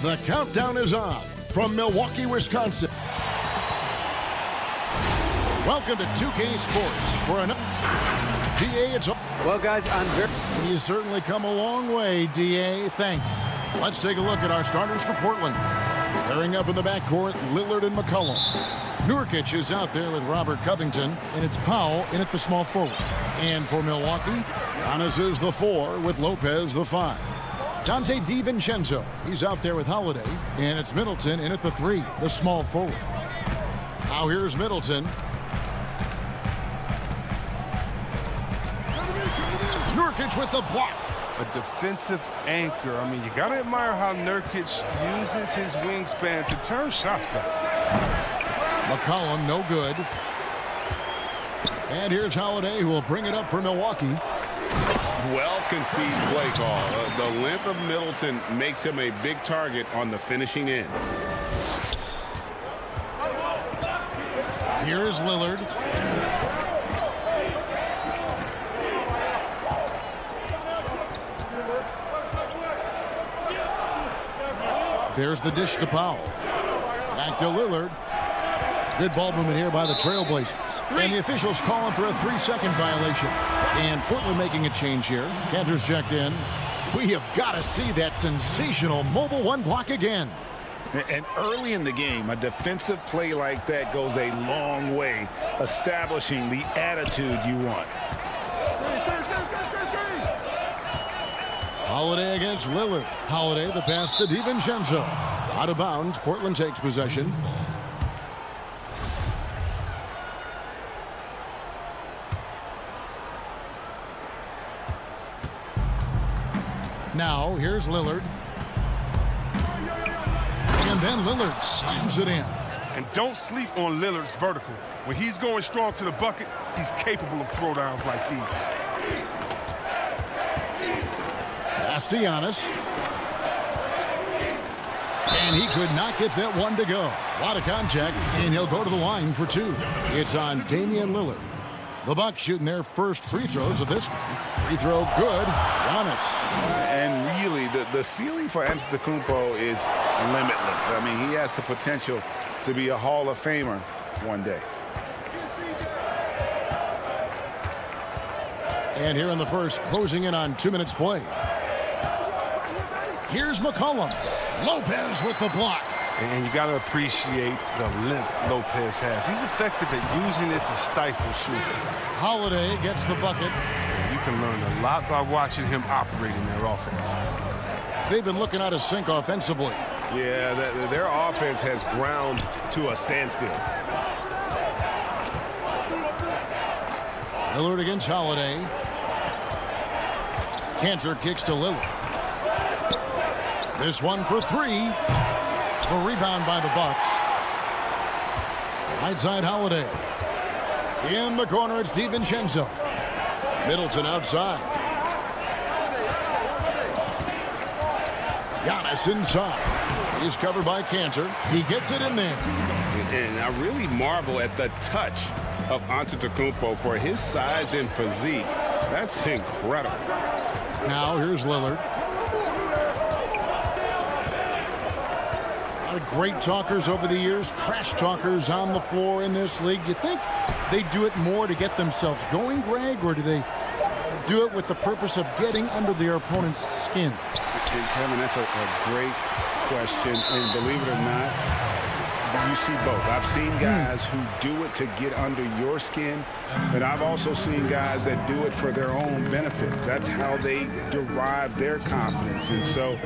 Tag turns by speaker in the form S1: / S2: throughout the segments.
S1: The countdown is on from Milwaukee, Wisconsin. Welcome to 2K Sports for another DA. It's
S2: well, guys,
S1: you certainly come a long way, DA. Thanks. Let's take a look at our starters for Portland. Pairing up in the backcourt, Lillard and McCollum. Nurkic is out there with Robert Covington, and it's Powell in at the small forward. And for Milwaukee, Giannis is the 4 with Lopez the 5. Dante DiVincenzo, he's out there with Holiday, and it's Middleton in at the 3, the small forward. Now here's Middleton. Nurkic with the block.
S3: A defensive anchor. I mean, you got to admire how Nurkic uses his wingspan to turn shots back.
S1: McCollum, no good. And here's Holiday, who will bring it up for Milwaukee.
S4: Well-conceived play call. The length of Middleton makes him a big target on the finishing end.
S1: Here's Lillard. There's the dish to Powell. Back to Lillard. Good ball movement here by the Trailblazers. And the officials calling for a 3-second violation. And Portland making a change here. Cantor's checked in. We have got to see that sensational mobile 1 block again.
S5: And early in the game, a defensive play like that goes a long way, establishing the attitude you want.
S1: Holiday against Lillard. Holiday, the pass to DiVincenzo. Out of bounds, Portland takes possession. Now, here's Lillard. And then Lillard slams it in.
S3: And don't sleep on Lillard's vertical. When he's going strong to the bucket, he's capable of throwdowns like these.
S1: Pass to Giannis. And he could not get that one to go. A lot of contact, and he'll go to the line for 2. It's on Damian Lillard. The Bucks shooting their first free throws of this one. Free throw good. Giannis.
S5: And really, the ceiling for Antetokounmpo is limitless. I mean, he has the potential to be a Hall of Famer one day.
S1: And here in the first, closing in on 2 minutes play. Here's McCollum. Lopez with the block.
S3: And you got to appreciate the length Lopez has. He's effective at using it to stifle shooting.
S1: Holiday gets the bucket.
S3: You can learn a lot by watching him operate in their offense.
S1: They've been looking out of sync offensively.
S4: Yeah, their offense has ground to a standstill.
S1: Lillard against Holiday. Cantor kicks to Lillard. This one for 3. A rebound by the Bucks. Right side Holiday. In the corner, it's DiVincenzo. Middleton outside. Giannis inside. He's covered by Cantor. He gets it in there.
S4: And I really marvel at the touch of Antetokounmpo for his size and physique. That's incredible.
S1: Now here's Lillard. Great talkers over the years, trash talkers on the floor in this league. You think they do it more to get themselves going, Greg, or do they do it with the purpose of getting under their opponent's skin?
S5: And Kevin, that's a great question, and believe it or not, you see both. I've seen guys who do it to get under your skin, and I've also seen guys that do it for their own benefit. That's how they derive their confidence. And so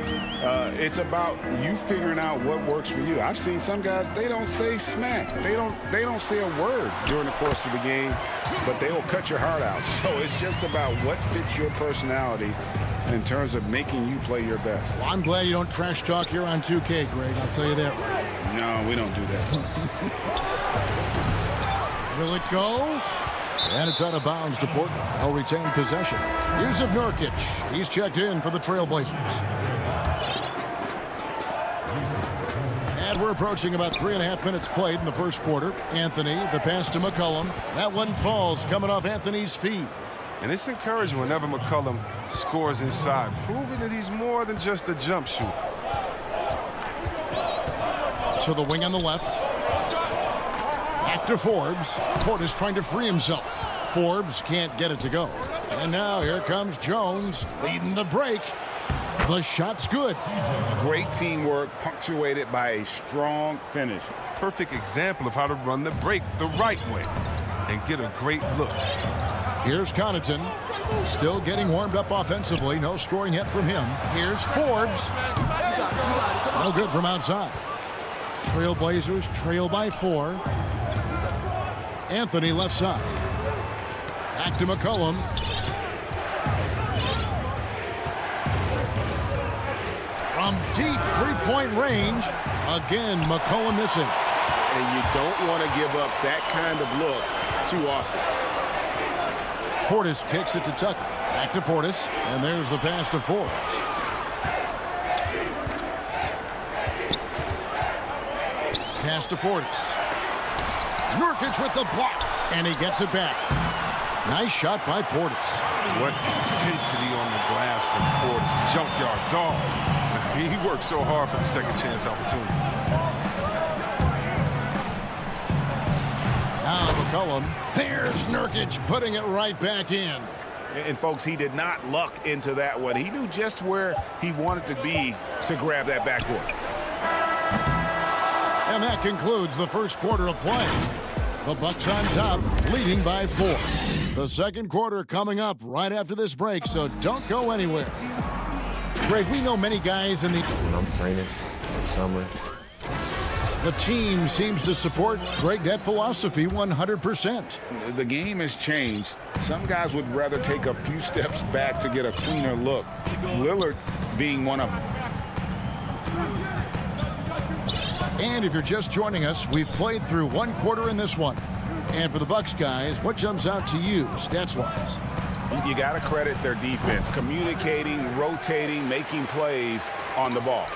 S5: it's about you figuring out what works for you. I've seen some guys, they don't say smack. They don't say a word during the course of the game, but they will cut your heart out. So it's just about what fits your personality in terms of making you play your best.
S1: Well, I'm glad you don't trash talk here on 2K, Greg. I'll tell you that.
S5: No, we don't do that.
S1: Will it go? And it's out of bounds to Portland. They'll retain possession. Use of Nurkic. He's checked in for the Trailblazers. And we're approaching about 3.5 minutes played in the first quarter. Anthony, the pass to McCollum. That one falls coming off Anthony's feet.
S3: And it's encouraging whenever McCollum scores inside, proving that he's more than just a jump shooter.
S1: to the wing on the left. Back to Forbes. Portis trying to free himself. Forbes can't get it to go. And now here comes Jones leading the break. The shot's good.
S5: Great teamwork punctuated by a strong finish.
S3: Perfect example of how to run the break the right way and get a great look.
S1: Here's Connaughton. Still getting warmed up offensively. No scoring yet from him. Here's Forbes. No good from outside. Trailblazers trail by 4. Anthony left side. Back to McCollum. From deep three-point range. Again, McCollum missing.
S5: And you don't want to give up that kind of look too often.
S1: Portis kicks it to Tucker. Back to Portis. And there's the pass to Forbes. Pass to Portis. Nurkic with the block. And he gets it back. Nice shot by Portis.
S3: What intensity on the glass from Portis. Junkyard dog. He worked so hard for the second chance opportunities.
S1: Now McCollum. There's Nurkic putting it right back in.
S5: And folks, he did not luck into that one. He knew just where he wanted to be to grab that backboard.
S1: And that concludes the first quarter of play. The Bucks on top, leading by 4. The second quarter coming up right after this break, so don't go anywhere. Greg, we know many guys in the...
S2: When I'm training in the summer.
S1: The team seems to support, Greg, that philosophy 100%.
S5: The game has changed. Some guys would rather take a few steps back to get a cleaner look. Lillard being one of them.
S1: And if you're just joining us, we've played through one quarter in this one. And for the Bucks guys, what jumps out to you, stats-wise?
S5: You got to credit their defense, communicating, rotating, making plays on the ball.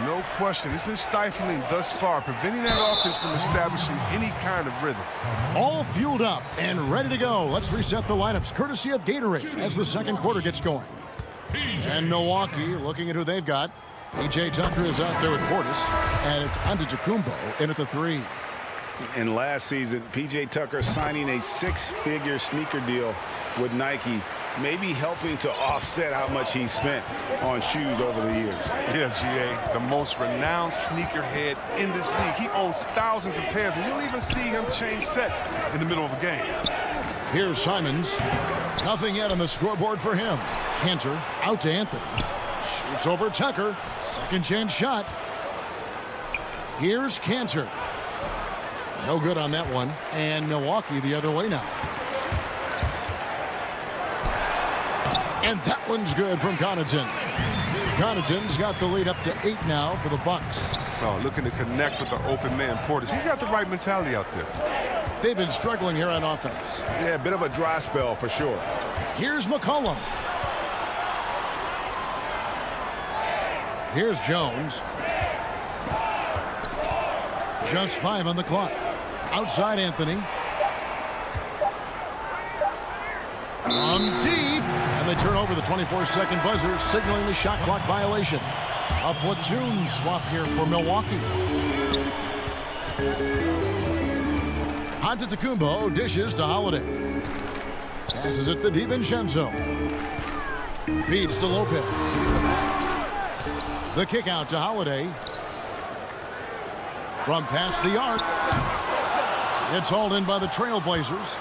S3: No question, it's been stifling thus far, preventing that offense from establishing any kind of rhythm.
S1: All fueled up and ready to go. Let's reset the lineups, courtesy of Gatorade, as the second quarter gets going. And Milwaukee, looking at who they've got. P.J. Tucker is out there with Portis, and it's Antetokounmpo in at the 3.
S5: And last season, P.J. Tucker signing a 6-figure sneaker deal with Nike, maybe helping to offset how much he spent on shoes over the years.
S3: Yeah, G.A., the most renowned sneakerhead in this league. He owns thousands of pairs, and you'll even see him change sets in the middle of a game.
S1: Here's Simons. Nothing yet on the scoreboard for him. Cantor out to Anthony. Shoots over Tucker. Second chance shot. Here's Cantor. No good on that one. And Milwaukee the other way now. And that one's good from Connaughton. Connaughton's got the lead up to 8 now for the Bucks.
S3: Oh, looking to connect with the open man Portis. He's got the right mentality out there.
S1: They've been struggling here on offense.
S5: Yeah, a bit of a dry spell for sure.
S1: Here's McCollum. Here's Jones. Just 5 on the clock. Outside Anthony. From deep. And they turn over the 24-second buzzer, signaling the shot clock violation. A platoon swap here for Milwaukee. Antetokounmpo dishes to Holiday. Passes it to DiVincenzo. Feeds to Lopez. The kick out to Holiday. From past the arc. It's hauled in by the Trailblazers.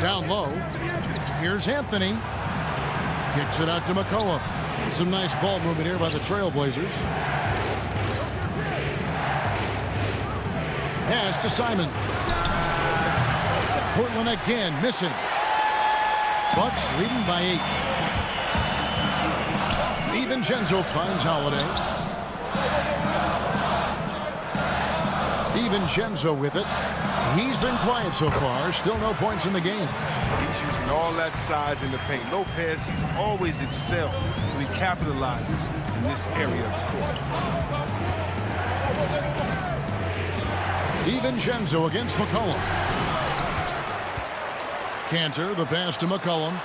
S1: Down low. Here's Anthony. Kicks it out to McCollum. Some nice ball movement here by the Trailblazers. Pass to Simon. Portland again missing. Bucks leading by 8. DiVincenzo finds Holiday. DiVincenzo with it. He's been quiet so far. Still no points in the game.
S3: He's using all that size in the paint. Lopez, he's always excelled when he capitalizes in this area of the court.
S1: DiVincenzo against McCollum. Cantor, the pass to McCollum.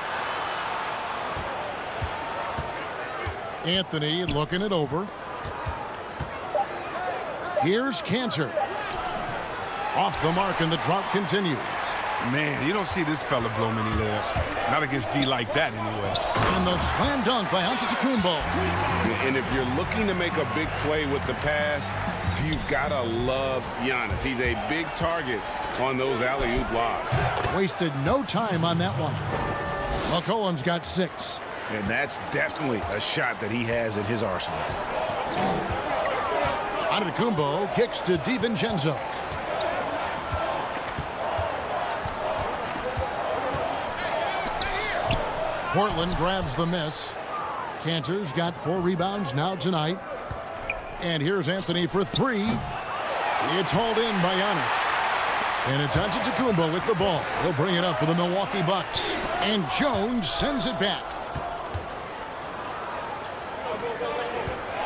S1: Anthony looking it over. Here's Cantor. Off the mark, and the drought continues.
S3: Man, you don't see this fella blow many layups. Not against D like that, anyway.
S1: And the slam dunk by Antetokounmpo.
S4: And if you're looking to make a big play with the pass, you've got to love Giannis. He's a big target on those alley-oop lobs.
S1: Wasted no time on that one. McCollum's got 6.
S5: And that's definitely a shot that he has in his arsenal.
S1: Antetokounmpo kicks to DiVincenzo. Portland grabs the miss. Cantor's got 4 rebounds now tonight. And here's Anthony for 3. It's hauled in by Giannis. And it's Antetokounmpo with the ball. He'll bring it up for the Milwaukee Bucks. And Jones sends it back.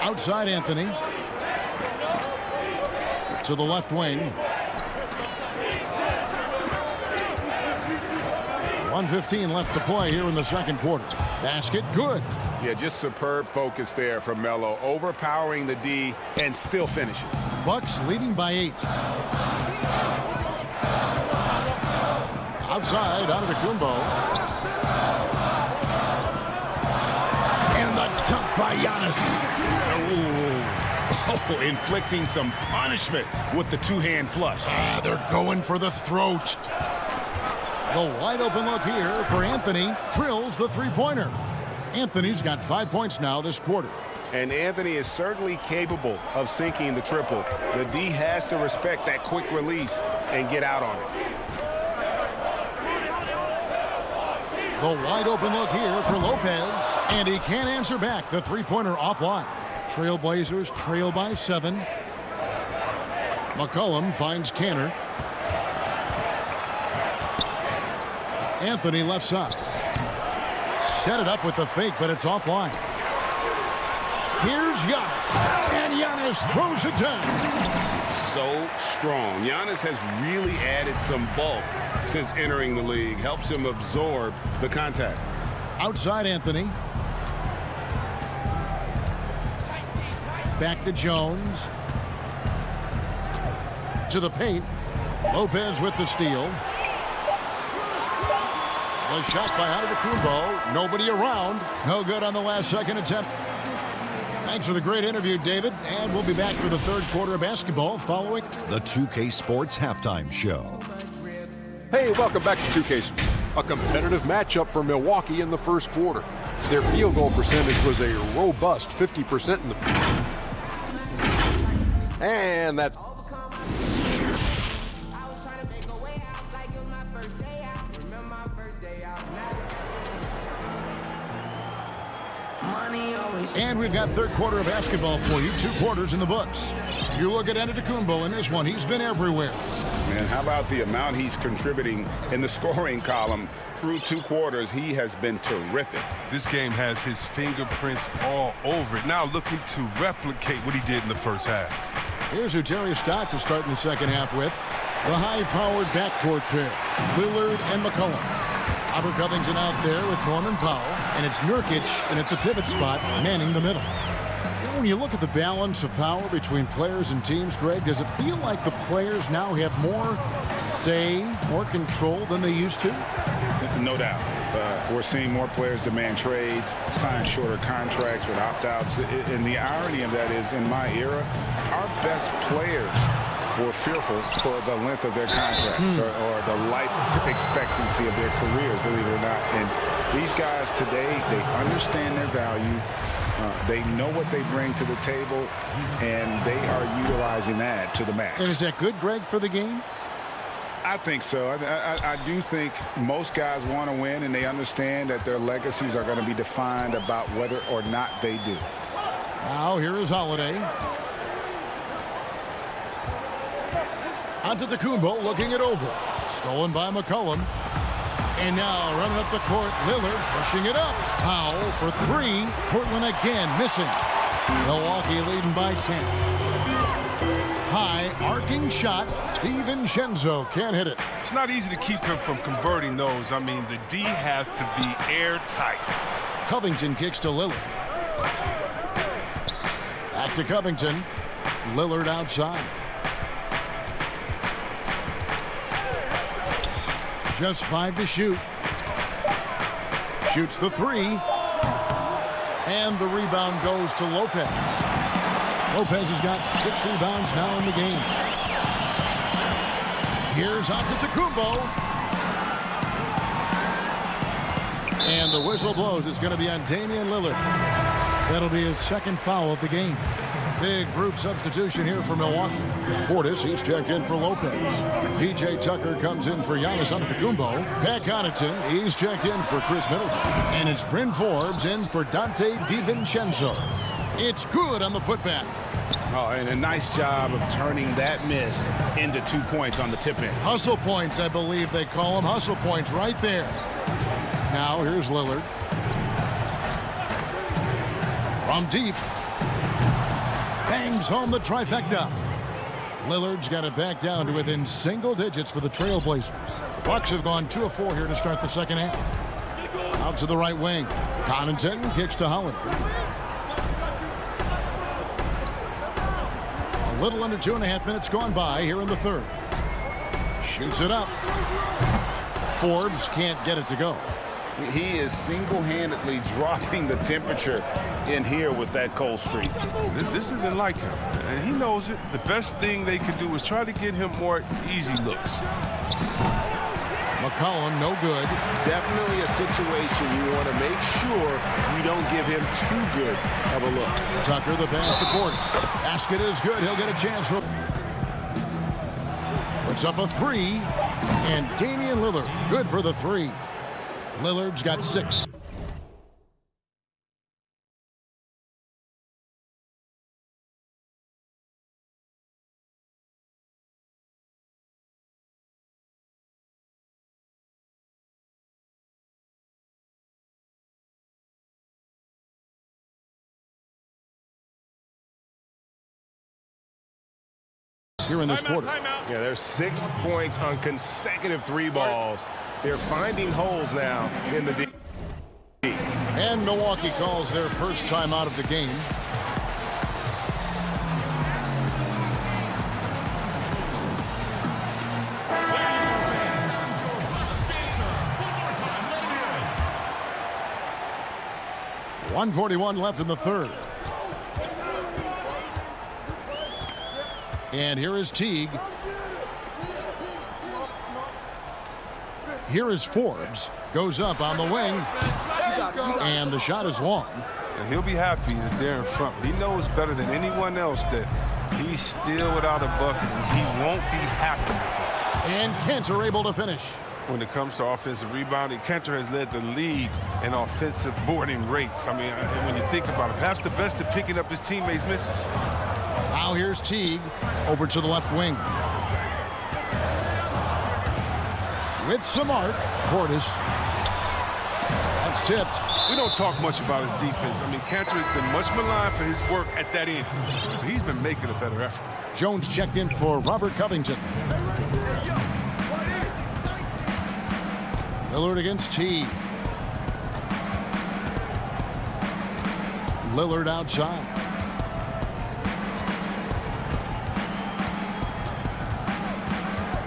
S1: Outside Anthony. To the left wing. 1:15 left to play here in the second quarter. Basket good.
S4: Yeah, just superb focus there from Melo, overpowering the D and still finishes.
S1: Bucks leading by 8. Outside, Antetokounmpo. And the dunk by Giannis.
S5: Oh, inflicting some punishment with the two-hand flush.
S1: They're going for the throat. The wide open look here for Anthony. Drills the three-pointer. Anthony's got 5 points now this quarter.
S4: And Anthony is certainly capable of sinking the triple. The D has to respect that quick release and get out on it.
S1: The wide open look here for Lopez. And he can't answer back. The three-pointer offline. Trailblazers trail by 7. McCollum finds Cantor. Anthony left side. Set it up with the fake, but it's offline. Here's Giannis. And Giannis throws it down.
S4: So strong. Giannis has really added some bulk since entering the league. Helps him absorb the contact.
S1: Outside Anthony. Back to Jones. To the paint. Lopez with the steal. The shot by Antetokounmpo. Nobody around. No good on the last second attempt. Thanks for the great interview, David. And we'll be back for the third quarter of basketball following
S6: the 2K Sports Halftime Show.
S7: Hey, welcome back to 2K. A competitive matchup for Milwaukee in the first quarter. Their field goal percentage was a robust 50% in the... And that...
S1: And we've got third quarter of basketball for you. 2 quarters in the books. You look at Antetokounmpo in this one. He's been everywhere.
S5: Man, how about the amount he's contributing in the scoring column through 2 quarters? He has been terrific.
S3: This game has his fingerprints all over it. Now looking to replicate what he did in the first half.
S1: Here's who Terry Stotts is starting the second half with. The high-powered backcourt pair. Lillard and McCollum. Robert Covington out there with Norman Powell, and it's Nurkic in at the pivot spot, manning the middle. You know, when you look at the balance of power between players and teams, Greg, does it feel like the players now have more say, more control than they used to?
S5: No doubt. We're seeing more players demand trades, sign shorter contracts with opt-outs. And the irony of that is, in my era, our best players were fearful for the length of their contracts or the life expectancy of their careers, believe it or not. And these guys today, they understand their value. They know what they bring to the table, and they are utilizing that to the max.
S1: And is that good, Greg, for the game?
S5: I think so. I do think most guys want to win, and they understand that their legacies are going to be defined about whether or not they do.
S1: Now here is Holiday. Antetokounmpo looking it over. Stolen by McCollum. And now running up the court, Lillard pushing it up. Powell for 3. Portland again missing. Milwaukee leading by 10. High arcing shot. DiVincenzo can't hit it.
S3: It's not easy to keep him from converting those. I mean, the D has to be airtight.
S1: Covington kicks to Lillard. Back to Covington. Lillard outside. Just 5 to shoot. Shoots the 3. And the rebound goes to Lopez. Lopez has got 6 rebounds now in the game. Here's Antetokounmpo. And the whistle blows. It's going to be on Damian Lillard. That'll be his second foul of the game. Big group substitution here for Milwaukee. Portis, he's checked in for Lopez. P.J. Tucker comes in for Giannis Antetokounmpo. Pat Connaughton, he's checked in for Chris Middleton. And it's Bryn Forbes in for Dante DiVincenzo. It's good on the putback.
S5: Oh, and a nice job of turning that miss into 2 points on the tip-in.
S1: Hustle points, I believe they call them. Hustle points right there. Now here's Lillard. From deep. Bangs home the trifecta. Lillard's got it back down to within single digits for the Trailblazers. The Bucks have gone 2 of 4 here to start the second half. Out to the right wing. Connaughton kicks to Holiday. A little under 2.5 minutes gone by here in the third. Shoots it up. Forbes can't get it to go.
S5: He is single-handedly dropping the temperature in here with that cold streak.
S3: This isn't like him, and he knows it. The best thing they could do is try to get him more easy looks.
S1: McCollum, no good.
S5: Definitely a situation you want to make sure you don't give him too good of a look.
S1: Tucker, the pass to Portis. Basket is good. He'll get a chance for... Puts up a 3. And Damian Lillard, good for the 3. Lillard's got 6. Here in this quarter.
S5: Yeah, there's 6 points on consecutive 3 balls. They're finding holes now in the D.
S1: And Milwaukee calls their first time out of the game. .141 left in the third. And here is Teague. Here is Forbes. Goes up on the wing. And the shot is long.
S3: And he'll be happy that they're in front. But he knows better than anyone else that he's still without a bucket, and he won't be happy with that.
S1: And Kanter able to finish.
S3: When it comes to offensive rebounding, Kanter has led the league in offensive boarding rates. I mean, and when you think about it, perhaps the best at picking up his teammates' misses.
S1: Now here's Teague over to the left wing. With some arc, Portis. That's tipped.
S3: We don't talk much about his defense. I mean, Kanter has been much maligned for his work at that end. But he's been making a better effort.
S1: Jones checked in for Robert Covington. Lillard against Teague. Lillard outside.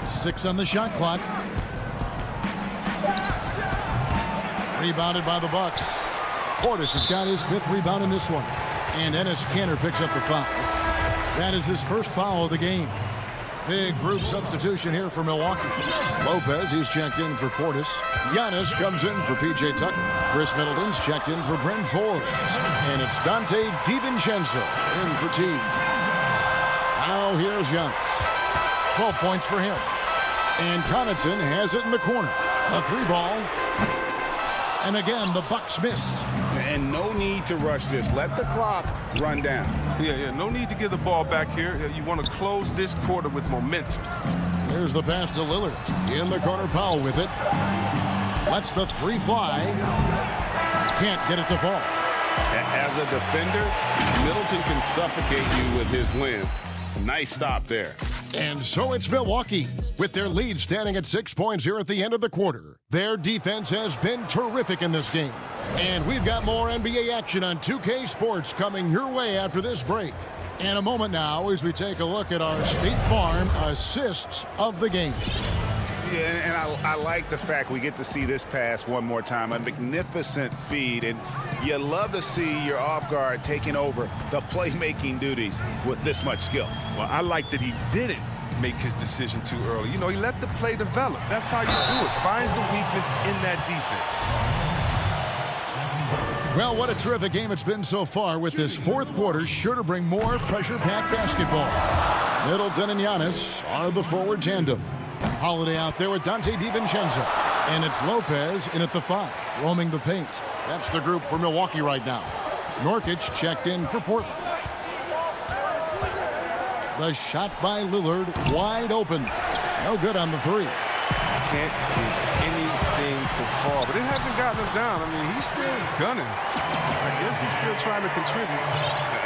S1: Six on the shot clock. Rebounded by the Bucks. Portis has got his 5th rebound in this one. And Enes Kanter picks up the foul. That is his first foul of the game. Big group substitution here for Milwaukee. Lopez, he's checked in for Portis. Giannis comes in for P.J. Tucker. Chris Middleton's checked in for Bryn Forbes. And it's Dante DiVincenzo in for Teague. Now here's Giannis. 12 points for him. And Connaughton has it in the corner. A 3-ball. And again, the Bucks miss.
S5: And no need to rush this. Let the clock run down.
S3: Yeah, no need to give the ball back here. You want to close this quarter with momentum.
S1: There's the pass to Lillard. In the corner, Powell with it. Lets the 3 fly. Can't get it to fall.
S5: As a defender, Middleton can suffocate you with his length. Nice stop there.
S1: And so it's Milwaukee, with their lead standing at 6 points here at the end of the quarter. Their defense has been terrific in this game. And we've got more NBA action on 2K Sports coming your way after this break. And a moment now as we take a look at our State Farm assists of the game.
S4: Yeah, and I like the fact we get to see this pass one more time. A magnificent feed, and you love to see your off guard taking over the playmaking duties with this much skill.
S3: Well, I like that he didn't make his decision too early. You know, he let the play develop. That's how you do it. Finds the weakness in that defense.
S1: Well, what a terrific game it's been so far, with this fourth quarter sure to bring more pressure-packed basketball. Middleton and Giannis are the forward tandem. Holiday out there with Dante DiVincenzo. And it's Lopez in at the 5, roaming the paint. That's the group for Milwaukee right now. Nurkic checked in for Portland. The shot by Lillard, wide open. No good on the 3.
S3: Can't get anything to fall, but it hasn't gotten him down. I mean, he's still gunning. I guess he's still trying to contribute.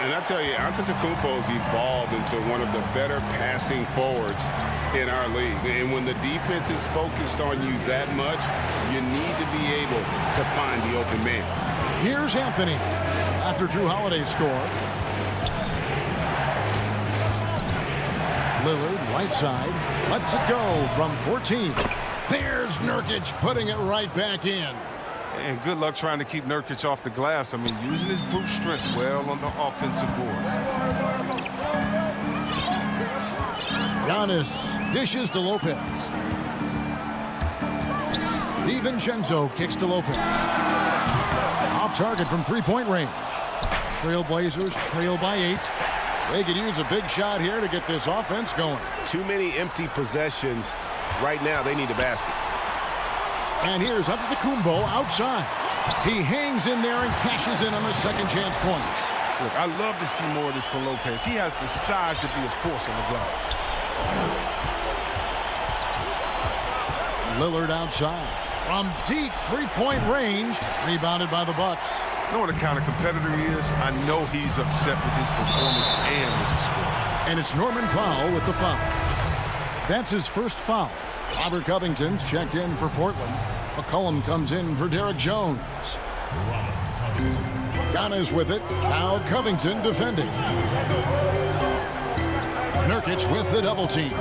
S4: And I tell you, Antetokounmpo's evolved into one of the better passing forwards in our league. And when the defense is focused on you that much, you need to be able to find the open man.
S1: Here's Anthony after Drew Holiday's score. Lillard, right side, lets it go from 14. There's Nurkic putting it right back in.
S3: And good luck trying to keep Nurkic off the glass. I mean, using his brute strength well on the offensive board.
S1: Giannis dishes to Lopez. DiVincenzo kicks to Lopez. Off target from three-point range. Trailblazers trail by 8. They could use a big shot here to get this offense going.
S4: Too many empty possessions. Right now, they need a basket.
S1: And here's Antetokounmpo outside. He hangs in there and cashes in on the second chance points.
S3: Look, I love to see more of this for Lopez. He has the size to be a force on the glass.
S1: Lillard outside. From deep three-point range. Rebounded by the Bucks.
S3: You know what the kind of competitor he is? I know he's upset with his performance and with the score.
S1: And it's Norman Powell with the foul. That's his first foul. Robert Covington's checked in for Portland. McCollum comes in for Derek Jones. Giannis with it. Now Covington defending. Nurkic with the double team.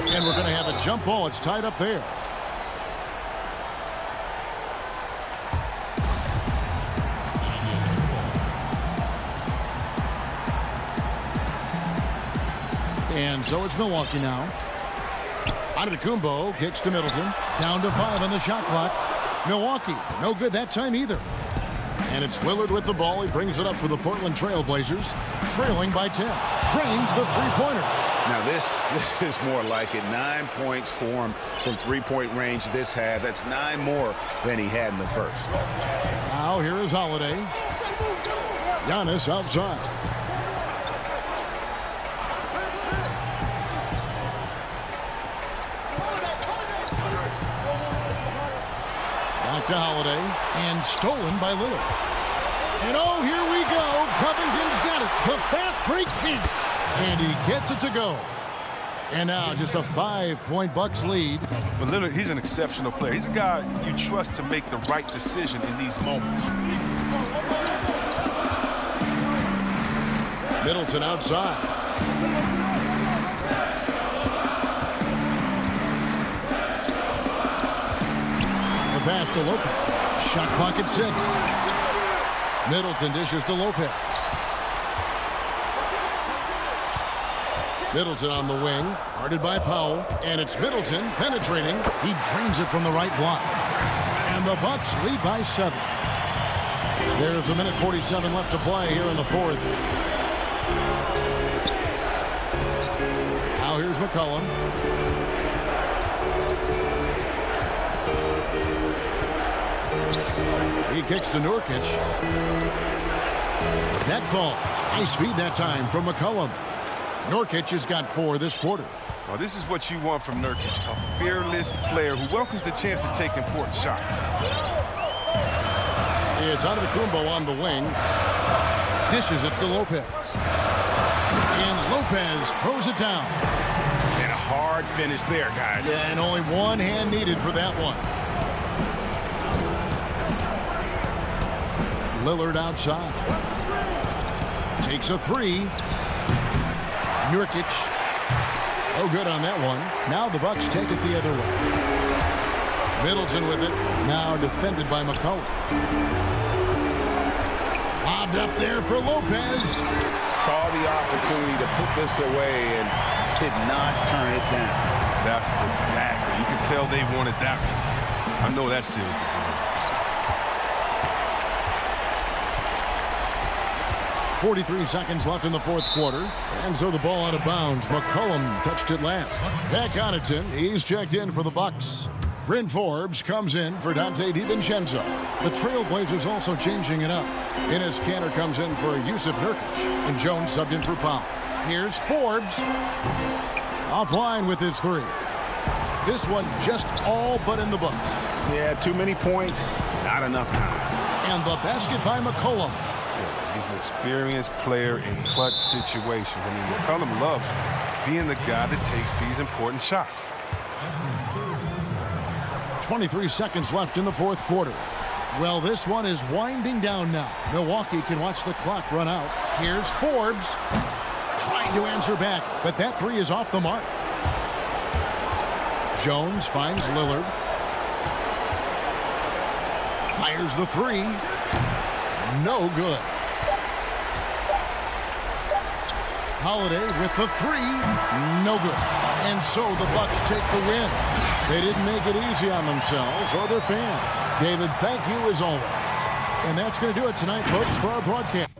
S1: And we're going to have a jump ball. It's tied up there. And so it's Milwaukee now. Antetokounmpo kicks to Middleton. Down to 5 on the shot clock. Milwaukee, no good that time either. And it's Lillard with the ball. He brings it up for the Portland Trailblazers. Trailing by 10. Trains the three-pointer.
S4: Now this is more like it. 9 points for him from three-point range this half. That's 9 more than he had in the first.
S1: Now here is Holiday. Giannis outside. Back to Holiday, and stolen by Lillard. And oh, here we go. Covington's got it. The fast break finish. And he gets it to go. And now just a 5-point Bucks lead.
S3: But Lillard, he's an exceptional player. He's a guy you trust to make the right decision in these moments.
S1: Middleton outside. The pass to Lopez. Shot clock at 6. Middleton dishes to Lopez. Middleton on the wing, guarded by Powell, and it's Middleton penetrating. He drains it from the right block. And the Bucks lead by 7. There's a minute 47 left to play here in the fourth. Now here's McCollum. He kicks to Nurkic. That falls. Nice feed that time from McCollum. Nurkic has got 4 this quarter.
S3: Well, this is what you want from Nurkic, a fearless player who welcomes the chance to take important shots.
S1: It's Antetokounmpo on the wing. Dishes it to Lopez. And Lopez throws it down.
S4: And a hard finish there, guys.
S1: Yeah, and only one hand needed for that one. Lillard outside. Takes a three. Nurkic. Oh, good on that one. Now the Bucks take it the other way. Middleton with it. Now defended by McCollum. Lobbed up there for Lopez.
S5: Saw the opportunity to put this away and did not turn it down.
S3: That's the dagger. You can tell they wanted that one. I know that sealed the deal.
S1: 43 seconds left in the fourth quarter. And so the ball out of bounds. McCollum touched it last. Pat Connaughton, he's checked in for the Bucks. Bryn Forbes comes in for Dante DiVincenzo. The Trailblazers also changing it up. Enes Kanter comes in for Yusuf Nurkic. And Jones subbed in for Powell. Here's Forbes. Offline with his three. This one just all but in the books.
S5: Yeah, too many points, not enough time.
S1: And the basket by McCollum.
S3: He's an experienced player in clutch situations. I mean, McCollum loves being the guy that takes these important shots.
S1: 23 seconds left in the fourth quarter. Well, this one is winding down now. Milwaukee can watch the clock run out. Here's Forbes trying to answer back, but that three is off the mark. Jones finds Lillard. Fires the three. No good. Holiday with the three. No good. And so the Bucks take the win. They didn't make it easy on themselves or their fans. David, thank you as always. And that's going to do it tonight, folks, for our broadcast.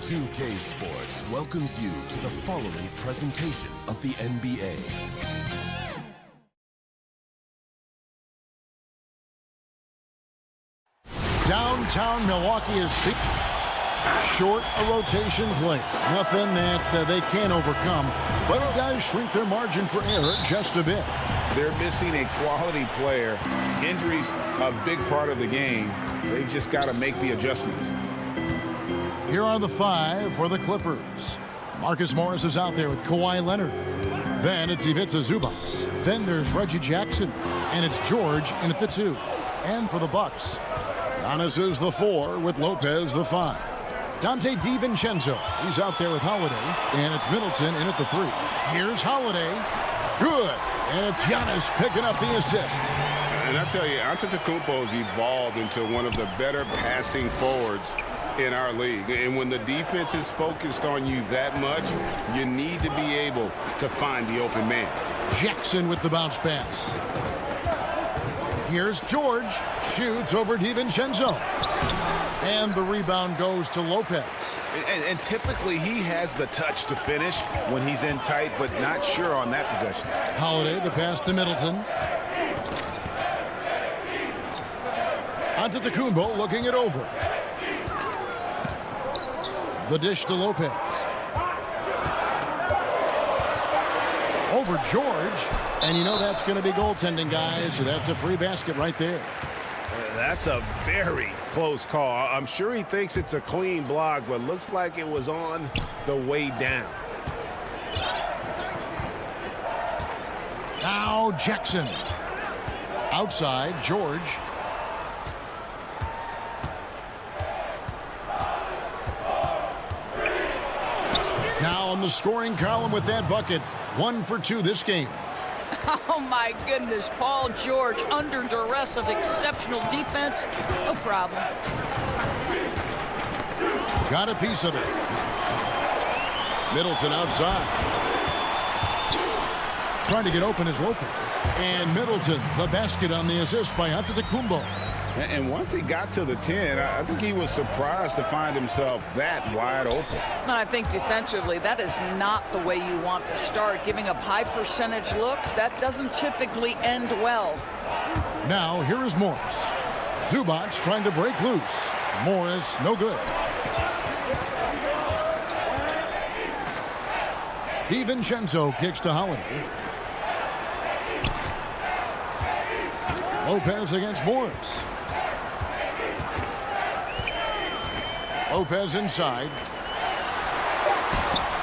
S8: 2K Sports welcomes you to the following presentation of the NBA.
S1: Downtown Milwaukee is short a rotation play. Nothing that they can't overcome, but it does shrink their margin for error just a bit.
S5: They're missing a quality player. Injuries a big part of the game. They've just got to make the adjustments.
S1: Here are the five for the Clippers. Marcus Morris is out there with Kawhi Leonard. Then it's Ivica Zubac. Then there's Reggie Jackson. And it's George in at the 2. And for the Bucks, Giannis is the 4 with Lopez the 5. Dante DiVincenzo, he's out there with Holiday. And it's Middleton in at the 3. Here's Holiday. Good. And it's Giannis picking up the assist.
S4: And I tell you, Antetokounmpo's evolved into one of the better passing forwards in our league. And when the defense is focused on you that much, you need to be able to find the open man.
S1: Jackson with the bounce pass. Here's George. Shoots over DiVincenzo. And the rebound goes to Lopez.
S5: And typically he has the touch to finish when he's in tight, but not sure on that possession.
S1: Holiday, the pass to Middleton. Antetokounmpo looking it over. The dish to Lopez. Over George. And you know that's going to be goaltending, guys. So that's a free basket right there.
S5: That's a very close call. I'm sure he thinks it's a clean block, but looks like it was on the way down.
S1: Now Jackson. Outside, George. Now on the scoring column with that bucket. 1 for 2 this game.
S9: Oh, my goodness. Paul George under duress of exceptional defense. No problem.
S1: Got a piece of it. Middleton outside. Trying to get open is Lopez. And Middleton, the basket on the assist by Antetokounmpo.
S5: And once he got to the 10, I think he was surprised to find himself that wide open.
S9: I think defensively, that is not the way you want to start. Giving up high percentage looks, that doesn't typically end well.
S1: Now, here is Morris. Zubac trying to break loose. Morris, no good. DiVincenzo kicks to Holiday. Lopez against Morris. Lopez inside.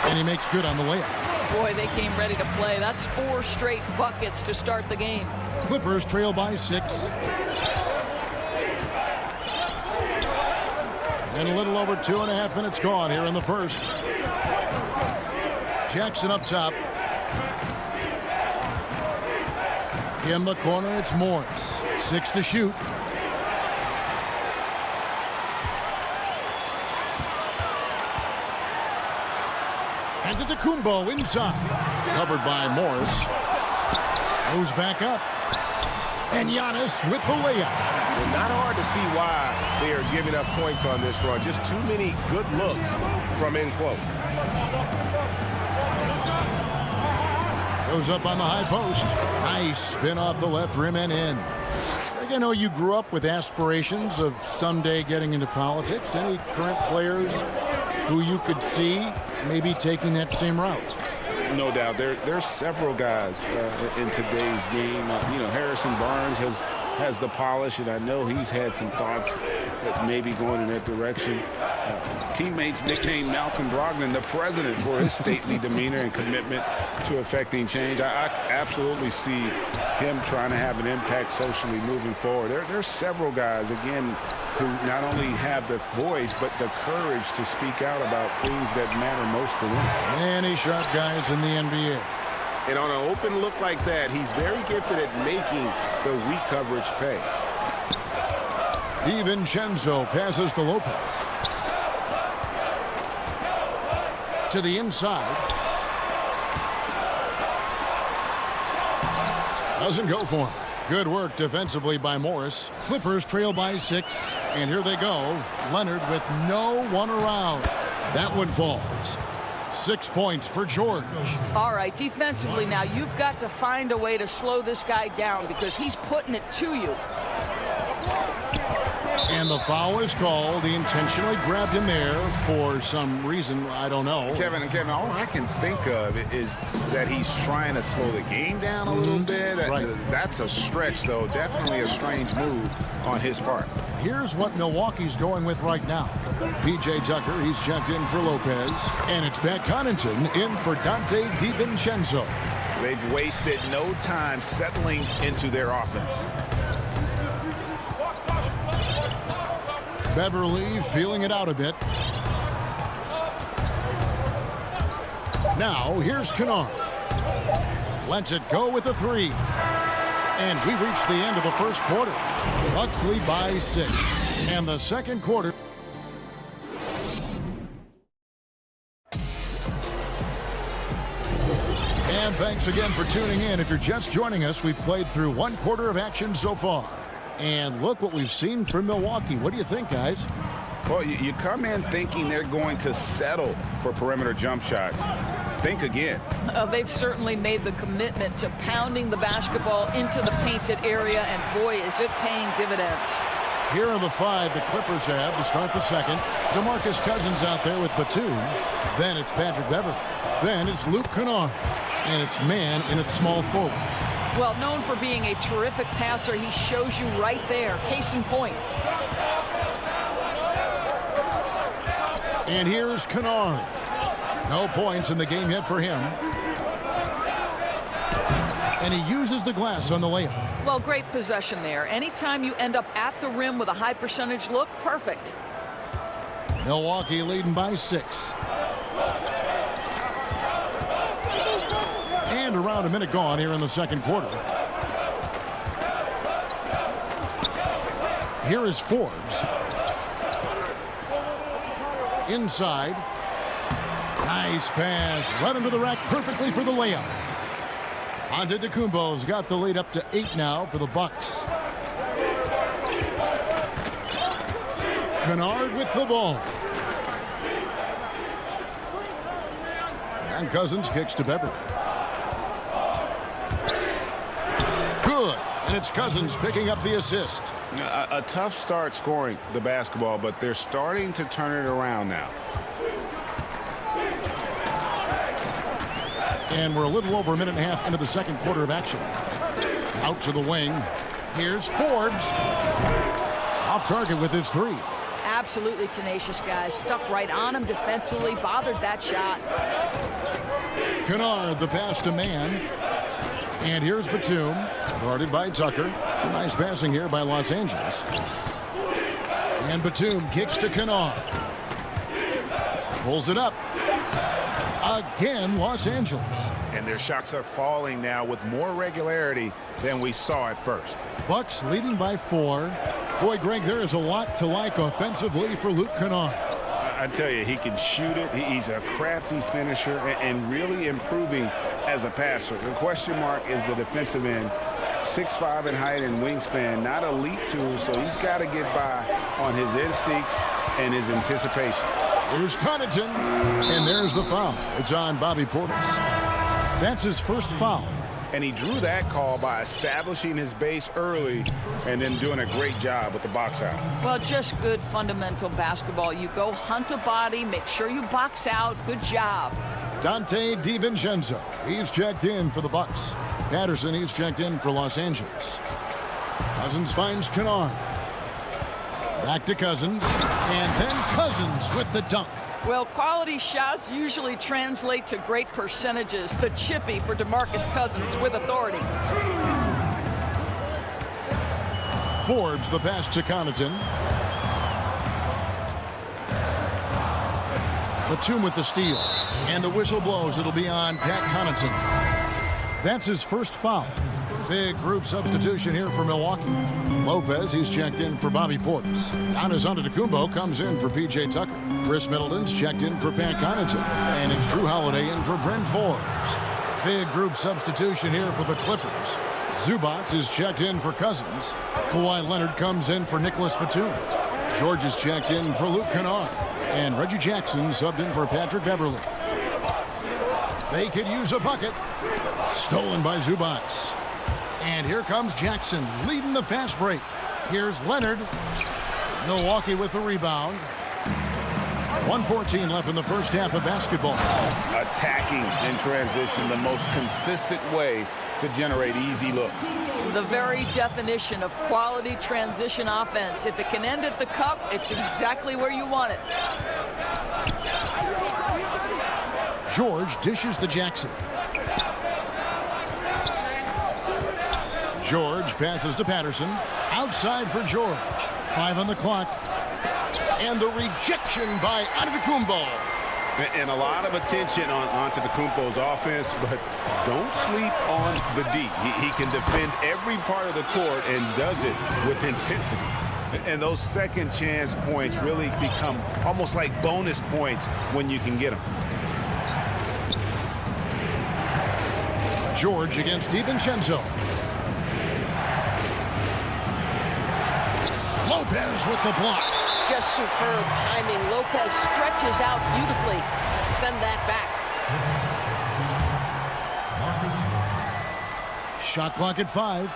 S1: And he makes good on the layup.
S9: Boy, they came ready to play. That's 4 straight buckets to start the game.
S1: Clippers trail by 6. And a little over 2.5 minutes gone here in the first. Jackson up top. In the corner, it's Morris. 6 to shoot. Antetokounmpo inside. Covered by Morris. Moves back up. And Giannis with the layup.
S5: Not hard to see why they are giving up points on this run. Just too many good looks from in close.
S1: Goes up on the high post. Nice spin off the left rim and in. I know you grew up with aspirations of someday getting into politics. Any current players who you could see maybe taking that same route?
S5: No doubt. There's several guys in today's game. Harrison Barnes has the polish, and I know he's had some thoughts that maybe going in that direction. Teammates nicknamed Malcolm Brogdon the president for his stately demeanor and commitment to affecting change. I absolutely see him trying to have an impact socially moving forward. There's several guys, again, who not only have the voice, but the courage to speak out about things that matter most to them.
S1: Many sharp guys in the NBA.
S5: And on an open look like that, he's very gifted at making the weak coverage pay.
S1: DiVincenzo passes to Lopez. To the inside. Doesn't go for him. Good work defensively by Morris. Clippers trail by 6. And here they go. Leonard with no one around. That one falls. 6 points for George.
S9: All right, defensively now, you've got to find a way to slow this guy down because he's putting it to you.
S1: And the foul is called. He intentionally grabbed him there for some reason. I don't know.
S5: Kevin, all I can think of is that he's trying to slow the game down a little bit.
S1: Right.
S5: That's a stretch, though. Definitely a strange move on his part.
S1: Here's what Milwaukee's going with right now. P.J. Tucker, he's checked in for Lopez. And it's Pat Connaughton in for Dante DiVincenzo.
S5: They've wasted no time settling into their offense.
S1: Beverly feeling it out a bit. Now, here's Kennard. Lets it go with a 3. And we reach the end of the first quarter. Bucks lead by 6. And the second quarter. And thanks again for tuning in. If you're just joining us, we've played through one quarter of action so far. And look what we've seen from Milwaukee. What do you think, guys?
S4: Well, you come in thinking they're going to settle for perimeter jump shots. Think again.
S9: They've certainly made the commitment to pounding the basketball into the painted area, and boy, is it paying dividends.
S1: Here are the 5 the Clippers have to start the second. DeMarcus Cousins out there with Batum. Then it's Patrick Beverley. Then it's Luke Kennard. And it's man in its small forward.
S9: Well, known for being a terrific passer, he shows you right there. Case in point.
S1: And here's Kennard. No points in the game yet for him. And he uses the glass on the layup.
S9: Well, great possession there. Anytime you end up at the rim with a high percentage look, perfect.
S1: Milwaukee leading by 6. And around a minute gone here in the second quarter. Here is Forbes. Inside. Nice pass. Right into the rack perfectly for the layup. Antetokounmpo's got the lead up to 8 now for the Bucks. Kennard with the ball. And Cousins kicks to Beverley. Good. And it's Cousins picking up the assist.
S4: A tough start scoring the basketball, but they're starting to turn it around now.
S1: And we're a little over a minute and a half into the second quarter of action. Out to the wing. Here's Forbes. Off target with his 3.
S9: Absolutely tenacious, guys. Stuck right on him defensively. Bothered that shot.
S1: Kennard, the pass to man. And here's Batum. Guarded by Tucker. Some nice passing here by Los Angeles. And Batum kicks to Kennard. Pulls it up. Again, Los Angeles.
S4: And their shots are falling now with more regularity than we saw at first.
S1: Bucks leading by 4. Boy, Greg, there is a lot to like offensively for Luke Kennard.
S4: I tell you, he can shoot it. He's a crafty finisher and really improving as a passer. The question mark is the defensive end. 6'5" in height and wingspan, not elite tool, so he's got to get by on his instincts and his anticipation.
S1: Here's Connaughton, and there's the foul. It's on Bobby Portis. That's his first foul.
S4: And he drew that call by establishing his base early and then doing a great job with the box out.
S9: Well, just good fundamental basketball. You go hunt a body, make sure you box out. Good job.
S1: Dante DiVincenzo. He's checked in for the Bucks. Patterson, he's checked in for Los Angeles. Cousins finds Kennard. Back to Cousins. And then Cousins with the dunk.
S9: Well, quality shots usually translate to great percentages. The chippy for DeMarcus Cousins with authority.
S1: Forbes, the pass to Connaughton. Batum with the steal. And the whistle blows. It'll be on Pat Connaughton. That's his first foul. Big group substitution here for Milwaukee. Lopez, he's checked in for Bobby Portis. Giannis Antetokounmpo comes in for P.J. Tucker. Chris Middleton's checked in for Pat Connaughton. And it's Drew Holiday in for Brent Forbes. Big group substitution here for the Clippers. Zubac is checked in for Cousins. Kawhi Leonard comes in for Nicholas Batum. George is checked in for Luke Kennard. And Reggie Jackson subbed in for Patrick Beverley. They could use a bucket. Stolen by Zubac. And here comes Jackson leading the fast break. Here's Leonard. Milwaukee with the rebound. 1:14 left in the first half of basketball.
S4: Attacking in transition, the most consistent way to generate easy looks.
S9: The very definition of quality transition offense. If it can end at the cup, it's exactly where you want it.
S1: George dishes to Jackson. George passes to Patterson. Outside for George. 5 on the clock. And the rejection by Antetokounmpo.
S4: And a lot of attention on Antetokounmpo's offense, but don't sleep on the D. He can defend every part of the court and does it with intensity. And those second chance points really become almost like bonus points when you can get them.
S1: George against DiVincenzo. Lopez with the block.
S10: Just superb timing. Lopez stretches out beautifully to send that back.
S1: Shot clock at 5.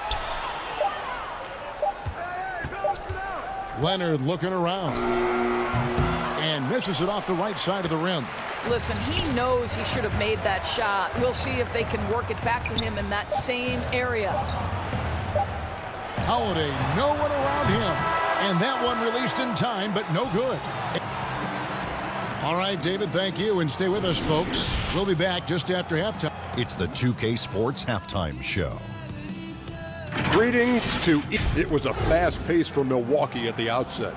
S1: Leonard looking around. And misses it off the right side of the rim.
S9: Listen, he knows he should have made that shot. We'll see if they can work it back to him in that same area.
S1: Holiday, no one around him. And that one released in time, but no good. All right, David, thank you. And stay with us, folks. We'll be back just after halftime.
S6: It's the 2K Sports Halftime Show.
S7: Greetings to... It was a fast pace for Milwaukee at the outset.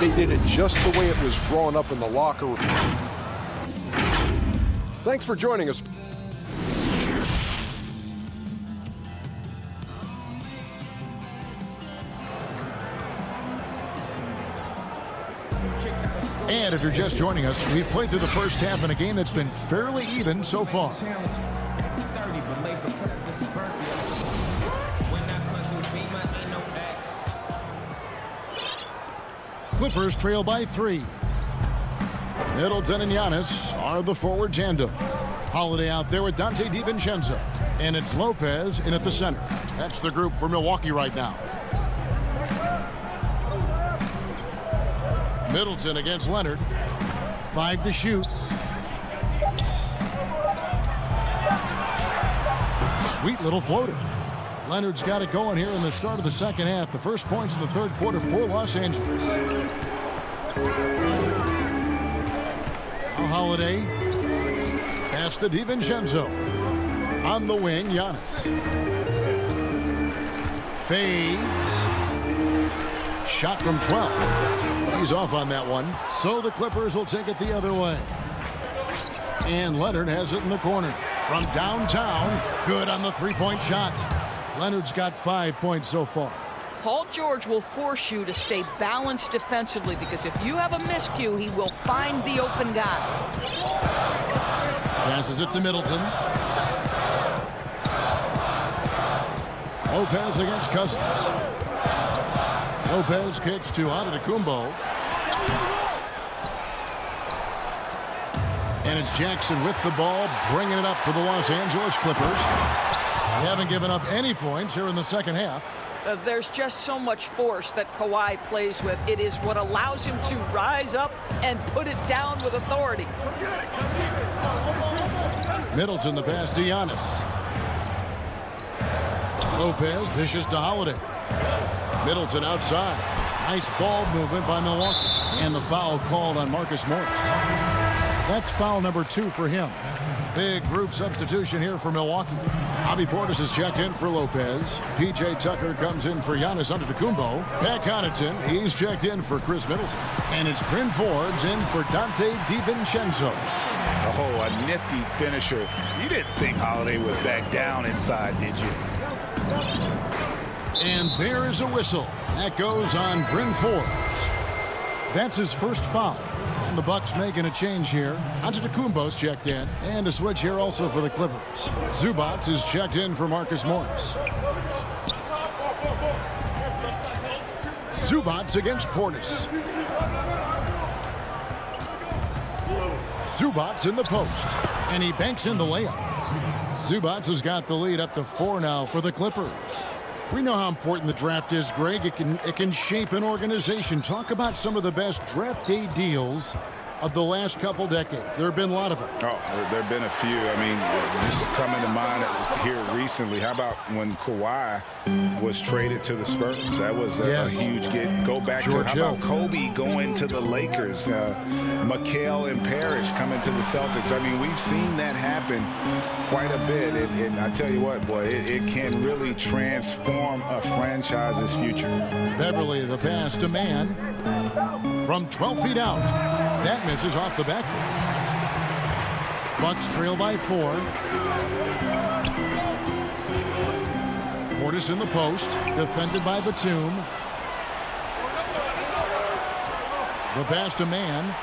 S7: They did it just the way it was drawn up in the locker room. Thanks for joining us.
S1: And if you're just joining us, we've played through the first half in a game that's been fairly even so far. Clippers trail by 3. Middleton and Giannis are the forward tandem. Holiday out there with Dante DiVincenzo. And it's Lopez in at the center. That's the group for Milwaukee right now. Middleton against Leonard. 5 to shoot. Sweet little floater. Leonard's got it going here in the start of the second half. The first points in the third quarter for Los Angeles. Now Holiday. Pass to DiVincenzo. On the wing, Giannis. Fades. Shot from 12. He's off on that one. So the Clippers will take it the other way. And Leonard has it in the corner. From downtown, good on the three-point shot. Leonard's got 5 points so far.
S9: Paul George will force you to stay balanced defensively because if you have a miscue, he will find the open guy.
S1: Passes it to Middleton. Lopez against Cousins. Lopez kicks to Antetokounmpo. And it's Jackson with the ball, bringing it up for the Los Angeles Clippers. They haven't given up any points here in the second half.
S9: There's just so much force that Kawhi plays with. It is what allows him to rise up and put it down with authority.
S1: Middleton the pass to Giannis. Lopez dishes to Holiday. Middleton outside. Nice ball movement by Milwaukee. And the foul called on Marcus Morris. That's foul number 2 for him. Big group substitution here for Milwaukee. Bobby Portis is checked in for Lopez. P.J. Tucker comes in for Giannis Antetokounmpo. Pat Connaughton, he's checked in for Chris Middleton. And it's Bryn Forbes in for Dante DiVincenzo.
S5: Oh, a nifty finisher. You didn't think Holiday would back down inside, did you?
S1: And there is a whistle. That goes on Bryn Forbes. That's his first foul. And the Bucks making a change here. Antetokounmpo's checked in. And a switch here also for the Clippers. Zubac is checked in for Marcus Morris. Zubac against Portis. Zubac in the post. And he banks in the layup. Zubac has got the lead up to 4 now for the Clippers. We know how important the draft is, Greg. It can shape an organization. Talk about some of the best draft day deals of the last couple decades. There have been a lot of them.
S5: Oh, there have been a few. I mean, just coming to mind here recently. How about when Kawhi was traded to the Spurs? That was a huge get. Go back
S1: George
S5: to how about Kobe going to the Lakers? McHale and Parrish coming to the Celtics. I mean, we've seen that happen quite a bit. And I tell you what, boy, it can really transform a franchise's future.
S1: Beverly, the pass to Mann from 12 feet out. That misses off the backboard. Bucks trail by 4. Portis in the post, defended by Batum. The pass to Mann.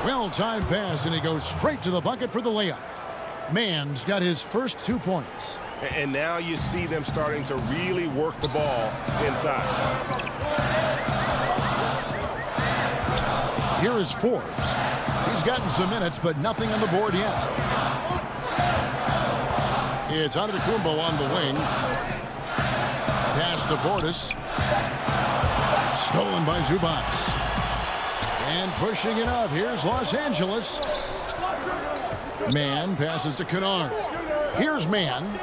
S1: Well-timed pass, and he goes straight to the bucket for the layup. Mann's got his first 2 points.
S4: And now you see them starting to really work the ball inside.
S1: Here is Forbes. He's gotten some minutes, but nothing on the board yet. It's Antetokounmpo on the wing. Pass to Portis. Stolen by Zubac. And pushing it up. Here's Los Angeles. Mann passes to Kennard. Here's Mann.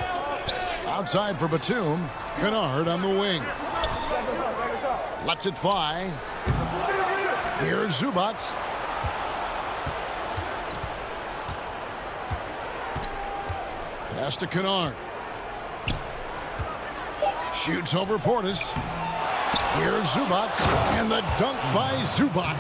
S1: Outside for Batum. Kennard on the wing. Lets it fly. Here's Zubac. Pass to Kennard. Shoots over Portis. Here's Zubac. And the dunk by Zubac.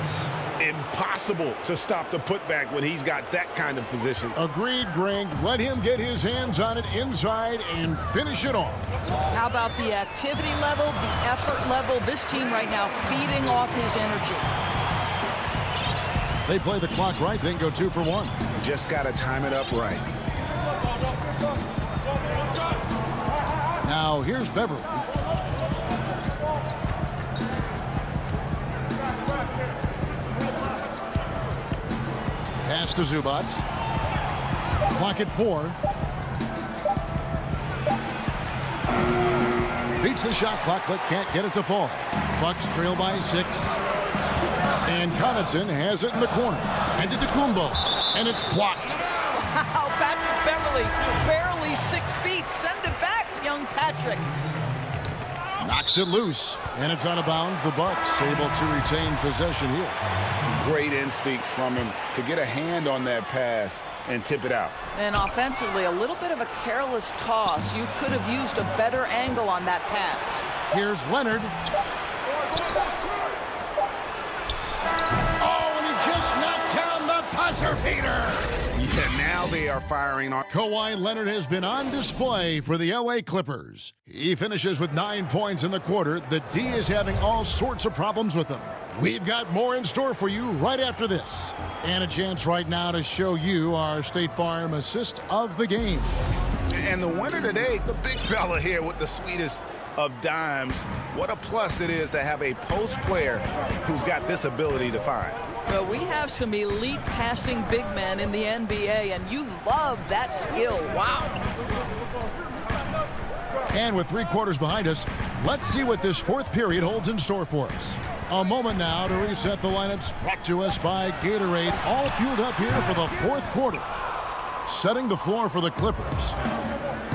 S4: Impossible to stop the putback when he's got that kind of position.
S1: Agreed, Greg. Let him get his hands on it inside and finish it off.
S9: How about the activity level, the effort level? This team right now feeding off his energy.
S1: They play the clock right, then go 2 for 1.
S5: Just got to time it up right.
S1: Now here's Beverly. Pass to Zubac. Clock at 4. Beats the shot clock, but can't get it to fall. Bucks trail by 6. And Connaughton has it in the corner. And to Antetokounmpo. And it's blocked.
S9: Wow, Patrick Beverly, barely 6 feet. Send it back, young Patrick.
S1: Knocks it loose. And it's out of bounds. The Bucks able to retain possession here.
S4: Great instincts from him to get a hand on that pass and tip it out.
S9: And offensively, a little bit of a careless toss. You could have used a better angle on that pass.
S1: Here's Leonard. Oh, and he just knocked down the buzzer beater.
S4: Yeah, now they are firing on.
S1: Kawhi Leonard has been on display for the LA Clippers. He finishes with 9 points in the quarter. The D is having all sorts of problems with him. We've got more in store for you right after this. And a chance right now to show you our State Farm assist of the game.
S4: And the winner today, the big fella here with the sweetest of dimes. What a plus it is to have a post player who's got this ability to find.
S9: Well, we have some elite passing big men in the NBA, and you love that skill. Wow.
S1: And with 3 quarters behind us, let's see what this 4th period holds in store for us. A moment now to reset the lineups, brought to us by Gatorade, all fueled up here for the 4th quarter. Setting the floor for the Clippers.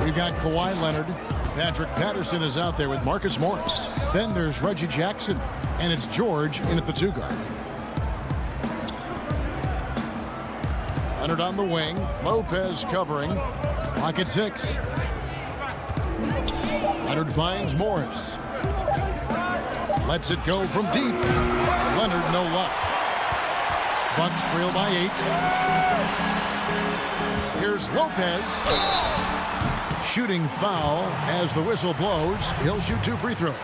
S1: We've got Kawhi Leonard. Patrick Patterson is out there with Marcus Morris. Then there's Reggie Jackson, and it's George in at the 2 guard. Leonard on the wing. Lopez covering. Clock at 6. Leonard finds Morris. Lets it go from deep. Leonard no luck. Bucks trail by 8. Here's Lopez. Shooting foul as the whistle blows. He'll shoot 2 free throws.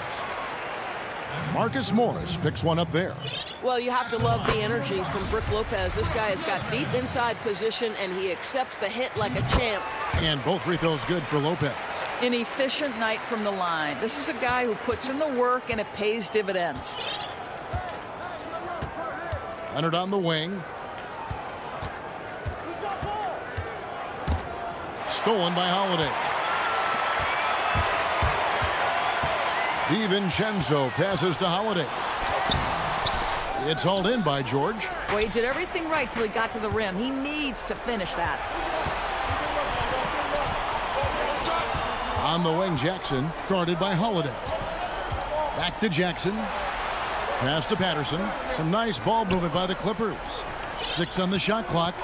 S1: Marcus Morris picks one up there.
S10: Well, you have to love the energy from Brook Lopez. This guy has got deep inside position, and he accepts the hit like a champ.
S1: And both free throws good for Lopez.
S9: An efficient night from the line. This is a guy who puts in the work, and it pays dividends.
S1: Leonard on the wing. Stolen by Holiday. DiVincenzo passes to Holiday. It's hauled in by George.
S9: Well, he did everything right till he got to the rim. He needs to finish that.
S1: On the wing, Jackson, guarded by Holiday. Back to Jackson. Pass to Patterson. Some nice ball movement by the Clippers. 6 on the shot clock.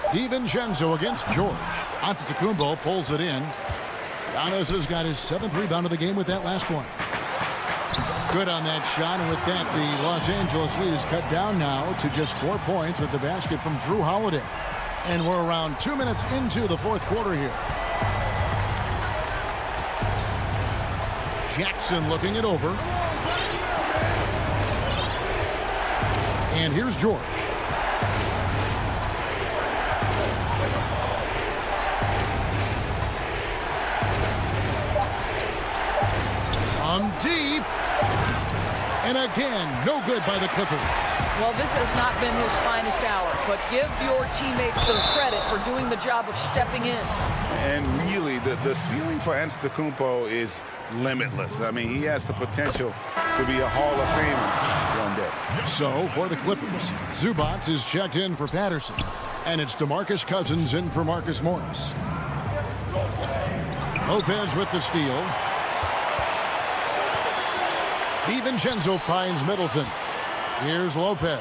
S1: DiVincenzo against George. Antetokounmpo pulls it in. Giannis has got his 7th rebound of the game with that last one. Good on that shot, and with that, the Los Angeles lead is cut down now to just 4 points with the basket from Drew Holiday. And we're around 2 minutes into the 4th quarter here. Jackson looking it over. And here's George. deep. And again, no good by the Clippers.
S9: Well, this has not been his finest hour, but give your teammates some credit for doing the job of stepping in.
S5: And really, the ceiling for Antetokounmpo is limitless. I mean, he has the potential to be a Hall of Famer one day.
S1: So, for the Clippers, Zubac is checked in for Patterson. And it's DeMarcus Cousins in for Marcus Morris. Lopez with the steal. DiVincenzo finds Middleton. Here's Lopez.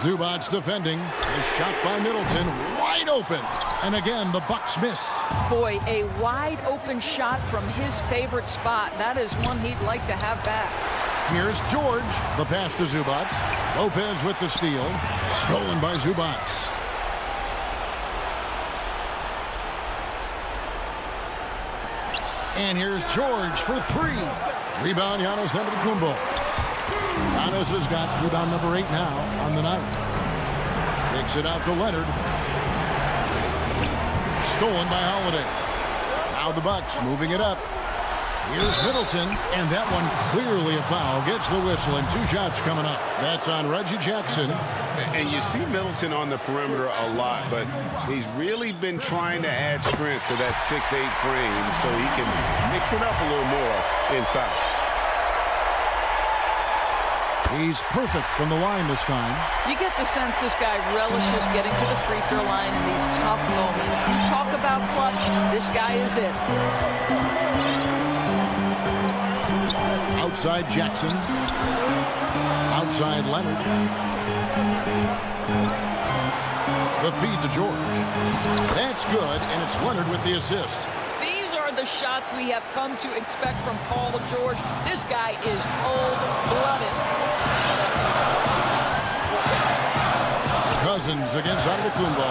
S1: Zubac defending. The shot by Middleton. Wide open. And again, the Bucks miss.
S9: Boy, a wide open shot from his favorite spot. That is one he'd like to have back.
S1: Here's George. The pass to Zubac. Lopez with the steal. Stolen by Zubac. And here's George for three. Rebound, Giannis Antetokounmpo. Giannis has got rebound number 8 now on the night. Takes it out to Leonard. Stolen by Holiday. Now the Bucks moving it up. Here's Middleton, and that one clearly a foul. Gets the whistle, and 2 shots coming up. That's on Reggie Jackson.
S5: And you see Middleton on the perimeter a lot, but he's really been trying to add strength to that 6'8 frame so he can mix it up a little more inside.
S1: He's perfect from the line this time.
S9: You get the sense this guy relishes getting to the free throw line in these tough moments. You talk about clutch, this guy is it.
S1: Outside Jackson. Outside Leonard. The feed to George. That's good, and it's Leonard with the assist.
S9: These are the shots we have come to expect from Paul George. This guy is cold-blooded.
S1: Cousins against Antetokounmpo.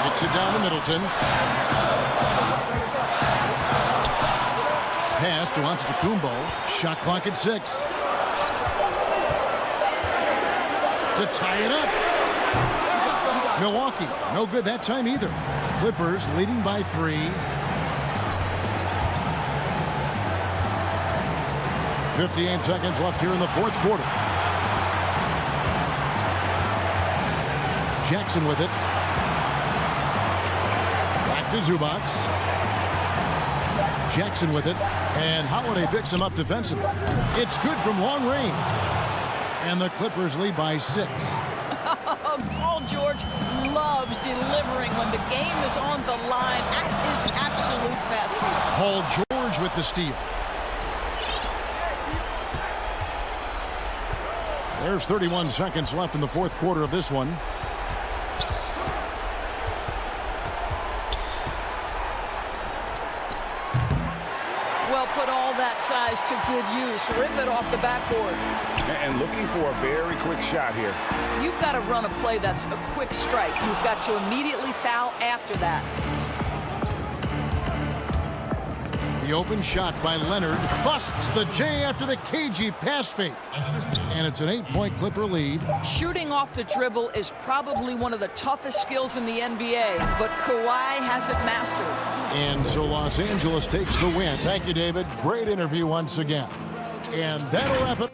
S1: Gets it down to Middleton. Pass to Antetokounmpo. Shot clock at 6. To tie it up. Milwaukee, no good that time either. Clippers leading by 3. 58 seconds left here in the fourth quarter. Jackson with it. Back to Zubac. Jackson with it. And Holiday picks him up defensively. It's good from long range. And the Clippers lead by 6.
S9: Paul George loves delivering when the game is on the line. At his absolute best.
S1: Paul George with the steal. There's 31 seconds left in the fourth quarter of this one.
S9: Well, put all that size to good use. Rip it off the backboard.
S5: And looking for a very quick shot here.
S9: You've got to run a play that's a quick strike. You've got to immediately foul after that.
S1: The open shot by Leonard busts the J after the cagey pass fake. And it's an 8-point Clipper lead.
S9: Shooting off the dribble is probably one of the toughest skills in the NBA, but Kawhi has it mastered.
S1: And so Los Angeles takes the win. Thank you, David. Great interview once again. And that'll wrap it.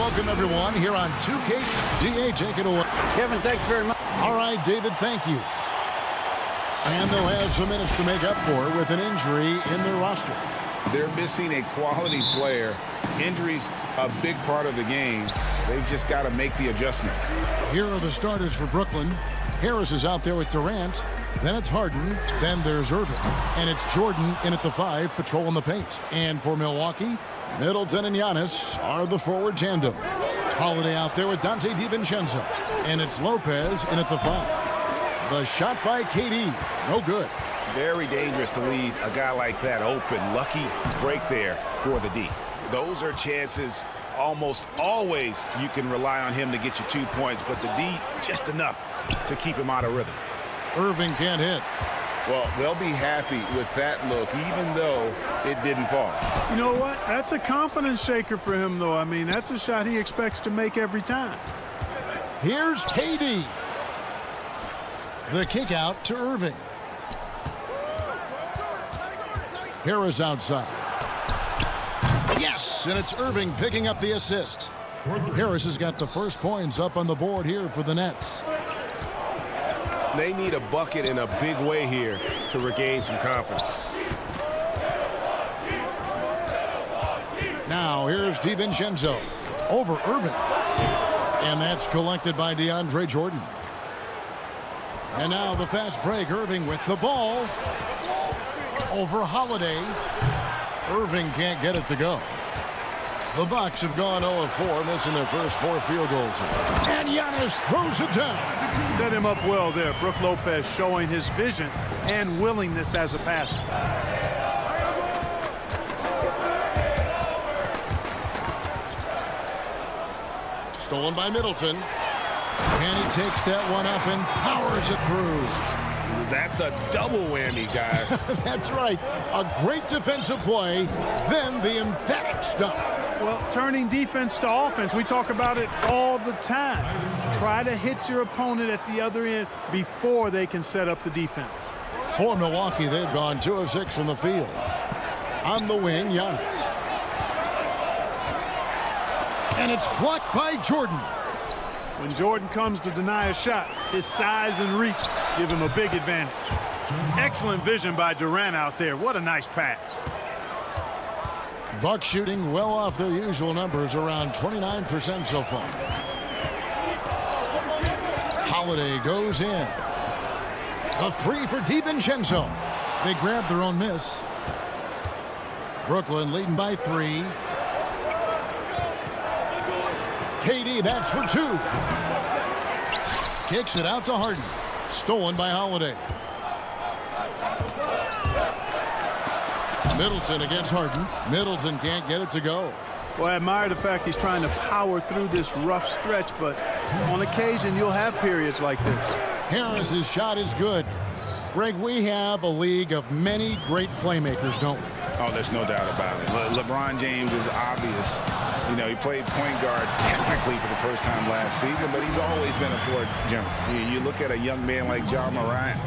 S1: welcome everyone here on 2K. DA, take it away.
S11: Kevin, thanks very much.
S1: All right, David, thank you. And they'll have some minutes to make up for with an injury in their roster.
S4: They're missing a quality player. Injuries a big part of the game. They've just got to make the adjustments.
S1: Here are the starters for Brooklyn. Harris is out there with Durant. Then it's Harden. Then there's Irving. And it's Jordan in at the 5, patrolling the paint. And for Milwaukee, Middleton and Giannis are the forward tandem. Holiday out there with Dante DiVincenzo. And it's Lopez in at the 5. The shot by KD. No good.
S4: Very dangerous to leave a guy like that open. Lucky break there for the D. Those are chances almost always you can rely on him to get you 2 points, but the D just enough to keep him out of rhythm.
S1: Irving can't hit.
S4: Well, they'll be happy with that look, even though it didn't fall.
S12: You know what? That's a confidence shaker for him, though. I mean, that's a shot he expects to make every time.
S1: Here's KD. The kick out to Irving. Harris outside. Yes, and it's Irving picking up the assist. Harris has got the first points up on the board here for the Nets.
S13: They need a bucket in a big way here to regain some confidence.
S1: Now here's DiVincenzo over Irving. And that's collected by DeAndre Jordan. And now the fast break. Irving with the ball. Over Holiday. Irving can't get it to go. The Bucks have gone 0 of 4, missing their first 4 field goals. And Giannis throws it down.
S12: Set him up well there. Brook Lopez showing his vision and willingness as a passer.
S1: Stolen by Middleton. And he takes that one up and powers it through.
S13: That's a double whammy, guys.
S1: That's right. A great defensive play, then the emphatic stuff.
S12: Well, turning defense to offense, we talk about it all the time. Try to hit your opponent at the other end before they can set up the defense.
S1: For Milwaukee, they've gone 2 of 6 from the field. On the wing, Giannis. And it's blocked by Jordan.
S12: When Jordan comes to deny a shot, his size and reach give him a big advantage. Excellent vision by Durant out there. What a nice pass.
S1: Bucks shooting well off their usual numbers, around 29% so far. Holiday goes in. A 3 for DiVincenzo. They grab their own miss. Brooklyn leading by 3. KD, that's for 2. Kicks it out to Harden. Stolen by Holiday. Middleton against Harden. Middleton can't get it to go.
S12: Well, I admire the fact he's trying to power through this rough stretch, but on occasion you'll have periods like this.
S1: Harris's shot is good. Greg, we have a league of many great playmakers, don't we?
S4: Oh, there's no doubt about it. LeBron James is obvious. You know, he played point guard technically for the first time last season, but he's always been a floor general. You look at a young man like Ja Morant,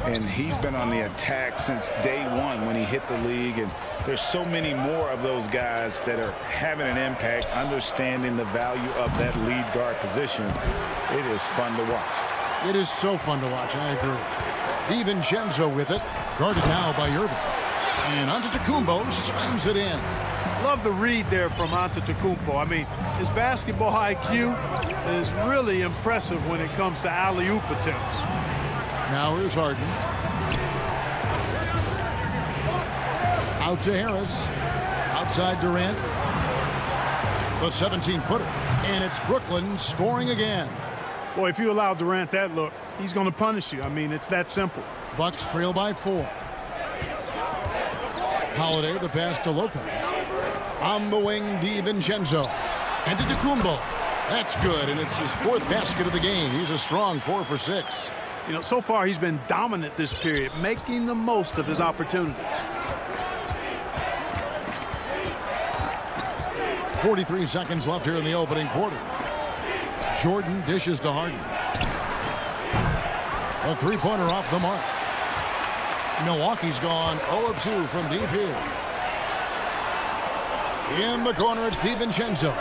S4: and he's been on the attack since day one when he hit the league. And there's so many more of those guys that are having an impact, understanding the value of that lead guard position. It is fun to watch.
S1: It is so fun to watch, I agree. DiVincenzo with it, guarded now by Irving. And Antetokounmpo slams it in.
S12: Love the read there from Antetokounmpo. I mean, his basketball IQ is really impressive when it comes to alley-oop attempts.
S1: Now here's Harden. Out to Harris. Outside Durant. The 17-footer. And it's Brooklyn scoring again.
S12: Boy, if you allow Durant that look, he's going to punish you. I mean, it's that simple.
S1: Bucks trail by 4. Holiday, the pass to Lopez. On the wing, DiVincenzo. Antetokounmpo. That's good, and it's his 4th basket of the game. He's a strong 4 for 6.
S12: You know, so far he's been dominant this period, making the most of his opportunities.
S1: 43 seconds left here in the opening quarter. Jordan dishes to Harden. A 3-pointer off the mark. Milwaukee's gone 0 of 2 from deep here. In the corner, it's DiVincenzo.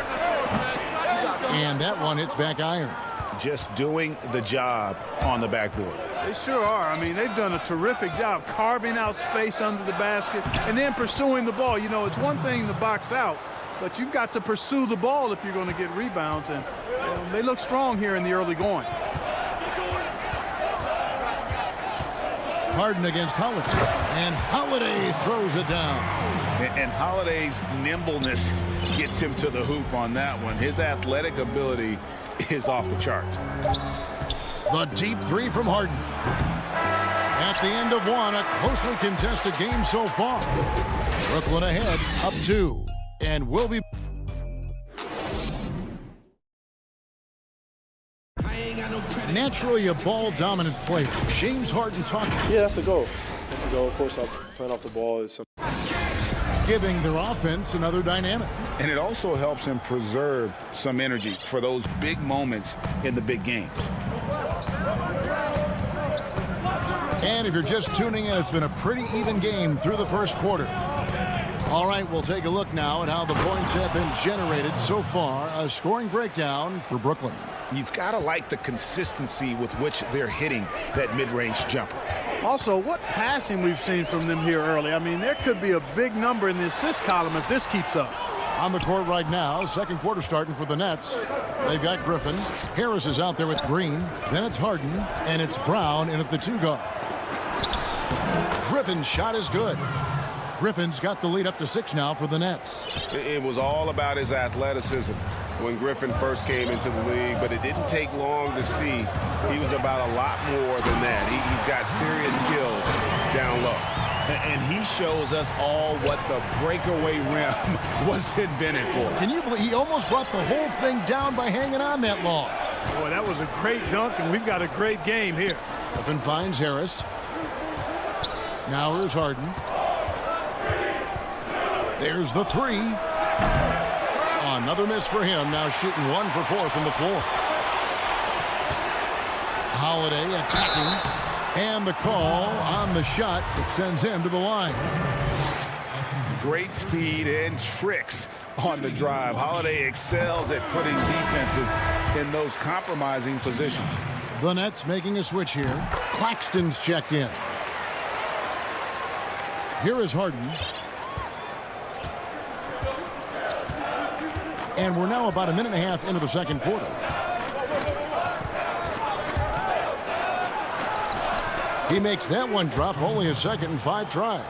S1: And that one hits back iron.
S5: Just doing the job on the backboard.
S12: They sure are. I mean, they've done a terrific job carving out space under the basket and then pursuing the ball. You know, it's one thing to box out, but you've got to pursue the ball if you're going to get rebounds. And they look strong here in the early going.
S1: Harden against Holiday. And Holiday throws it down.
S5: And Holiday's nimbleness gets him to the hoop on that one. His athletic ability is off the charts.
S1: The deep three from Harden. At the end of one, a closely contested game so far. Brooklyn ahead, up 2. And will be... Naturally a ball-dominant player. James Harden talking.
S2: Yeah, that's the goal. That's the goal. Of course, playing off the ball is something.
S1: Giving their offense another dynamic.
S5: And it also helps him preserve some energy for those big moments in the big game.
S1: And if you're just tuning in, it's been a pretty even game through the first quarter. All right, we'll take a look now at how the points have been generated so far. A scoring breakdown for Brooklyn.
S5: You've got to like the consistency with which they're hitting that mid-range jumper.
S12: Also, what passing we've seen from them here early. I mean, there could be a big number in the assist column if this keeps up.
S1: On the court right now, second quarter starting for the Nets. They've got Griffin. Harris is out there with Green. Then it's Harden, and it's Brown in at the 2 guard. Griffin's shot is good. Griffin's got the lead up to 6 now for the Nets.
S4: It was all about his athleticism when Griffin first came into the league, but it didn't take long to see he was about a lot more than that. He's got serious skills down low.
S5: And he shows us all what the breakaway rim was invented for.
S1: Can you believe he almost brought the whole thing down by hanging on that long?
S12: Boy, that was a great dunk, and we've got a great game here.
S1: Griffin finds Harris. Now here's Harden. There's the 3. Another miss for him. Now shooting 1 for 4 from the floor. Holiday attacking. And the call on the shot that sends him to the line.
S5: Great speed and tricks on the drive. Holiday excels at putting defenses in those compromising positions.
S1: The Nets making a switch here. Claxton's checked in. Here is Harden. And we're now about a minute and a half into the second quarter. He makes that one drop, only a second and 5 tries.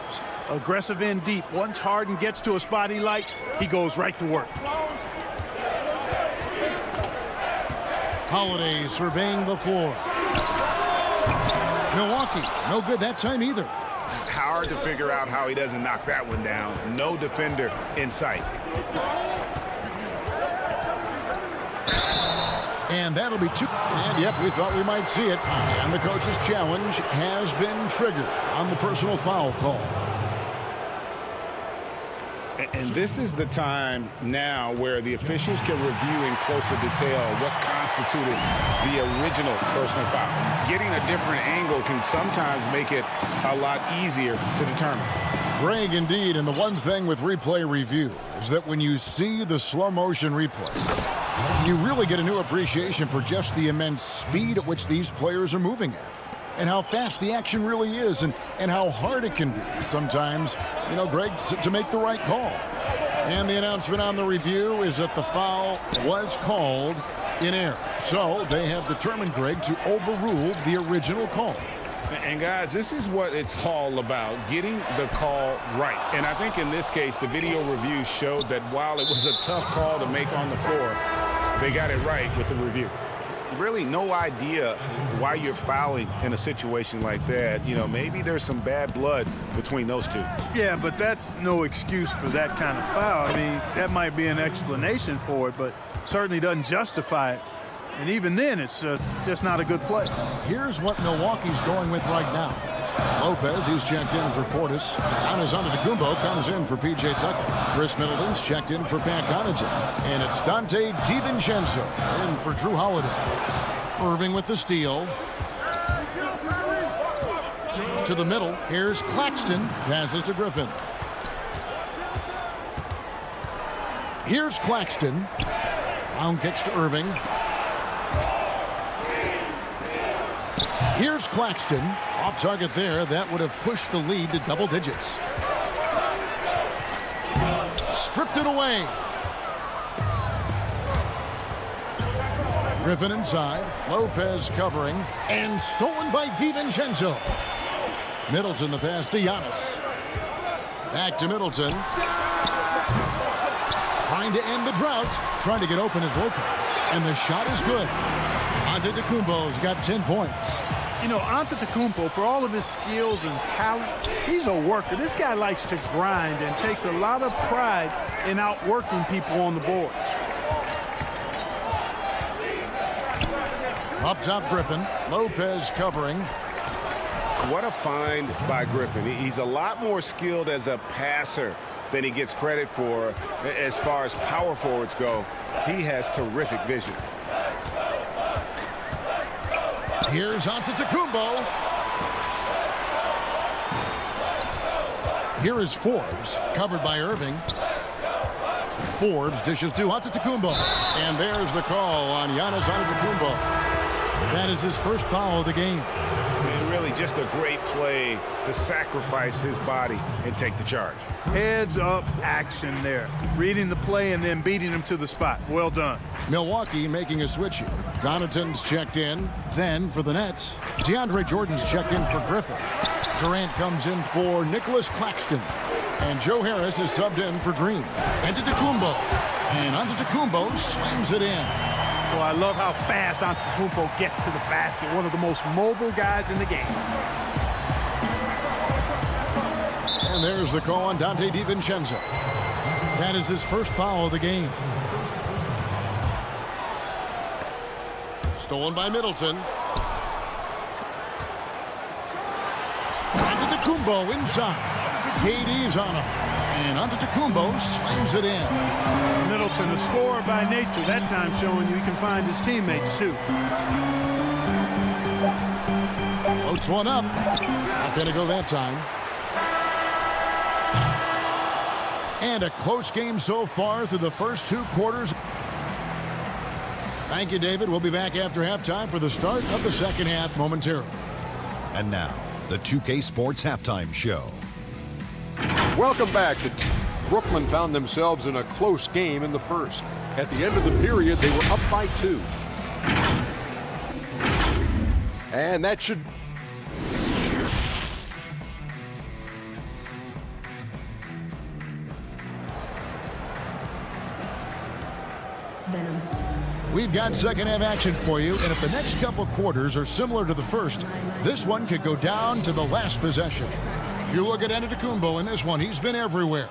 S12: Aggressive in deep. Once Harden gets to a spot he likes, he goes right to work.
S1: Holiday surveying the floor. Milwaukee, no good that time either.
S5: Hard to figure out how he doesn't knock that one down. No defender in sight.
S1: And that'll be 2. And yep, we thought we might see it. And the coach's challenge has been triggered on the personal foul call.
S5: And this is the time now where the officials can review in closer detail what constituted the original personal foul. Getting a different angle can sometimes make it a lot easier to determine.
S1: Greg, indeed, and the one thing with replay review is that when you see the slow motion replay, you really get a new appreciation for just the immense speed at which these players are moving at. And how fast the action really is, and how hard it can be sometimes, you know, Greg, to make the right call. And the announcement on the review is that the foul was called in error. So they have determined, Greg, to overrule the original call.
S5: And guys, this is what it's all about, getting the call right. And I think in this case, the video review showed that while it was a tough call to make on the floor, they got it right with the review. Really no idea why you're fouling in a situation like that. You know, maybe there's some bad blood between those two.
S12: Yeah, but that's no excuse for that kind of foul. I mean, that might be an explanation for it, but certainly doesn't justify it. And even then, it's just not a good play.
S1: Here's what Milwaukee's going with right now. Lopez, he's checked in for Portis. Antetokounmpo comes in for P.J. Tucker. Chris Middleton's checked in for Pat Connaughton. And it's Dante DiVincenzo in for Drew Holiday. Irving with the steal. To the middle. Here's Claxton. Passes to Griffin. Here's Claxton. Round kicks to Irving. Here's Claxton. Off target there. That would have pushed the lead to double digits. Stripped it away. Griffin inside. Lopez covering. And stolen by DiVincenzo. Middleton the pass to Giannis. Back to Middleton. Trying to end the drought. Trying to get open is Lopez. And the shot is good. Antetokounmpo's got 10 points.
S12: You know, Antetokounmpo, for all of his skills and talent, he's a worker. This guy likes to grind and takes a lot of pride in outworking people on the board.
S1: Up top, Griffin. Lopez covering.
S4: What a find by Griffin. He's a lot more skilled as a passer than he gets credit for as far as power forwards go. He has terrific vision.
S1: Here's Antetokounmpo. Here is Forbes, covered by Irving. Forbes dishes to Antetokounmpo. And there's the call on Giannis Antetokounmpo. That is his first foul of the game.
S4: And really just a great play to sacrifice his body and take the charge.
S12: Heads up action there. Reading the play and then beating him to the spot. Well done.
S1: Milwaukee making a switch here. Connaughton's checked in. Then for the Nets, DeAndre Jordan's checked in for Griffin. Durant comes in for Nicholas Claxton. And Joe Harris is subbed in for Green. Antetokounmpo. And Antetokounmpo slams it in.
S12: Well, I love how fast Antetokounmpo gets to the basket. One of the most mobile guys in the game.
S1: And there's the call on Dante DiVincenzo. That is his first foul of the game. Stolen by Middleton. Antetokounmpo inside. KD's on him. And Antetokounmpo slams it in.
S12: Middleton, a scorer by nature, that time showing you he can find his teammates too.
S1: Floats one up. Not going to go that time. And a close game so far through the first 2 quarters. Thank you, David. We'll be back after halftime for the start of the second half momentarily.
S6: And now, the 2K Sports Halftime Show.
S7: Welcome back. Brooklyn found themselves in a close game in the first. At the end of the period, they were up by 2. And that should...
S1: We've got second half action for you, and if the next couple quarters are similar to the first, this one could go down to the last possession. You look at Antetokounmpo in this one, he's been everywhere.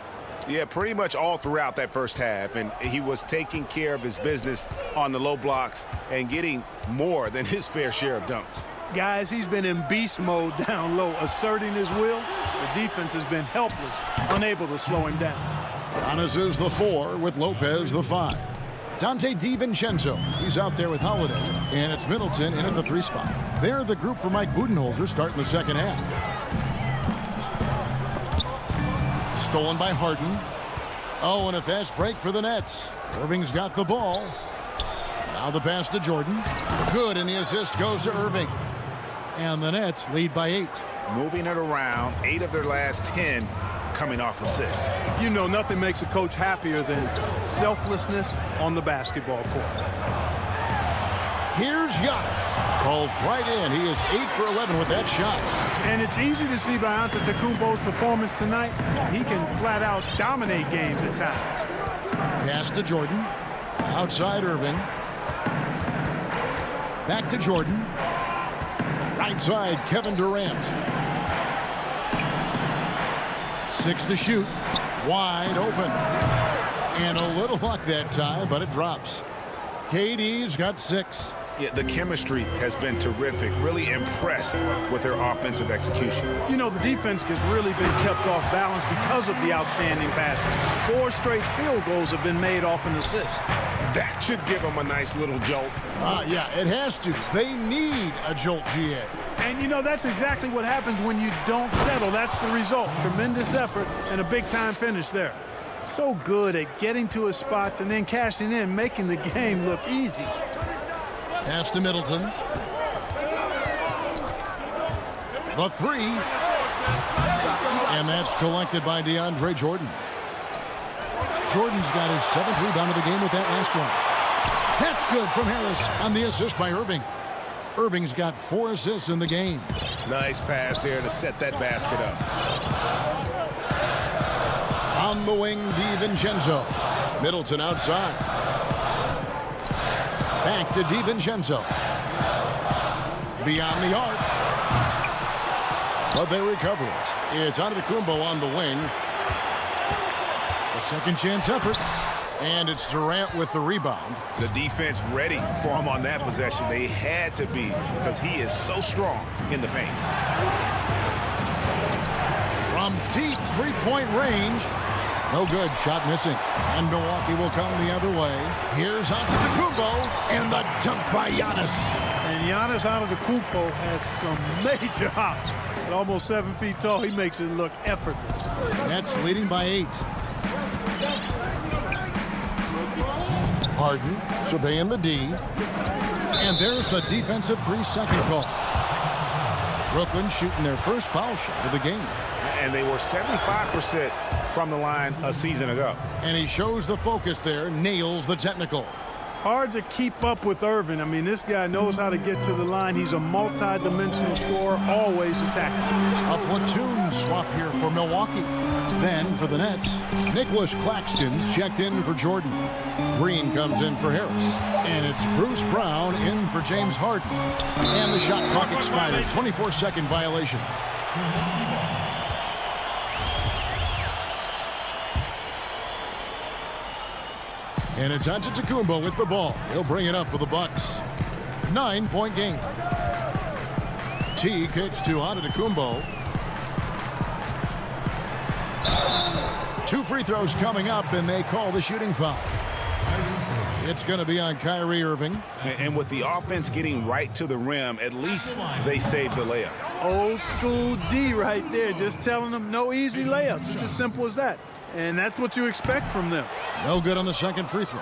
S4: Yeah, pretty much all throughout that first half, and he was taking care of his business on the low blocks and getting more than his fair share of dunks.
S12: Guys, he's been in beast mode down low, asserting his will. The defense has been helpless, unable to slow him down.
S1: Giannis is the 4 with Lopez the 5. Dante DiVincenzo, he's out there with Holiday, and it's Middleton in at the 3 spot. They're the group for Mike Budenholzer starting the second half. Stolen by Harden. Oh, and a fast break for the Nets. Irving's got the ball. Now the pass to Jordan. Good, and the assist goes to Irving. And the Nets lead by 8.
S4: Moving it around, 8 of their last 10 coming off assists.
S12: You know, nothing makes a coach happier than selflessness on the basketball court.
S1: Here's Giannis. Falls right in. He is 8 for 11 with that shot.
S12: And it's easy to see by Antetokounmpo's performance tonight. He can flat out dominate games at times.
S1: Pass to Jordan. Outside Irving. Back to Jordan. Right side, Kevin Durant. 6 to shoot. Wide open. And a little luck that time, but it drops. KD's got 6.
S4: Yeah, the chemistry has been terrific. Really impressed with their offensive execution.
S12: You know, the defense has really been kept off balance because of the outstanding passing. 4 straight field goals have been made off an assist.
S4: That should give them a nice little jolt.
S1: Yeah, it has to. They need a jolt, GA.
S12: And, you know, that's exactly what happens when you don't settle. That's the result. Tremendous effort and a big-time finish there. So good at getting to his spots and then cashing in, making the game look easy.
S1: Pass to Middleton. The three. And that's collected by DeAndre Jordan. Jordan's got his 7th rebound of the game with that last one. That's good from Harris on the assist by Irving. Irving's got 4 assists in the game.
S13: Nice pass there to set that basket up.
S1: On the wing, DiVincenzo. Middleton outside. Back to DiVincenzo. Beyond the arc. But they recover it. It's Antetokounmpo on the wing. A second chance effort. And it's Durant with the rebound.
S4: The defense ready for him on that possession. They had to be because he is so strong in the paint.
S1: From deep three-point range. No good. Shot missing. And Milwaukee will come the other way. Here's Antetokounmpo. And the dunk by Giannis.
S12: And Giannis Antetokounmpo has some major hops. At almost 7 feet tall, he makes it look effortless.
S1: Nets leading by 8. Harden surveying the D. And there's the defensive 3-second call. Brooklyn shooting their first foul shot of the game.
S4: And they were 75% from the line a season ago.
S1: And he shows the focus there, nails the technical.
S12: Hard to keep up with Irving. I mean, this guy knows how to get to the line. He's a multi-dimensional scorer, always attacking.
S1: A platoon swap here for Milwaukee. Then for the Nets, Nicholas Claxton's checked in for Jordan. Green comes in for Harris. And it's Bruce Brown in for James Harden. And the shot clock expires. 24-second violation. And it's Antetokounmpo with the ball. He'll bring it up for the Bucks. 9-point game. T kicks to Antetokounmpo. 2 free throws coming up, and they call the shooting foul. It's going to be on Kyrie Irving.
S4: And with the offense getting right to the rim, at least they saved the layup.
S12: Old school D right there, just telling them no easy layups. It's as simple as that. And that's what you expect from them.
S1: No good on the second free throw.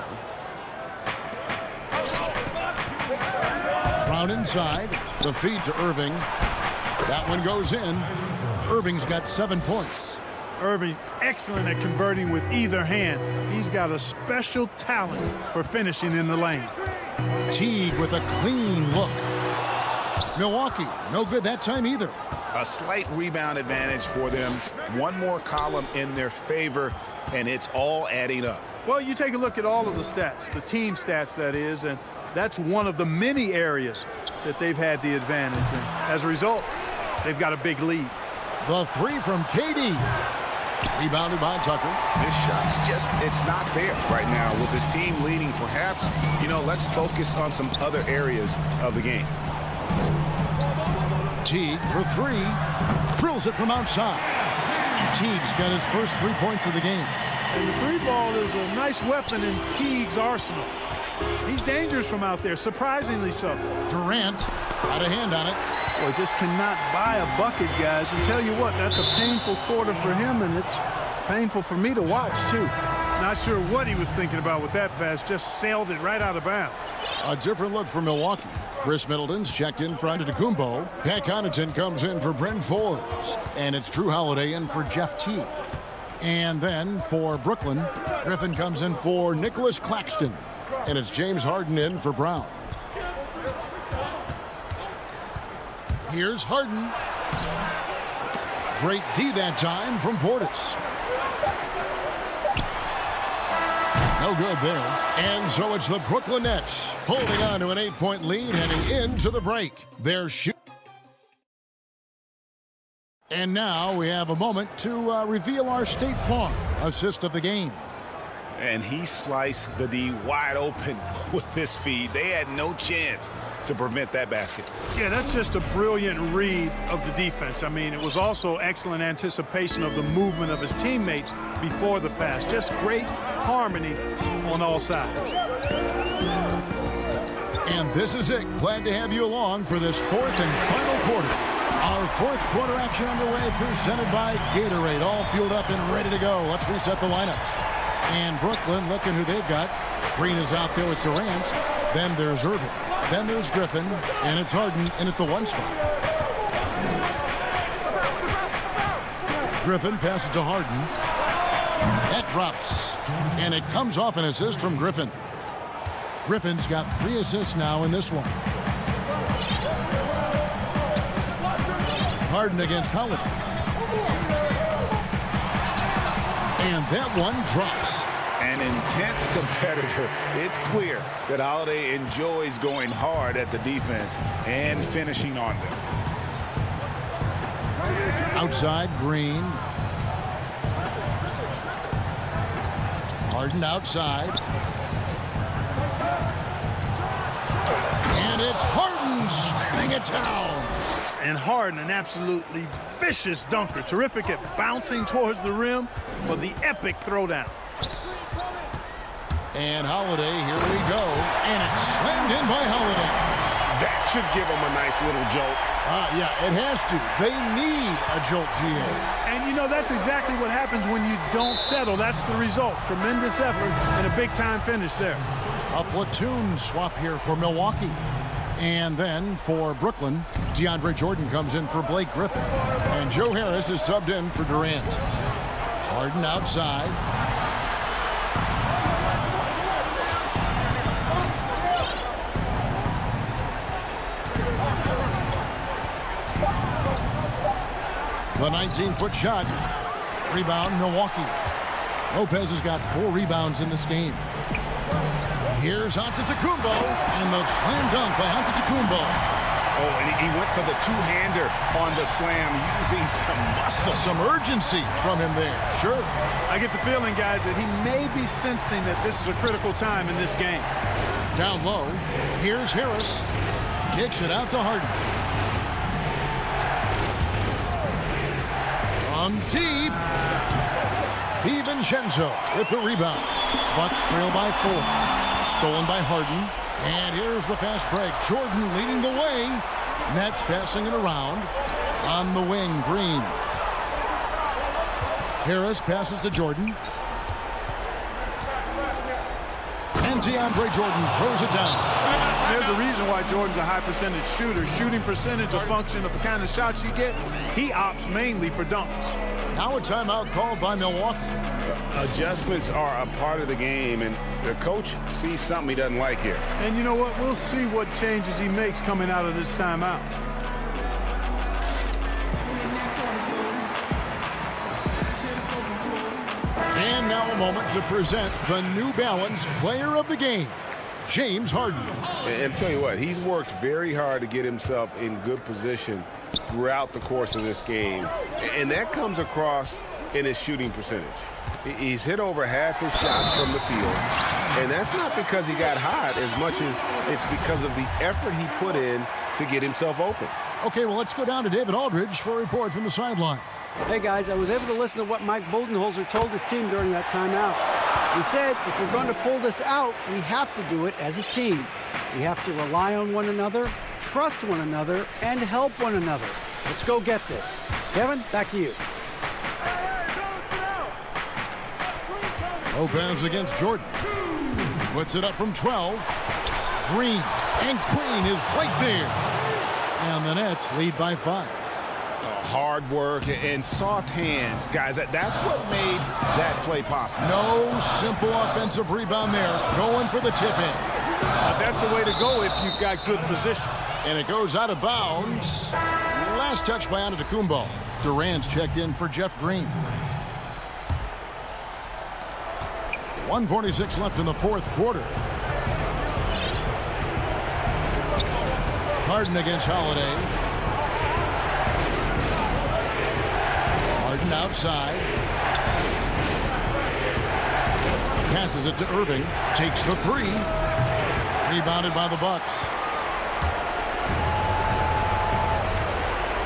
S1: Brown inside. The feed to Irving. That one goes in. Irving's got 7 points.
S12: Irving, excellent at converting with either hand. He's got a special talent for finishing in the lane.
S1: Teague with a clean look. Milwaukee, no good that time either.
S4: A slight rebound advantage for them. One more column in their favor, and it's all adding up.
S12: Well, you take a look at all of the stats, the team stats, that is, and that's one of the many areas that they've had the advantage. And as a result, they've got a big lead.
S1: The three from KD. Rebounded by Tucker.
S4: This shot's just, it's not there right now. With this team leading, perhaps, let's focus on some other areas of the game.
S1: Teague for 3. Drills it from outside. Teague's got his first 3 points of the game.
S12: And the 3 ball is a nice weapon in Teague's arsenal. He's dangerous from out there, surprisingly so.
S1: Durant got a hand on it.
S12: Well, just cannot buy a bucket, guys. And tell you what, that's a painful quarter for him, and it's painful for me to watch, too. Not sure what he was thinking about with that pass. Just sailed it right out of bounds.
S1: A different look for Milwaukee. Chris Middleton's checked in for Antetokounmpo. Pat Connaughton comes in for Bryn Forbes. And it's Drew Holiday in for Jeff Teague. And then for Brooklyn, Griffin comes in for Nicholas Claxton. And it's James Harden in for Brown. Here's Harden. Great D that time from Portis. No good there. And so it's the Brooklyn Nets holding on to an 8-point lead heading into the break. They're shooting. And now we have a moment to reveal our State Farm assist of the game.
S4: And he sliced the D wide open with this feed. They had no chance to prevent that basket.
S12: Yeah, that's just a brilliant read of the defense. I mean, it was also excellent anticipation of the movement of his teammates before the pass. Just great harmony on all sides.
S1: And this is it. Glad to have you along for this fourth and final quarter. Our fourth quarter action underway, presented by Gatorade. All fueled up and ready to go. Let's reset the lineups. And Brooklyn, looking who they've got. Green is out there with Durant. Then there's Irving. Then there's Griffin. And it's Harden in at the 1 spot. Griffin passes to Harden. That drops. And it comes off an assist from Griffin. Griffin's got 3 assists now in this one. Harden against Holiday. And that one drops.
S5: An intense competitor. It's clear that Holiday enjoys going hard at the defense and finishing on them.
S1: Outside, Green. Harden outside. And it's Harden slamming it down.
S12: And Harden, an absolutely vicious dunker. Terrific at bouncing towards the rim for the epic throwdown.
S1: And Holiday, here we go. And it's slammed in by Holiday.
S4: That should give him a nice little jolt.
S1: Yeah, it has to. They need a jolt, GA.
S12: And, you know, that's exactly what happens when you don't settle. That's the result. Tremendous effort and a big-time finish there.
S1: A platoon swap here for Milwaukee. And then for Brooklyn, DeAndre Jordan comes in for Blake Griffin. And Joe Harris is subbed in for Durant. Harden outside. The 19-foot shot. Rebound, Milwaukee. Lopez has got 4 rebounds in this game. Here's Antetokounmpo, and the slam dunk by Antetokounmpo.
S5: Oh, and he went for the two-hander on the slam, using some muscle.
S1: Some urgency from him there. Sure.
S12: I get the feeling, guys, that he may be sensing that this is a critical time in this game.
S1: Down low. Here's Harris. Kicks it out to Harden. From deep. DiVincenzo with the rebound. Bucks trail by 4. Stolen by Harden. And here's the fast break. Jordan leading the way. Nets passing it around. On the wing, Green. Harris passes to Jordan. And DeAndre Jordan throws it down.
S12: There's a reason why Jordan's a high percentage shooter. Shooting percentage a function of the kind of shots you get. He opts mainly for dunks.
S1: Now a timeout called by Milwaukee.
S4: Adjustments are a part of the game, and the coach sees something he doesn't like here.
S12: And you know what? We'll see what changes he makes coming out of this timeout.
S1: And now a moment to present the New Balance Player of the Game, James Harden.
S4: And tell you what, he's worked very hard to get himself in good position throughout the course of this game. And that comes across in his shooting percentage. He's hit over half his shots from the field. And that's not because he got hot as much as it's because of the effort he put in to get himself open.
S1: Okay, well, let's go down to David Aldridge for a report from the sideline.
S11: Hey, guys, I was able to listen to what Mike Budenholzer told his team during that timeout. He said, if we're going to pull this out, we have to do it as a team. We have to rely on one another, trust one another, and help one another. Let's go get this. Kevin, back to you.
S1: Lopez against Jordan. Puts it up from 12. Green. And Green is right there. And the Nets lead by 5.
S5: Hard work and soft hands. Guys, that's what made that play possible.
S1: No simple offensive rebound there. Going for the tip-in.
S12: That's the way to go if you've got good position.
S1: And it goes out of bounds. Last touch by Antetokounmpo. Durant's checked in for Jeff Green. 1:46 left in the fourth quarter. Harden against Holiday. Harden outside. Passes it to Irving. Takes the 3. Rebounded by the Bucks.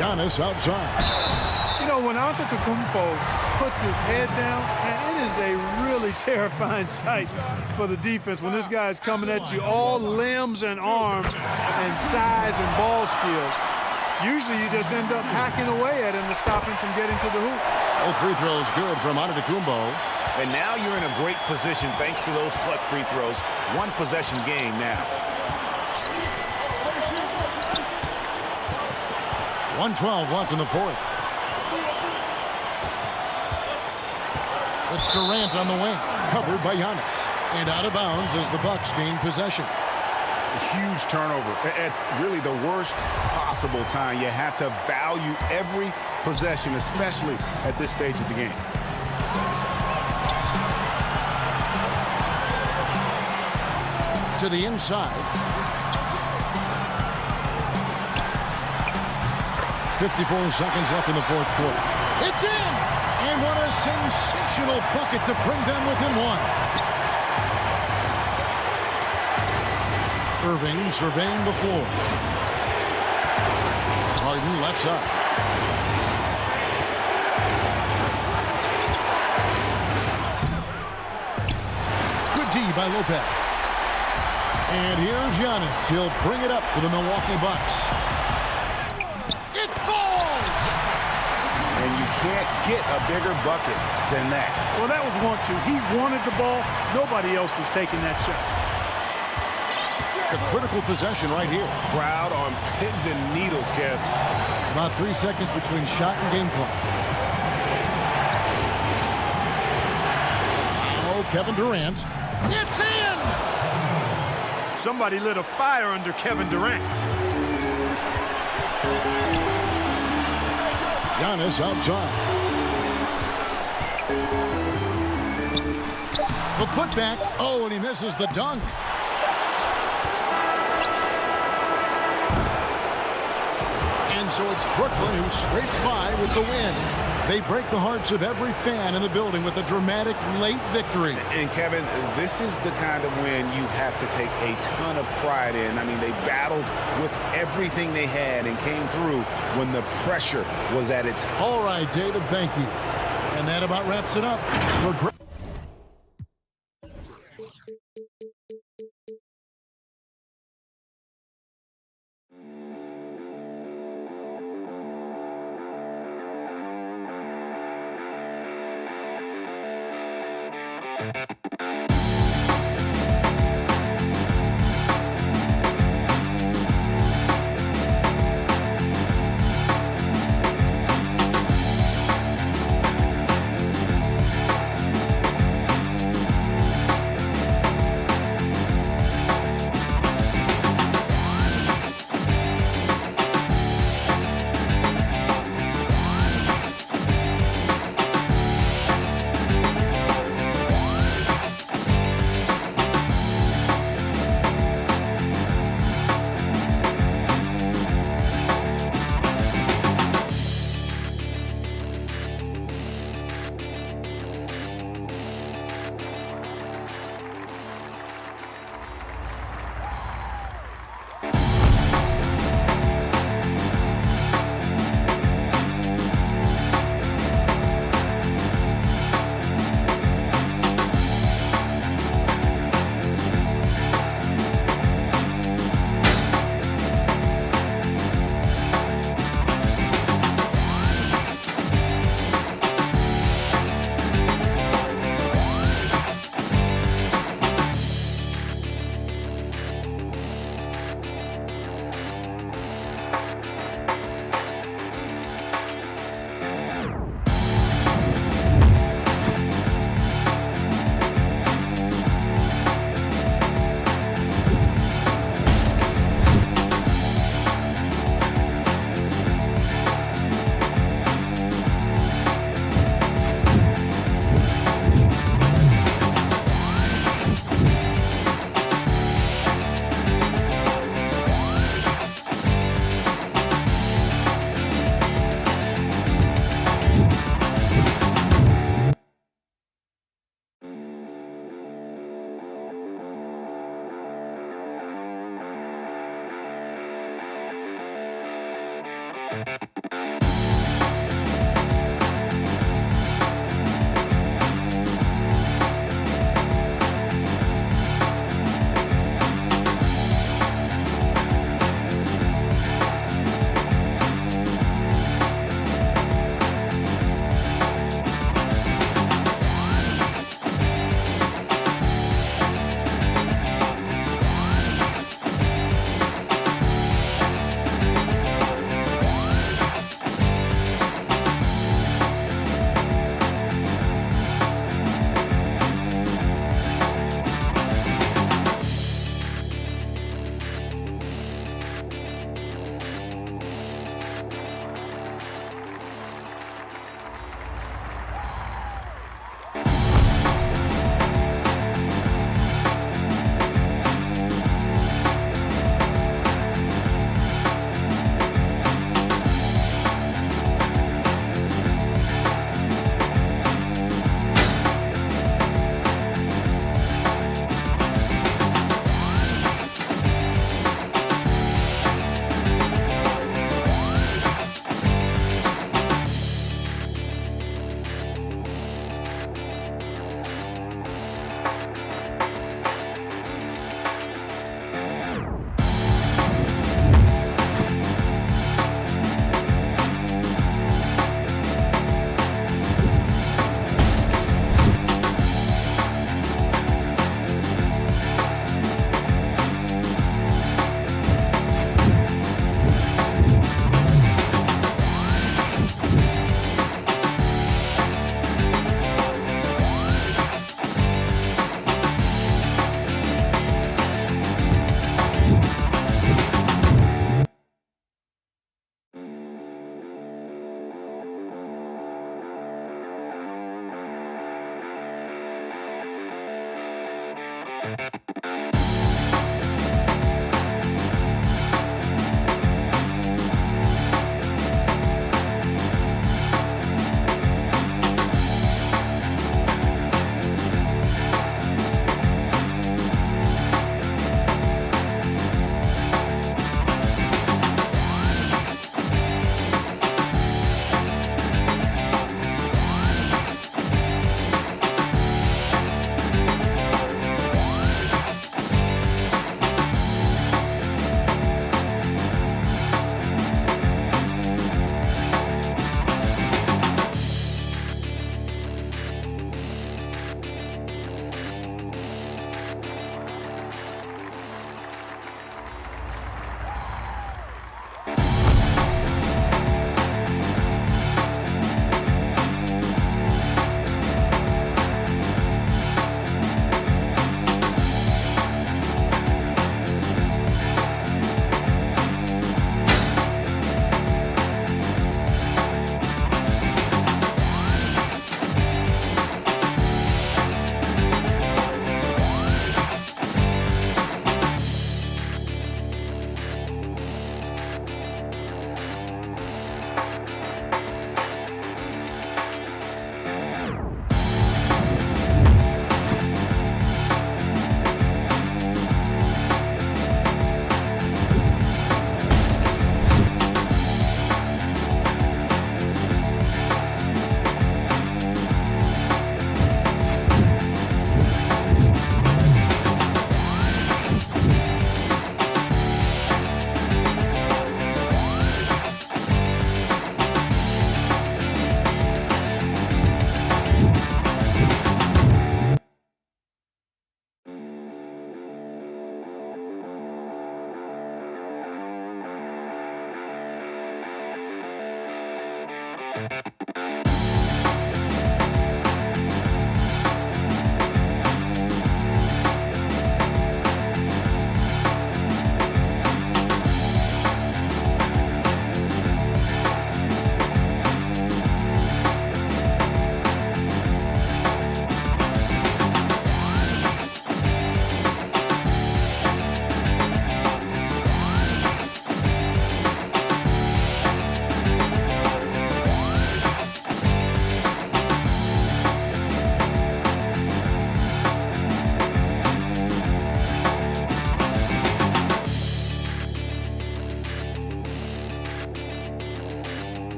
S1: Giannis outside.
S12: You know, when Antetokounmpo puts his head down, and it is a really terrifying sight for the defense when this guy's coming at you, all limbs and arms and size and ball skills. Usually you just end up hacking away at him to stop him from getting to the hoop.
S1: Both free throws good from Antetokounmpo.
S14: And now you're in a great position thanks to those clutch free throws. One possession game now.
S1: 1:12 left in the fourth. It's Durant on the wing, covered by Giannis. And out of bounds as the Bucks gain possession.
S5: A huge turnover at really the worst possible time. You have to value every possession, especially at this stage of the game.
S1: To the inside. 54 seconds left in the fourth quarter. It's in! And what a sensational bucket to bring them within one. Irving surveying the floor. Harden left side. Good D by Lopez. And here's Giannis. He'll bring it up for the Milwaukee Bucks. It falls!
S5: And you can't get a bigger bucket than that.
S12: Well, that was 1-2. He wanted the ball. Nobody else was taking that shot.
S1: A critical possession right here.
S13: Crowd on pins and needles, Kev.
S1: About 3 seconds between shot and game clock. Now Kevin Durant. It's in!
S12: Somebody lit a fire under Kevin Durant.
S1: Giannis outside. The putback. Oh, and he misses the dunk. And so it's Brooklyn who scrapes by with the win. They break the hearts of every fan in the building with a dramatic late victory.
S5: And Kevin, this is the kind of win you have to take a ton of pride in. I mean, they battled with everything they had and came through when the pressure was at its height.
S1: All right, David, thank you. And that about wraps it up. We're great.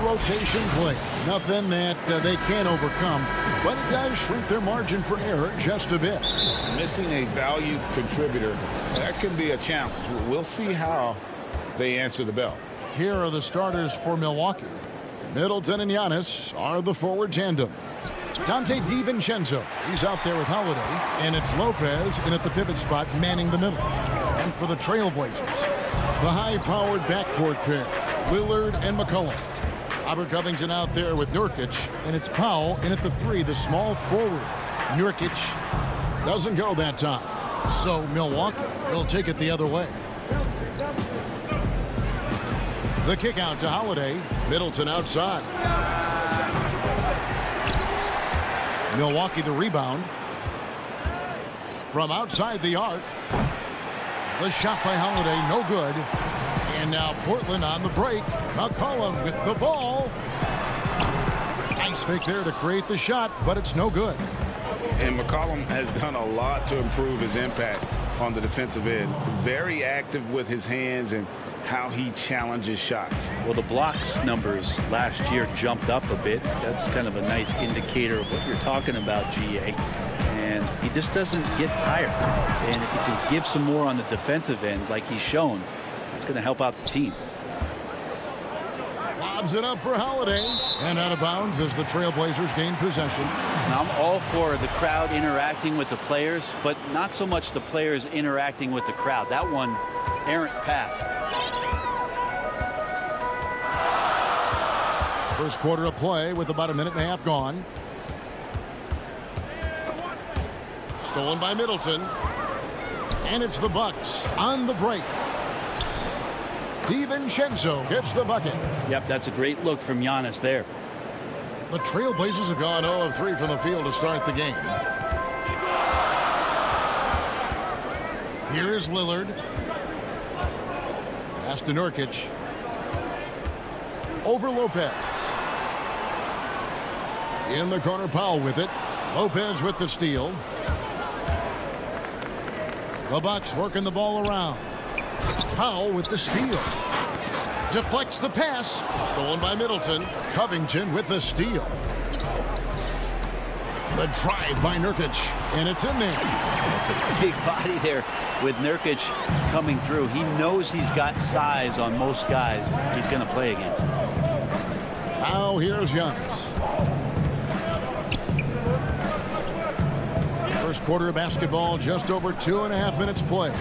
S1: rotation play. Nothing that they can't overcome, but it does shrink their margin for error just a bit.
S5: Missing a value contributor, that can be a challenge. We'll see how they answer the bell.
S1: Here are the starters for Milwaukee. Middleton and Giannis are the forward tandem. Dante DiVincenzo, he's out there with Holiday, and it's Lopez in at the pivot spot manning the middle. And for the Trailblazers, the high-powered backcourt pair, Lillard and McCollum. Robert Covington out there with Nurkic, and it's Powell in at the 3, the small forward. Nurkic doesn't go that time, so Milwaukee will take it the other way. The kick out to Holiday, Middleton outside. Milwaukee the rebound. From outside the arc. The shot by Holiday, no good. And now Portland on the break. McCollum with the ball. Nice fake there to create the shot, but it's no good.
S5: And McCollum has done a lot to improve his impact on the defensive end. Very active with his hands and how he challenges shots.
S15: Well, the blocks numbers last year jumped up a bit. That's kind of a nice indicator of what you're talking about, GA. And he just doesn't get tired. And if he can give some more on the defensive end like he's shown, it's going to help out the team.
S1: Lobs it up for Holiday. And out of bounds as the Trailblazers gain possession.
S15: Now, I'm all for the crowd interacting with the players, but not so much the players interacting with the crowd. That one, errant pass.
S1: First quarter of play with about a minute and a half gone. Stolen by Middleton. And it's the Bucks on the break. DiVincenzo gets the bucket.
S15: Yep, that's a great look from Giannis there.
S1: The Trailblazers have gone 0 of 3 from the field to start the game. Here is Lillard. Pass to Nurkic. Over Lopez. In the corner, Powell with it. Lopez with the steal. The Bucks working the ball around. Powell with the steal. Deflects the pass. Stolen by Middleton. Covington with the steal. The drive by Nurkic. And it's in there.
S15: It's a big body there with Nurkic coming through. He knows he's got size on most guys he's going to play against.
S1: Now here's Giannis. First quarter of basketball, just over 2.5 minutes play.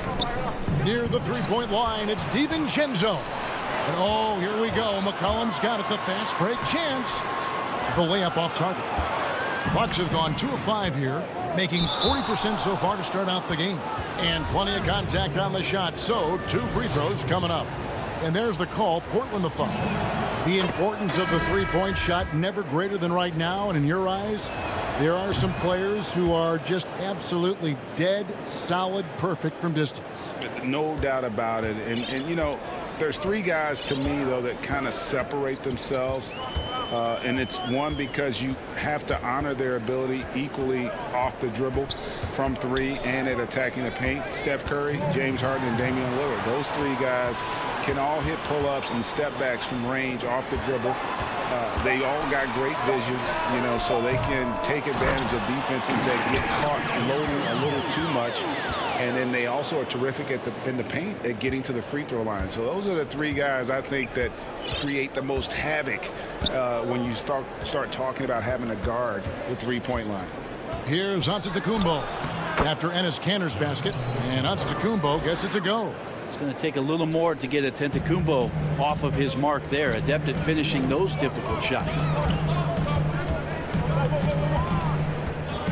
S1: Near the three-point line, it's DiVincenzo. And oh, here we go. McCollum's got it, the fast break chance. The layup off target. Bucks have gone 2 of 5 here, making 40% so far to start out the game. And plenty of contact on the shot, so 2 free throws coming up. And there's the call, Portland the foul. The importance of the three-point shot never greater than right now, and in your eyes, there are some players who are just absolutely dead, solid, perfect from distance.
S5: No doubt about it. And you know, there's 3 guys to me, though, that kind of separate themselves. And it's one, because you have to honor their ability equally off the dribble from 3 and at attacking the paint. Steph Curry, James Harden, and Damian Lillard. Those 3 guys can all hit pull-ups and step backs from range off the dribble. They all got great vision, you know, so they can take advantage of defenses that get caught loading a little too much. And then they also are terrific in the paint at getting to the free throw line. So those are the 3 guys I think that create the most havoc when you start talking about having a guard the three-point line.
S1: Here's Antetokounmpo after Enes Kanter's basket, and Antetokounmpo gets it to go.
S15: It's going to take a little more to get Antetokounmpo off of his mark there. Adept at finishing those difficult shots.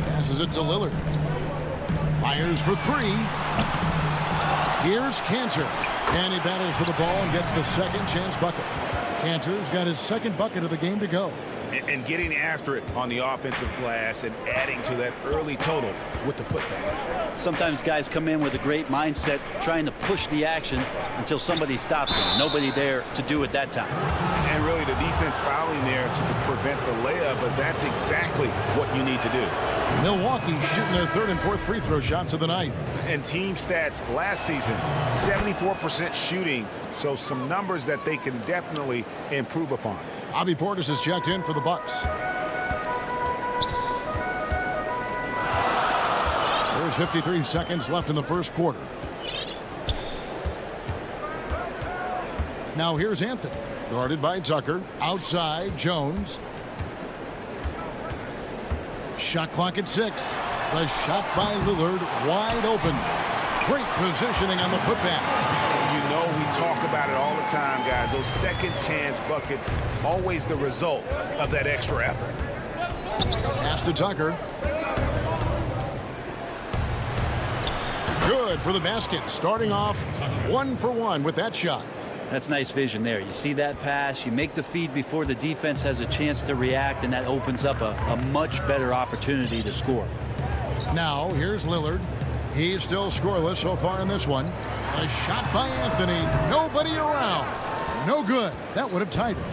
S1: Passes it to Lillard. Fires for 3. Here's Kanter. And he battles for the ball and gets the second chance bucket. Kanter's got his second bucket of the game to go.
S14: And getting after it on the offensive glass and adding to that early total with the putback.
S15: Sometimes guys come in with a great mindset trying to push the action until somebody stops them. Nobody there to do it that time.
S5: And really the defense fouling there to prevent the layup, but that's exactly what you need to do.
S1: Milwaukee shooting their 3rd and 4th free throw shots of the night.
S5: And team stats last season, 74% shooting, so some numbers that they can definitely improve upon.
S1: Bobby Portis is checked in for the Bucks. There's 53 seconds left in the first quarter. Now here's Anthony, guarded by Tucker. Outside, Jones. Shot clock at 6. The shot by Lillard, wide open. Great positioning on the putback.
S14: You know we talk about it all the time, guys. Those second chance buckets, always the result of that extra effort.
S1: Pass to Tucker. Good for the basket. Starting off 1 for 1 with that shot.
S15: That's nice vision there. You see that pass, you make the feed before the defense has a chance to react, and that opens up a much better opportunity to score.
S1: Now, here's Lillard. He's still scoreless so far in this one. A shot by Anthony. Nobody around. No good. That would have tied it.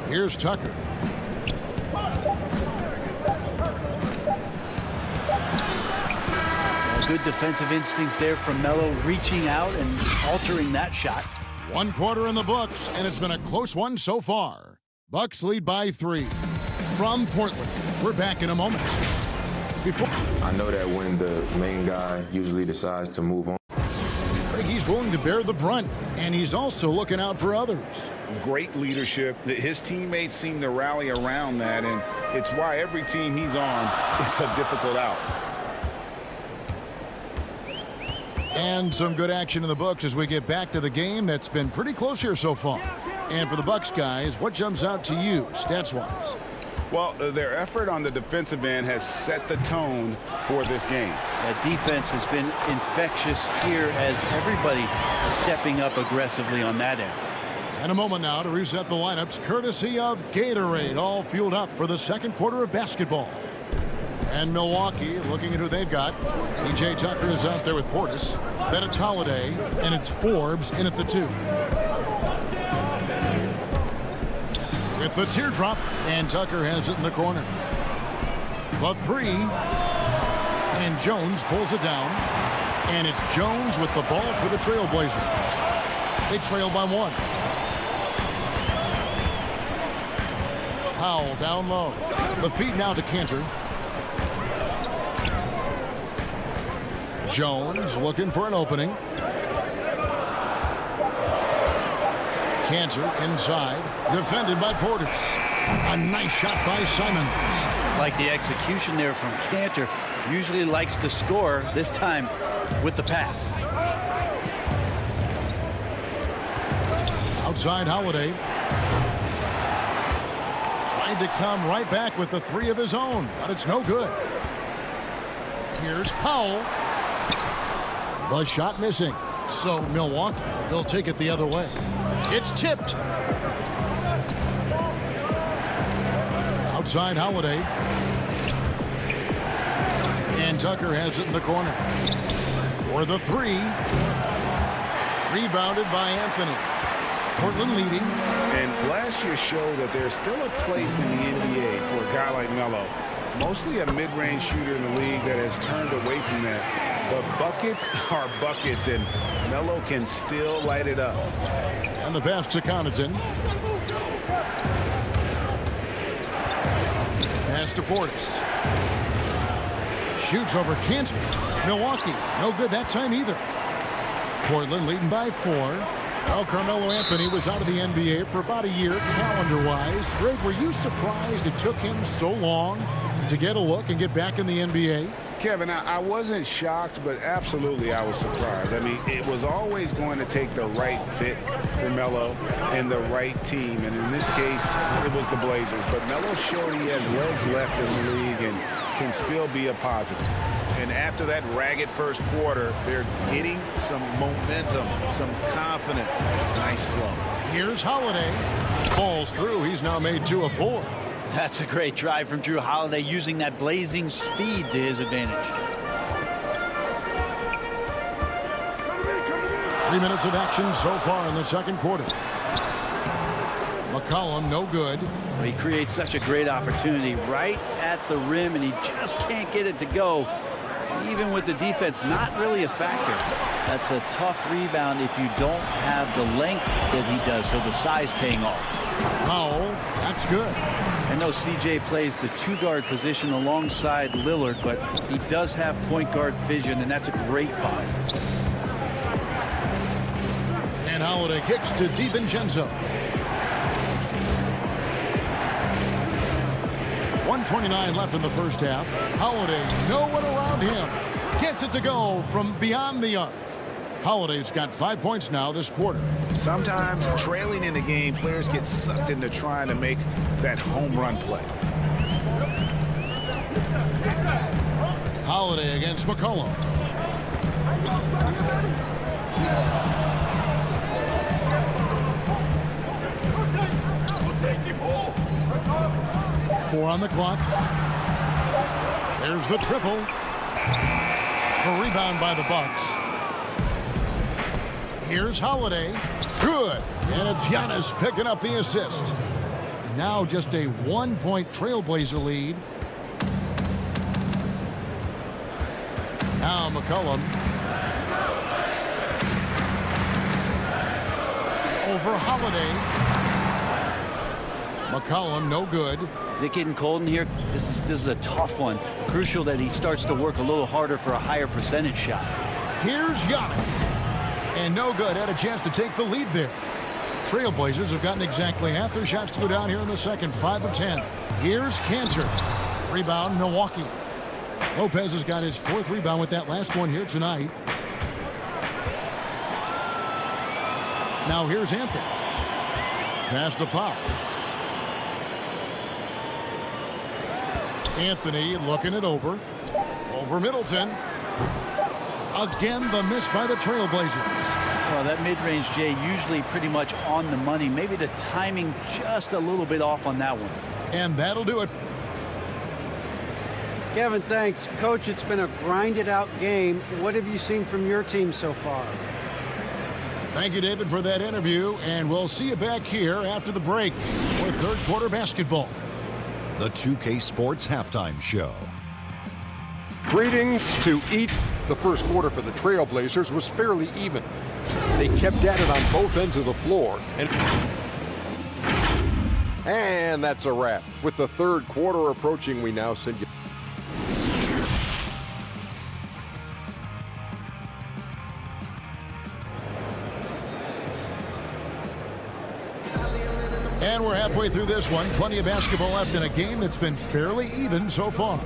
S1: Here's Tucker.
S15: Good defensive instincts there from Melo, reaching out and altering that shot.
S1: 1 quarter in the books, and it's been a close one so far. Bucks lead by 3. From Portland, we're back in a moment.
S16: I know that when the main guy usually decides to move on,
S1: he's willing to bear the brunt, and he's also looking out for others.
S5: Great leadership. His teammates seem to rally around that, and it's why every team he's on is a difficult out.
S1: And some good action in the books as we get back to the game that's been pretty close here so far. And for the Bucks guys, what jumps out to you stats-wise?
S5: Well, their effort on the defensive end has set the tone for this game.
S15: That defense has been infectious here as everybody stepping up aggressively on that end.
S1: And a moment now to reset the lineups courtesy of Gatorade, all fueled up for the second quarter of basketball. And Milwaukee looking at who they've got. P.J. Tucker is out there with Portis. Then it's Holiday, and it's Forbes in at the 2. With the teardrop, and Tucker has it in the corner. The 3, and Jones pulls it down. And it's Jones with the ball for the Trailblazers. They trail by 1. Powell down low. The feed now to Cantor. Jones looking for an opening. Cantor inside, defended by Portis. A nice shot by Simons.
S15: Like the execution there from Cantor. Usually likes to score, this time with the pass.
S1: Outside Holiday. Tried to come right back with the 3 of his own, but it's no good. Here's Powell. The shot missing. So Milwaukee will take it the other way. It's tipped. Outside Holiday. And Tucker has it in the corner. For the 3. Rebounded by Anthony. Portland leading.
S5: And last year showed that there's still a place in the NBA for a guy like Melo. Mostly a mid-range shooter in the league that has turned away from that. But buckets are buckets, and Melo can still light it up.
S1: And the pass to Connaughton. Pass to Portis. Shoots over Cantor. Milwaukee, no good that time either. Portland leading by 4. Well, Carmelo Anthony was out of the NBA for about a year, calendar-wise. Greg, were you surprised it took him so long to get a look and get back in the NBA?
S5: Kevin, I wasn't shocked, but absolutely I was surprised. I mean, it was always going to take the right fit for Melo and the right team. And in this case, it was the Blazers. But Melo showed he has legs left in the league and can still be a positive.
S14: And after that ragged first quarter, they're getting some momentum, some confidence. Nice flow.
S1: Here's Holiday. Falls through. He's now made 2 of 4.
S15: That's a great drive from Drew Holiday, using that blazing speed to his advantage.
S1: 3 minutes of action so far in the second quarter. McCollum, no good.
S15: Well, he creates such a great opportunity right at the rim, and he just can't get it to go. even with the defense not really a factor. That's a tough rebound if you don't have the length that he does, so the size paying off.
S1: Foul. That's good.
S15: I know CJ plays the two-guard position alongside Lillard, but he does have point guard vision, and that's a great find.
S1: And Holiday kicks to DiVincenzo. 1:29 left in the first half. Holiday, no one around him. Gets it to go from beyond the arc. Holiday's got 5 points now this quarter.
S14: Sometimes trailing in the game, players get sucked into trying to make that home run play.
S1: Holiday against McCollum. Four on the clock. There's the triple. A rebound by the Bucks. Here's Holiday. Good. And it's Giannis picking up the assist. Now just a 1-point Trailblazer lead. Now McCollum. Over Holiday. McCollum, no good.
S15: Is it getting cold in here? This is a tough one. Crucial that he starts to work a little harder for a higher percentage shot.
S1: Here's Giannis. And no good. Had a chance to take the lead there. Trailblazers have gotten exactly half their shots to go down here in the second. 5 of 10. Here's Cantor. Rebound, Milwaukee. Lopez has got his 4th rebound with that last one here tonight. Now here's Anthony. Pass to Pop. Anthony looking it over. Over Middleton. Again, the miss by the Trailblazers.
S15: Well, that mid-range, Jay, usually pretty much on the money. Maybe the timing just a little bit off on that one.
S1: And that'll do it.
S11: Kevin, thanks. Coach, it's been a grinded-out game. What have you seen from your team so far?
S1: Thank you, David, for that interview. And we'll see you back here after the break for third quarter basketball.
S6: The 2K Sports Halftime Show.
S7: Greetings to each. The first quarter for the Trailblazers was fairly even. They kept at it on both ends of the floor. And that's a wrap. With the third quarter approaching, we now send you.
S1: And we're halfway through this one. Plenty of basketball left in a game that's been fairly even so far.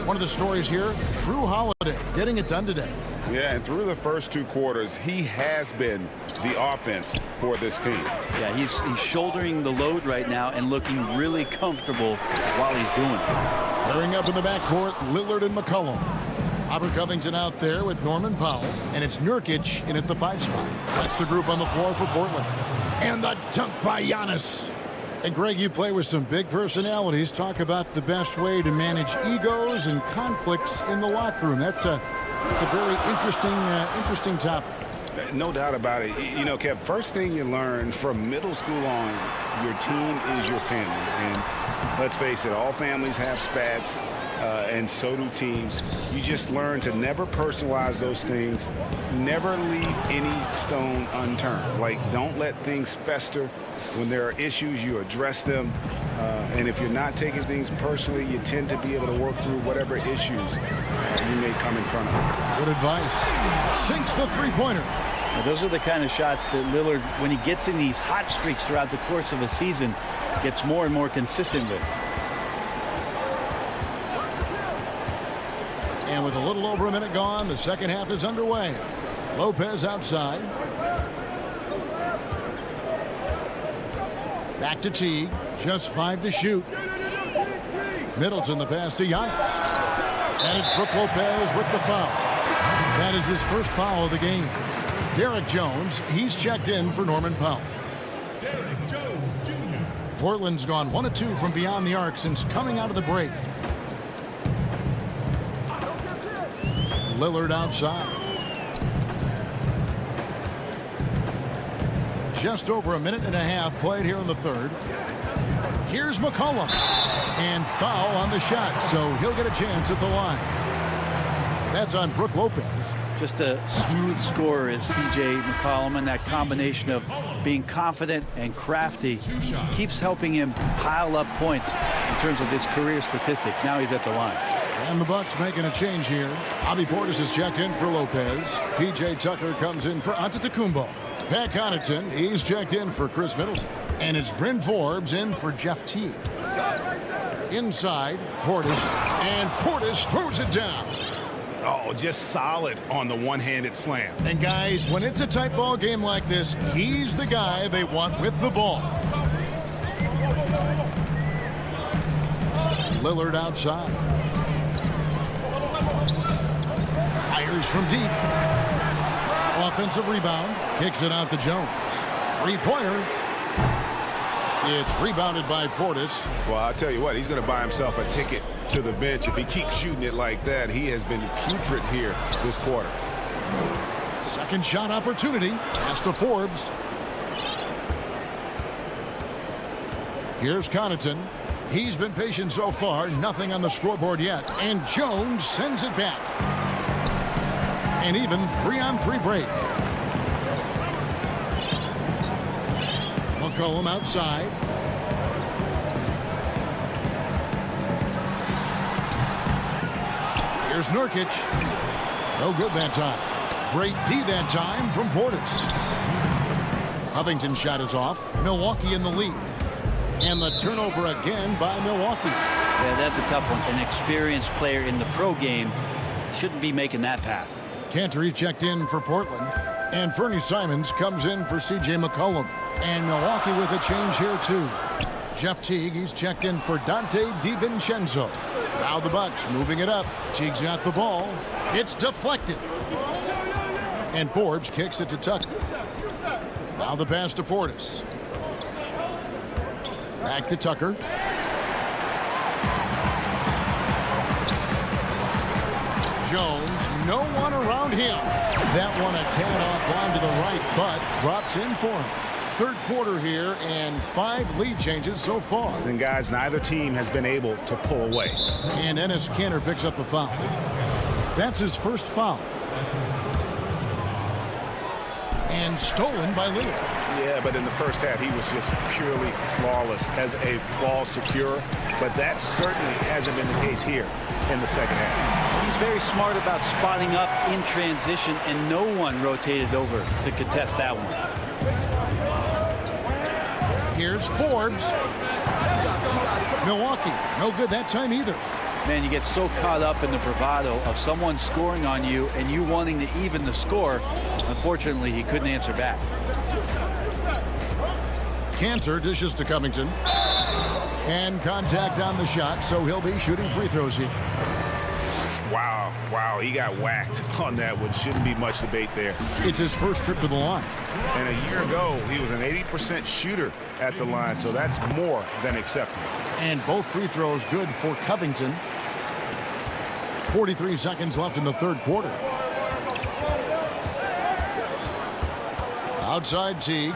S1: One of the stories here, Drew Holiday getting it done today.
S4: Yeah, and through the first 2 quarters, he has been the offense for this team.
S15: Yeah, he's shouldering the load right now and looking really comfortable while he's doing it.
S1: Clearing up in the backcourt, Lillard and McCollum. Robert Covington out there with Norman Powell, and it's Nurkic in at the 5 spot. That's the group on the floor for Portland. And the dunk by Giannis. And Greg, you play with some big personalities. Talk about the best way to manage egos and conflicts in the locker room. That's a very interesting topic.
S4: No doubt about it. You know, Kev, first thing you learn from middle school on, your team is your family. And let's face it, all families have spats, and so do teams. You just learn to never personalize those things. Never leave any stone unturned. Like, don't let things fester. When there are issues, you address them. And if you're not taking things personally, you tend to be able to work through whatever issues you may come in front of.
S1: Good advice. Sinks the three-pointer.
S15: Now, those are the kind of shots that Lillard, when he gets in these hot streaks throughout the course of a season, gets more and more consistent with.
S1: And with a little over a minute gone, the second half is underway. Lopez outside. Back to Teague. Just 5 to shoot. Middleton the pass to Giannis. And it's Brook Lopez with the foul. That is his first foul of the game. Derek Jones, he's checked in for Norman Powell.
S17: Derek Jones, Jr.
S1: Portland's gone 1 of 2 from beyond the arc since coming out of the break. Lillard outside. Just over a minute and a half played here in the third. Here's McCollum. And foul on the shot, so he'll get a chance at the line. That's on Brook Lopez.
S15: Just a smooth scorer is C.J. McCollum, and that combination of being confident and crafty keeps helping him pile up points in terms of his career statistics. Now he's at the line.
S1: And the Bucks making a change here. Bobby Portis is checked in for Lopez. P.J. Tucker comes in for Antetokounmpo. Pat Connaughton, he's checked in for Chris Middleton. And it's Bryn Forbes in for Jeff Teague. Inside, Portis, and Portis throws it down.
S14: Oh, just solid on the one-handed slam.
S1: And guys, when it's a tight ball game like this, he's the guy they want with the ball. Lillard outside. Fires from deep. Offensive rebound. Kicks it out to Jones. Three-pointer. It's rebounded by Portis.
S14: Well, I'll tell you what, he's going to buy himself a ticket to the bench. If he keeps shooting it like that, he has been putrid here this quarter.
S1: Second shot opportunity. Pass to Forbes. Here's Connaughton. He's been patient so far. Nothing on the scoreboard yet. And Jones sends it back. An even 3-on-3 break. McCollum outside. Here's Nurkic. No good that time. Great D that time from Portis. Covington's shot is off. Milwaukee in the lead. And the turnover again by Milwaukee.
S15: Yeah, that's a tough one. An experienced player in the pro game shouldn't be making that pass.
S1: Cantor checked in for Portland. And Fernie Simons comes in for C.J. McCollum. And Milwaukee with a change here, too. Jeff Teague, he's checked in for Dante DiVincenzo. Now the Bucks moving it up. Teague's got the ball. It's deflected. And Forbes kicks it to Tucker. Now the pass to Portis. Back to Tucker. Jones, no one around him. That one a tad off line to the right, but drops in for him. Third quarter here and 5 lead changes so far.
S14: And guys, neither team has been able to pull away.
S1: And Enes Kanter picks up the foul. That's his first foul. And stolen by Lillard.
S14: Yeah, but in the first half, he was just purely flawless as a ball securer. But that certainly hasn't been the case here in the second half.
S15: He's very smart about spotting up in transition, and no one rotated over to contest that one.
S1: Here's Forbes. Milwaukee, no good that time either.
S15: Man, you get so caught up in the bravado of someone scoring on you and you wanting to even the score. Unfortunately, he couldn't answer back.
S1: Cantor dishes to Covington. And contact on the shot, so he'll be shooting free throws here.
S14: Wow, he got whacked on that one. Shouldn't be much debate there.
S1: It's his first trip to the line.
S14: And a year ago, he was an 80% shooter at the line, so that's more than acceptable.
S1: And both free throws good for Covington. 43 seconds left in the third quarter. Outside Teague.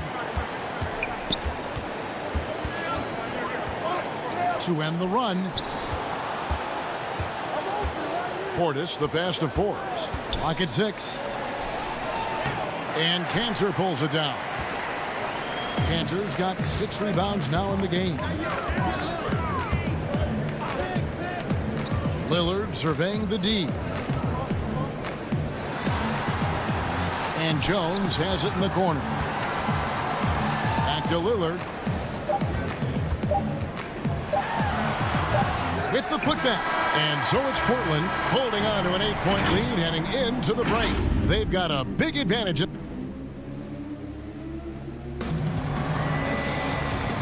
S1: To end the run. Portis, the pass to Forbes. Clock at 6. And Cantor pulls it down. Cantor's got 6 rebounds now in the game. Lillard surveying the D. And Jones has it in the corner. Back to Lillard. With the putback. And so it's Portland holding on to an 8-point lead heading into the break. They've got a big advantage.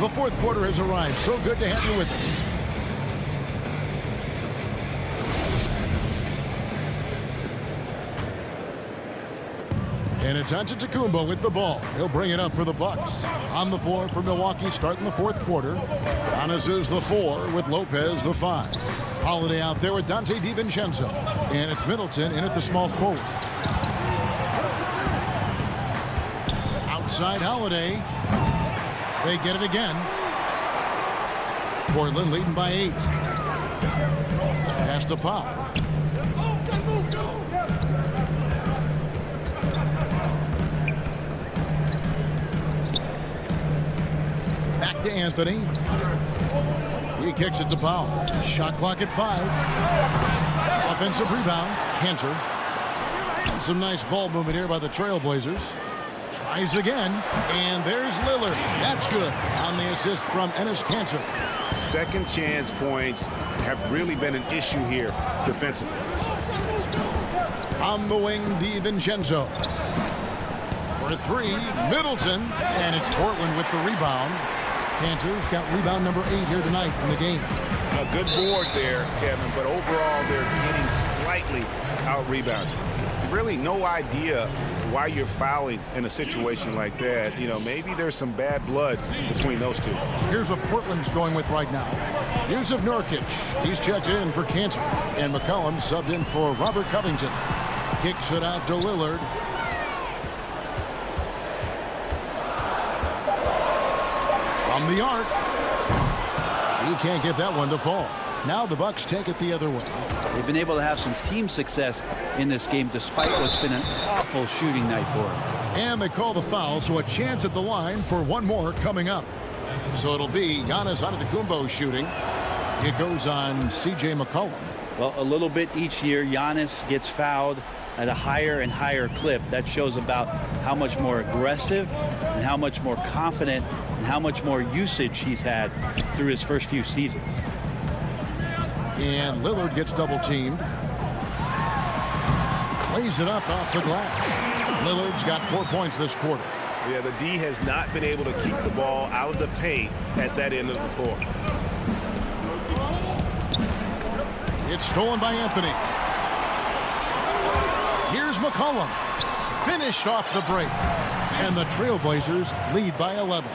S1: The fourth quarter has arrived. So good to have you with us. And it's Antetokounmpo with the ball. He'll bring it up for the Bucks. On the floor for Milwaukee starting the fourth quarter. Giannis is the 4 with Lopez the 5. Holiday out there with Dante DiVincenzo. And it's Middleton in at the small forward. Outside Holiday. They get it again. Portland leading by 8. Pass to Powell. Back to Anthony. He kicks it to Powell. Shot clock at 5. Offensive rebound. Cantor. And some nice ball movement here by the Trailblazers. Tries again. And there's Lillard. That's good on the assist from Enes Kanter.
S14: Second chance points have really been an issue here defensively.
S1: On the wing, DiVincenzo. For 3, Middleton. And it's Portland with the rebound. Kanter's got rebound number 8 here tonight in the game.
S14: A good board there, Kevin, but overall they're getting slightly out-rebounded. Really no idea why you're fouling in a situation like that. You know, maybe there's some bad blood between those two.
S1: Here's what Portland's going with right now. Yusuf Nurkic. He's checked in for Kanter. And McCollum subbed in for Robert Covington. Kicks it out to Lillard. From the arc. He can't get that one to fall. Now the Bucks take it the other way.
S15: They've been able to have some team success in this game despite what's been an awful shooting night for them.
S1: And they call the foul, so a chance at the line for one more coming up. So it'll be Giannis Antetokounmpo shooting. It goes on C.J. McCollum.
S15: Well, a little bit each year, Giannis gets fouled at a higher and higher clip. That shows about how much more aggressive and how much more confident and how much more usage he's had through his first few seasons.
S1: And Lillard gets double teamed. Lays it up off the glass. Lillard's got 4 points this quarter.
S14: Yeah, the D has not been able to keep the ball out of the paint at that end of the floor.
S1: It's stolen by Anthony. Here's McCollum. Finished off the break. And the Trailblazers lead by 11.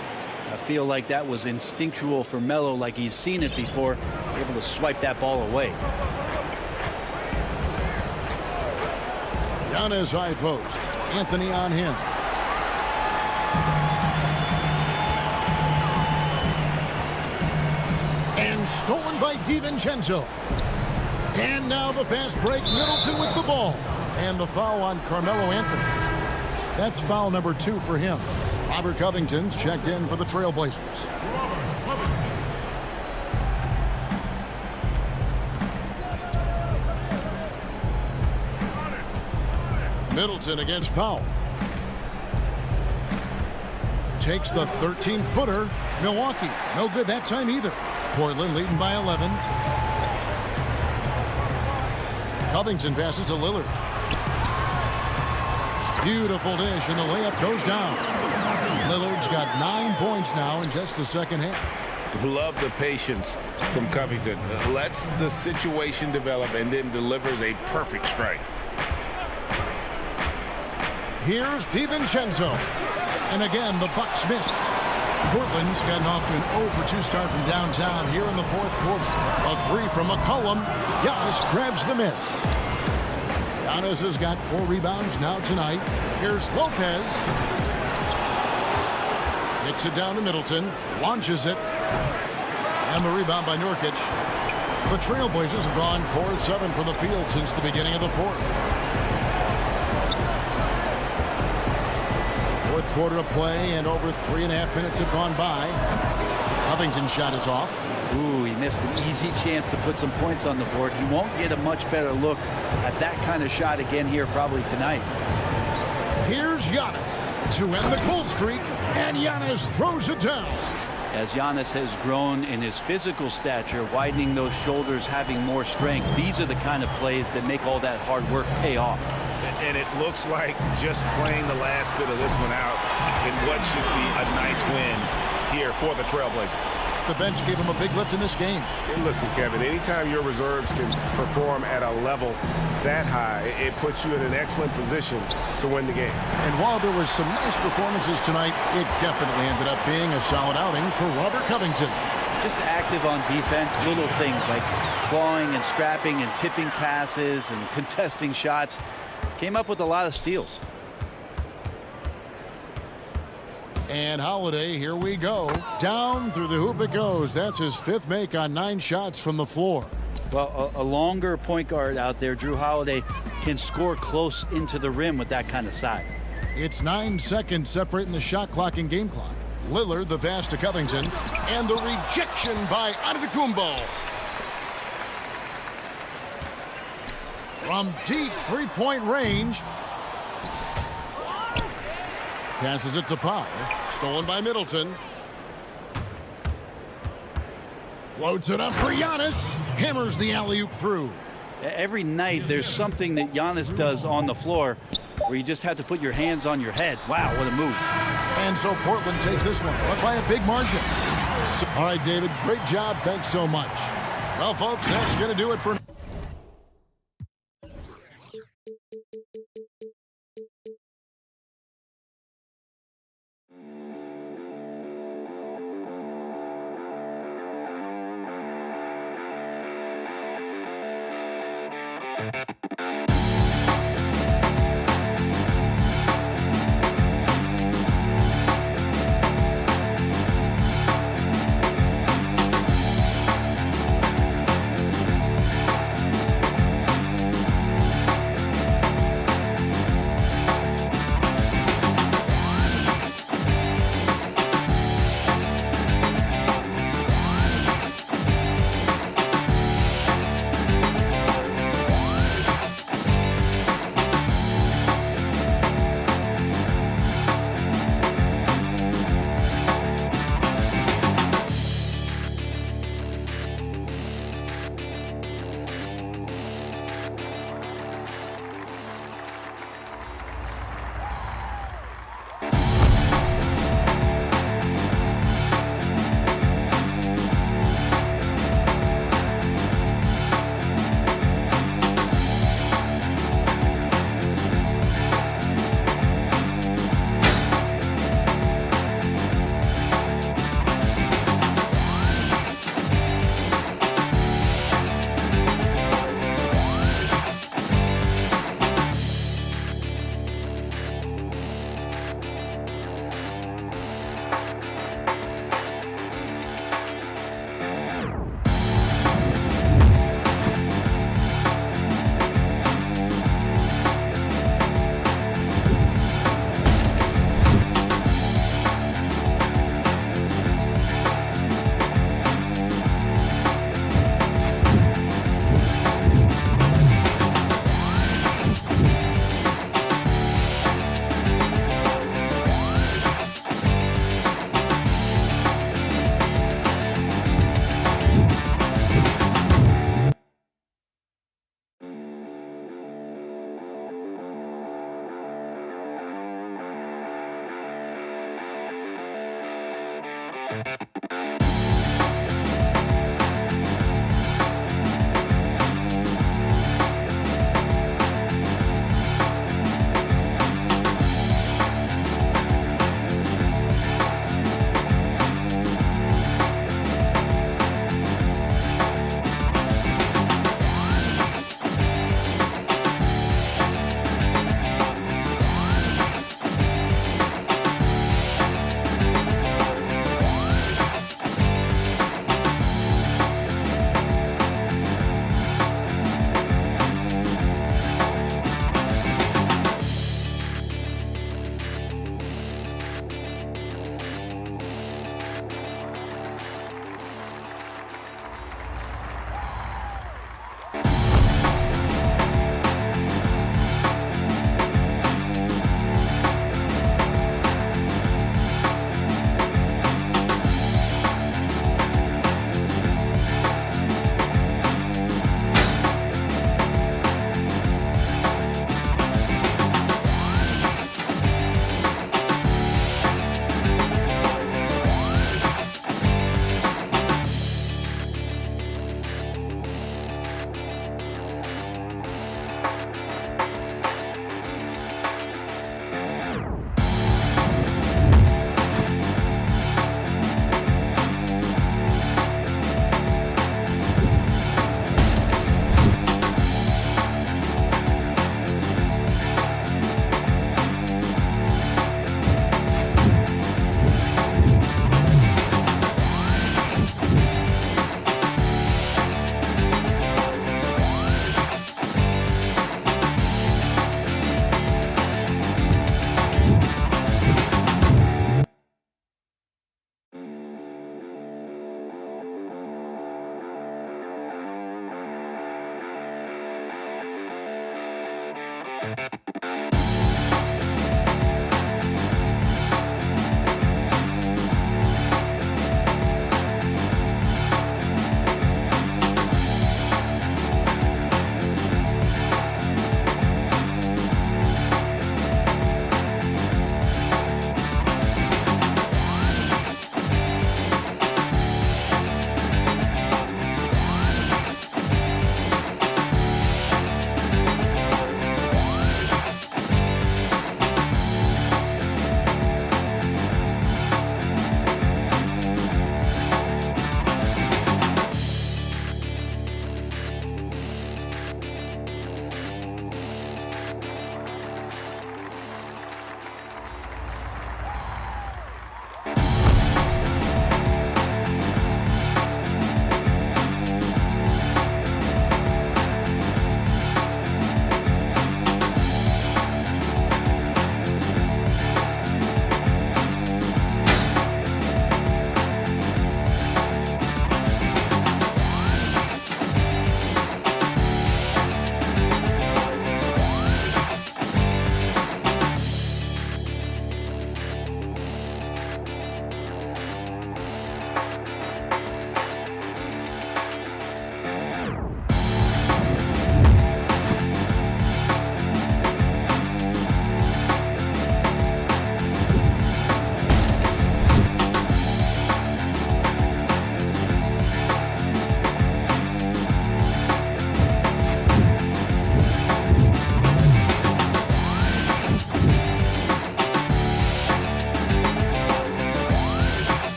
S15: I feel like that was instinctual for Melo, like he's seen it before, able to swipe that ball away.
S1: Giannis high post. Anthony on him. And stolen by DiVincenzo. And now the fast break. Middleton with the ball. And the foul on Carmelo Anthony. That's foul number 2 for him. Robert Covington's checked in for the Trailblazers. Middleton against Powell. Takes the 13-footer. Milwaukee, no good that time either. Portland leading by 11. Covington passes to Lillard. Beautiful dish, and the layup goes down. Lillard's got 9 points now in just the second half.
S4: Love the patience from Covington. Lets the situation develop and then delivers a perfect strike.
S1: Here's DiVincenzo. And again, the Bucks miss. Portland's gotten off to an 0-for-2 start from downtown here in the fourth quarter. A 3 from McCollum. Giannis grabs the miss. Giannis has got 4 rebounds now tonight. Here's Lopez. Kicks it down to Middleton. Launches it. And the rebound by Nurkic. The Trailblazers have gone 4-7 from the field since the beginning of the fourth. Fourth quarter of play, and over 3.5 minutes have gone by. Covington's shot is off.
S15: Ooh, he missed an easy chance to put some points on the board. He won't get a much better look at that kind of shot again here probably tonight.
S1: Here's Giannis to end the cold streak, and Giannis throws it down.
S15: As Giannis has grown in his physical stature, widening those shoulders, having more strength, these are the kind of plays that make all that hard work pay off.
S14: And it looks like just playing the last bit of this one out in what should be a nice win here for the Trailblazers.
S1: The bench gave him a big lift in this game.
S4: And listen, Kevin, anytime your reserves can perform at a level that high, it puts you in an excellent position to win the game.
S1: And while there was some nice performances tonight, it definitely ended up being a solid outing for Robert Covington.
S15: Just active on defense, little things like clawing and scrapping and tipping passes and contesting shots. Came up with a lot of steals.
S1: And Holiday, here we go. Down through the hoop it goes. That's his 5th make on 9 shots from the floor.
S15: Well, a longer point guard out there, Drew Holiday, can score close into the rim with that kind of size.
S1: It's 9 seconds separating the shot clock and game clock. Lillard, the pass to Covington, and the rejection by Antetokounmpo. From deep three-point range. Passes it to Powell. Stolen by Middleton. Floats it up for Giannis. Hammers the alley-oop through.
S15: Every night there's something that Giannis does on the floor where you just have to put your hands on your head. Wow, what a move.
S1: And so Portland takes this one, but by a big margin. All right, David, great job. Thanks so much. Well, folks, that's going to do it for now.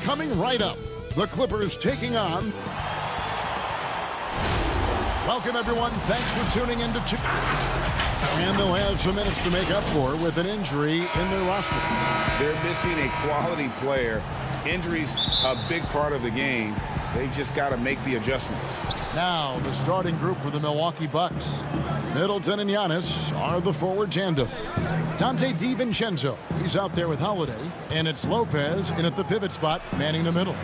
S1: coming right up. The Clippers taking on... Welcome, everyone. Thanks for tuning in to... And they'll have some minutes to make up for with an injury in their roster.
S14: They're missing a quality player. Injuries a big part of the game. They've just got to make the adjustments.
S1: Now, the starting group for the Milwaukee Bucks. Middleton and Giannis are the forward tandem. Dante DiVincenzo, he's out there with Holiday. And it's Lopez in at the pivot spot, manning the middle.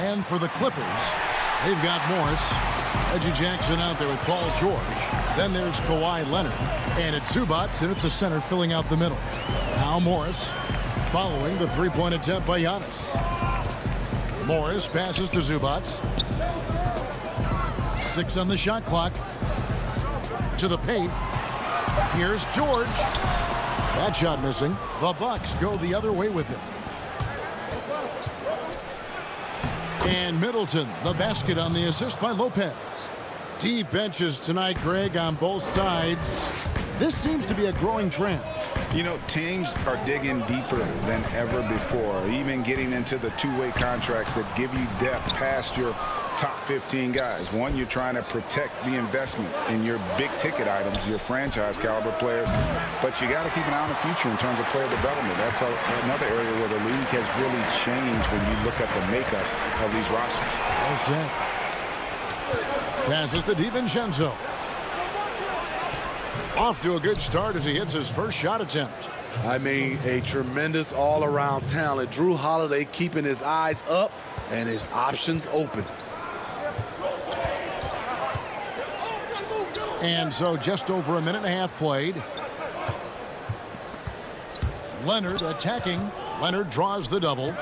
S1: And for the Clippers, they've got Morris. Reggie Jackson out there with Paul George. Then there's Kawhi Leonard. And it's Zubac in at the center, filling out the middle. Now Morris following the three-point attempt by Giannis. Morris passes to Zubac. 6 on the shot clock. To the paint. Here's George. That shot missing. The Bucks go the other way with it. And Middleton, the basket on the assist by Lopez. Deep benches tonight, Greg, on both sides. This seems to be a growing trend.
S14: You know, teams are digging deeper than ever before, even getting into the two-way contracts that give you depth past your top 15 guys. One, you're trying to protect the investment in your big-ticket items, your franchise-caliber players, but you got to keep an eye on the future in terms of player development. That's another area where the league has really changed when you look at the makeup of these rosters.
S1: Well set. Passes to DiVincenzo. Off to a good start as he hits his first shot attempt.
S18: I mean, a tremendous all-around talent. Drew Holiday keeping his eyes up and his options open.
S1: And so just over a minute and a half played. Leonard attacking. Leonard draws the double.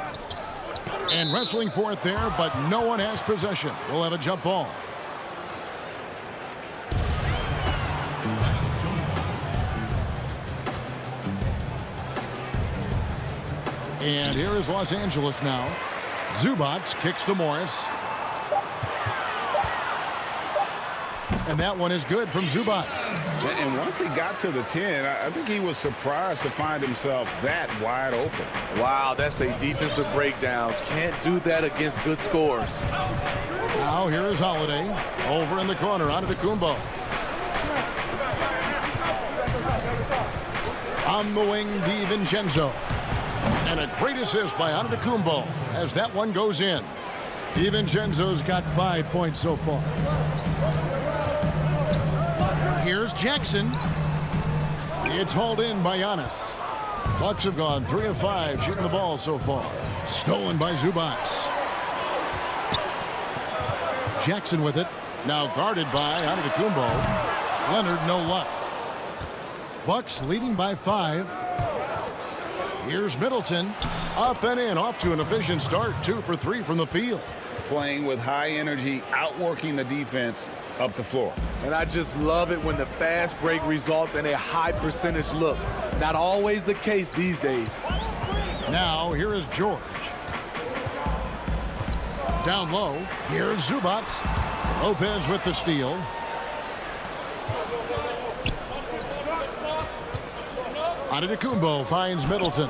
S1: And wrestling for it there, but no one has possession. We'll have a jump ball. And here is Los Angeles now. Zubac kicks to Morris. And that one is good from Zubac.
S14: And once he got to the 10, I think he was surprised to find himself that wide open.
S18: Wow, that's a defensive breakdown. Can't do that against good scores.
S1: Now here is Holiday. Over in the corner, Antetokounmpo. On the wing, DiVincenzo. And a great assist by Antetokounmpo as that one goes in. DiVincenzo's got 5 points so far. Here's Jackson. It's hauled in by Giannis. Bucks have gone 3 of 5 shooting the ball so far. Stolen by Zubac. Jackson with it. Now guarded by Antetokounmpo. Leonard no luck. Bucks leading by 5. Here's Middleton. Up and in. Off to an efficient start. 2 for 3 from the field.
S14: Playing with high energy, outworking the defense up the floor.
S18: And I just love it when the fast break results in a high percentage look. Not always the case these days.
S1: Now here is George. Down low. Here's Zubac. Lopez with the steal. Antetokounmpo finds Middleton.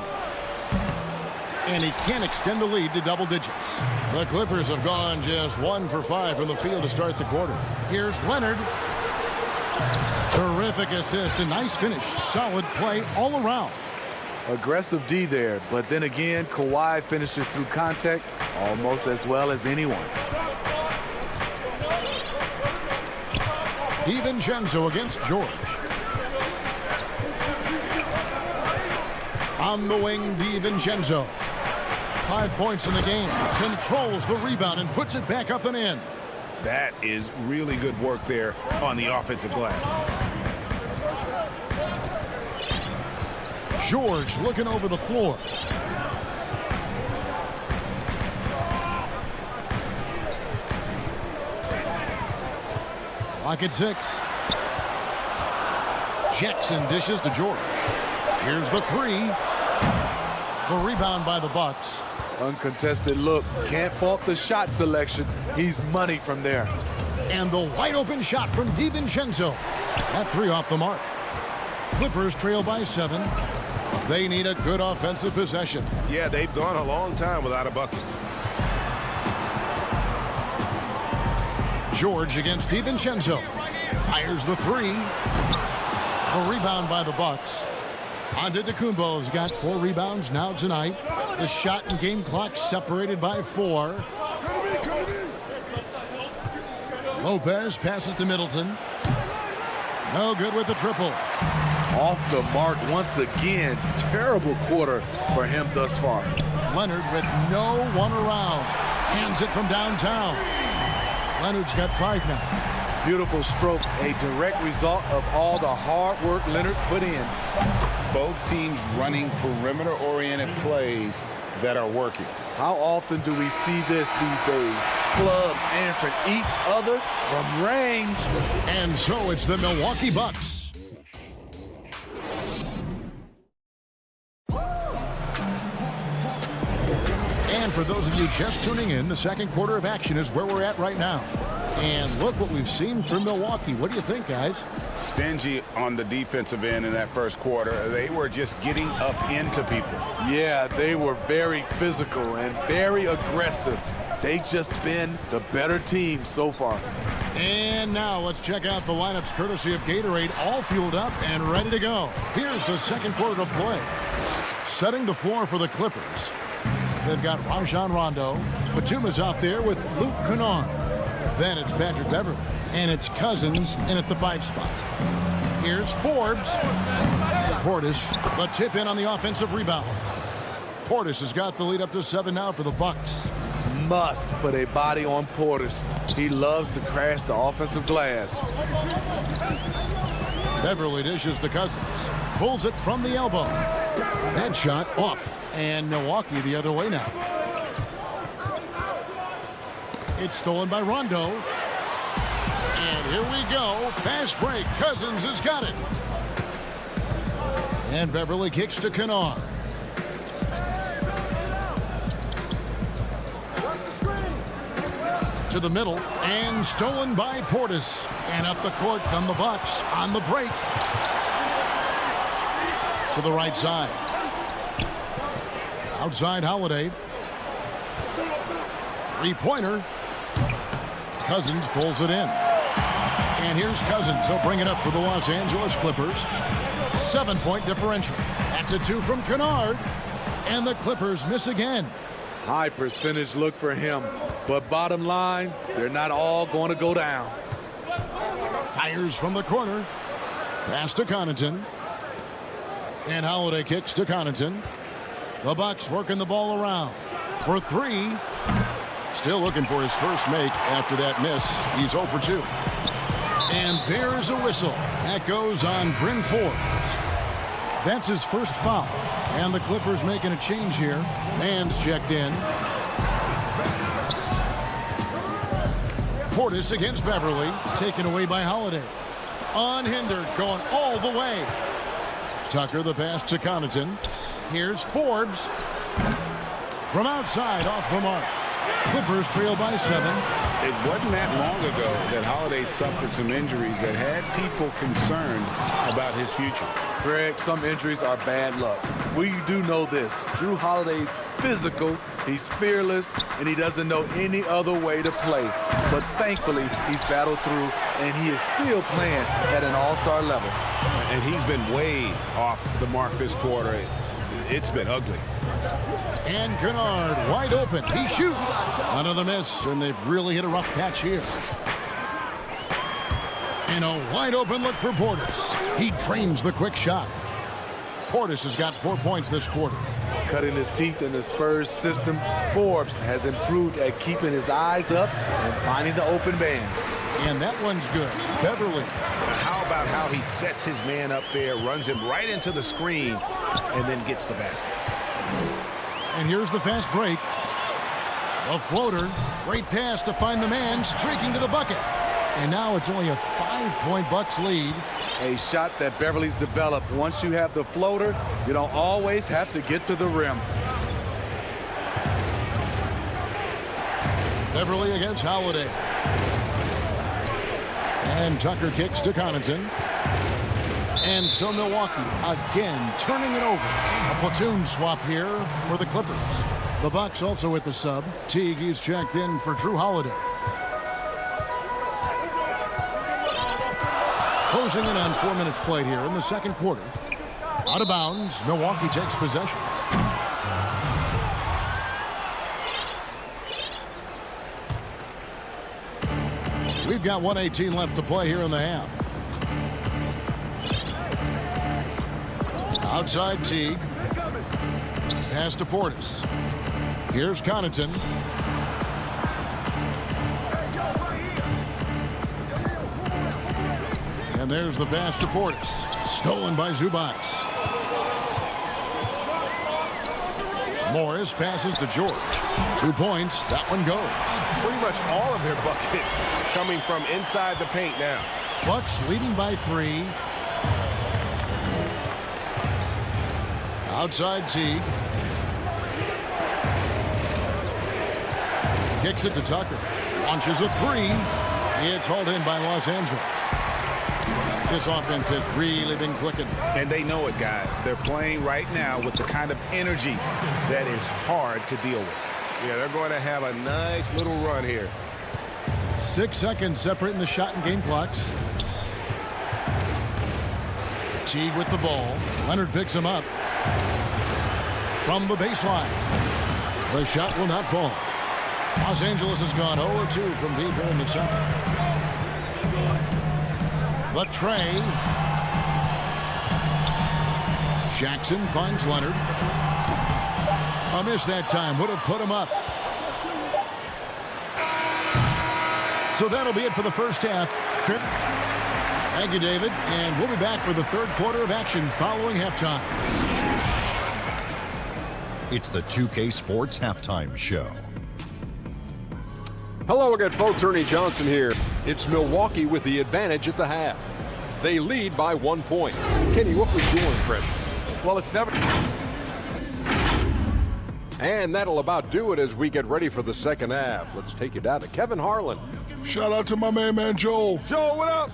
S1: And he can't extend the lead to double digits. The Clippers have gone just 1 for 5 from the field to start the quarter. Here's Leonard. Terrific assist. A nice finish. Solid play all around.
S18: Aggressive D there, but then again, Kawhi finishes through contact almost as well as anyone.
S1: DiVincenzo against George. On the wing, DiVincenzo. 5 points in the game. Controls the rebound and puts it back up and in.
S14: That is really good work there on the offensive glass.
S1: George looking over the floor. Lock at 6. Jackson dishes to George. Here's the 3. The rebound by the Bucks.
S18: Uncontested look. Can't fault the shot selection. He's money from there.
S1: And the wide open shot from DiVincenzo. That 3 off the mark. Clippers trail by 7. They need a good offensive possession.
S13: Yeah, they've gone a long time without a bucket.
S1: George against DiVincenzo. Fires the three. A rebound by the Bucks. Antetokounmpo's got 4 rebounds now tonight. The shot and game clock separated by 4. Lopez passes to Middleton. No good with the triple.
S18: Off the mark once again. Terrible quarter for him thus far.
S1: Leonard with no one around. Hands it from downtown. Leonard's got 5 now.
S18: Beautiful stroke. A direct result of all the hard work Leonard's put in.
S5: Both teams running perimeter-oriented plays that are working.
S18: How often do we see this these days? Clubs answering each other from range.
S1: And so it's the Milwaukee Bucks. And for those of you just tuning in, the second quarter of action is where we're at right now. And look what we've seen from Milwaukee. What do you think, guys?
S5: Stingy on the defensive end in that first quarter. They were just getting up into people.
S18: Yeah, they were very physical and very aggressive. They've just been the better team so far.
S1: And now let's check out the lineups courtesy of Gatorade, all fueled up and ready to go. Here's the second quarter of play. Setting the floor for the Clippers. They've got Rajon Rondo. Batuma's out there with Luke Kennard. Then it's Patrick Beverley. And it's Cousins in at the 5 spot. Here's Forbes. Portis, the tip in on the offensive rebound. Portis has got the lead up to 7 now for the Bucks.
S18: Must put a body on Portis. He loves to crash the offensive glass.
S1: Beverley dishes to Cousins. Pulls it from the elbow. That shot off. And Milwaukee the other way now. It's stolen by Rondo. And here we go. Fast break. Cousins has got it. And Beverley kicks to Kennard. To the middle. And stolen by Portis. And up the court come the Bucks on the break. To the right side. Outside Holiday. 3-pointer. Cousins pulls it in. And here's Cousins. He'll bring it up for the Los Angeles Clippers. 7-point differential. That's a 2 from Kennard. And the Clippers miss again.
S18: High percentage look for him. But bottom line, they're not all going to go down.
S1: Fires from the corner. Pass to Connaughton. And Holiday kicks to Connaughton. The Bucks working the ball around. For 3. Still looking for his first make after that miss. He's 0 for 2. And there's a whistle. That goes on Bryn Forbes. That's his first foul. And the Clippers making a change here. Man's checked in. Portis against Beverley. Taken away by Holiday. Unhindered. Going all the way. Tucker the pass to Connaughton. Here's Forbes. From outside off the mark. Clippers trail by 7.
S5: It wasn't that long ago that Holiday suffered some injuries that had people concerned about his future.
S18: Greg, some injuries are bad luck. We do know this. Drew Holiday's physical, he's fearless, and he doesn't know any other way to play. But thankfully, he's battled through, and he is still playing at an all-star level.
S5: And he's been way off the mark this quarter. It's been ugly.
S1: And Kennard wide open. He shoots. Another miss, and they've really hit a rough patch here. And a wide open look for Portis. He trains the quick shot. Portis has got 4 points this quarter.
S18: Cutting his teeth in the Spurs system, Forbes has improved at keeping his eyes up and finding the open man.
S1: And that one's good. Beverley.
S13: How about how he sets his man up there, runs him right into the screen, and then gets the basket.
S1: And here's the fast break. A floater. Great pass to find the man, streaking to the bucket. And now it's only a 5-point Bucks lead.
S18: A shot that Beverley's developed. Once you have the floater, you don't always have to get to the rim.
S1: Beverley against Holiday. And Tucker kicks to Connaughton. And so Milwaukee again turning it over. A platoon swap here for the Clippers. The Bucks also with the sub. Teague is checked in for Drew Holiday. Closing in on 4 minutes played here in the second quarter. Out of bounds, Milwaukee takes possession. We've got 1:18 left to play here in the half. Outside Teague. Pass to Portis. Here's Connaughton. And there's the pass to Portis. Stolen by Zubac. Morris passes to George. 2 points. That one goes.
S13: Pretty much all of their buckets coming from inside the paint now.
S1: Bucks leading by 3. Outside Teague. Kicks it to Tucker. Launches a 3. It's hauled in by Los Angeles. This offense has really been clicking.
S14: And they know it, guys. They're playing right now with the kind of energy that is hard to deal with.
S13: Yeah, they're going to have a nice little run here.
S1: 6 seconds separating the shot and game clocks. Teague with the ball. Leonard picks him up. From the baseline. The shot will not fall. Los Angeles has gone 0-2 from deep here in the second. The tray. Jackson finds Leonard. A miss that time. Would have put him up. So that'll be it for the first half. Thank you, David. And we'll be back for the third quarter of action following halftime.
S6: It's the 2K Sports Halftime Show.
S7: Hello again, folks. Ernie Johnson here. It's Milwaukee with the advantage at the half. They lead by 1 point. Kenny, what was your impression?
S18: Well, it's never...
S7: And that'll about do it as we get ready for the second half. Let's take you down to Kevin Harlan.
S19: Shout out to my man Joel.
S13: Joel, what up?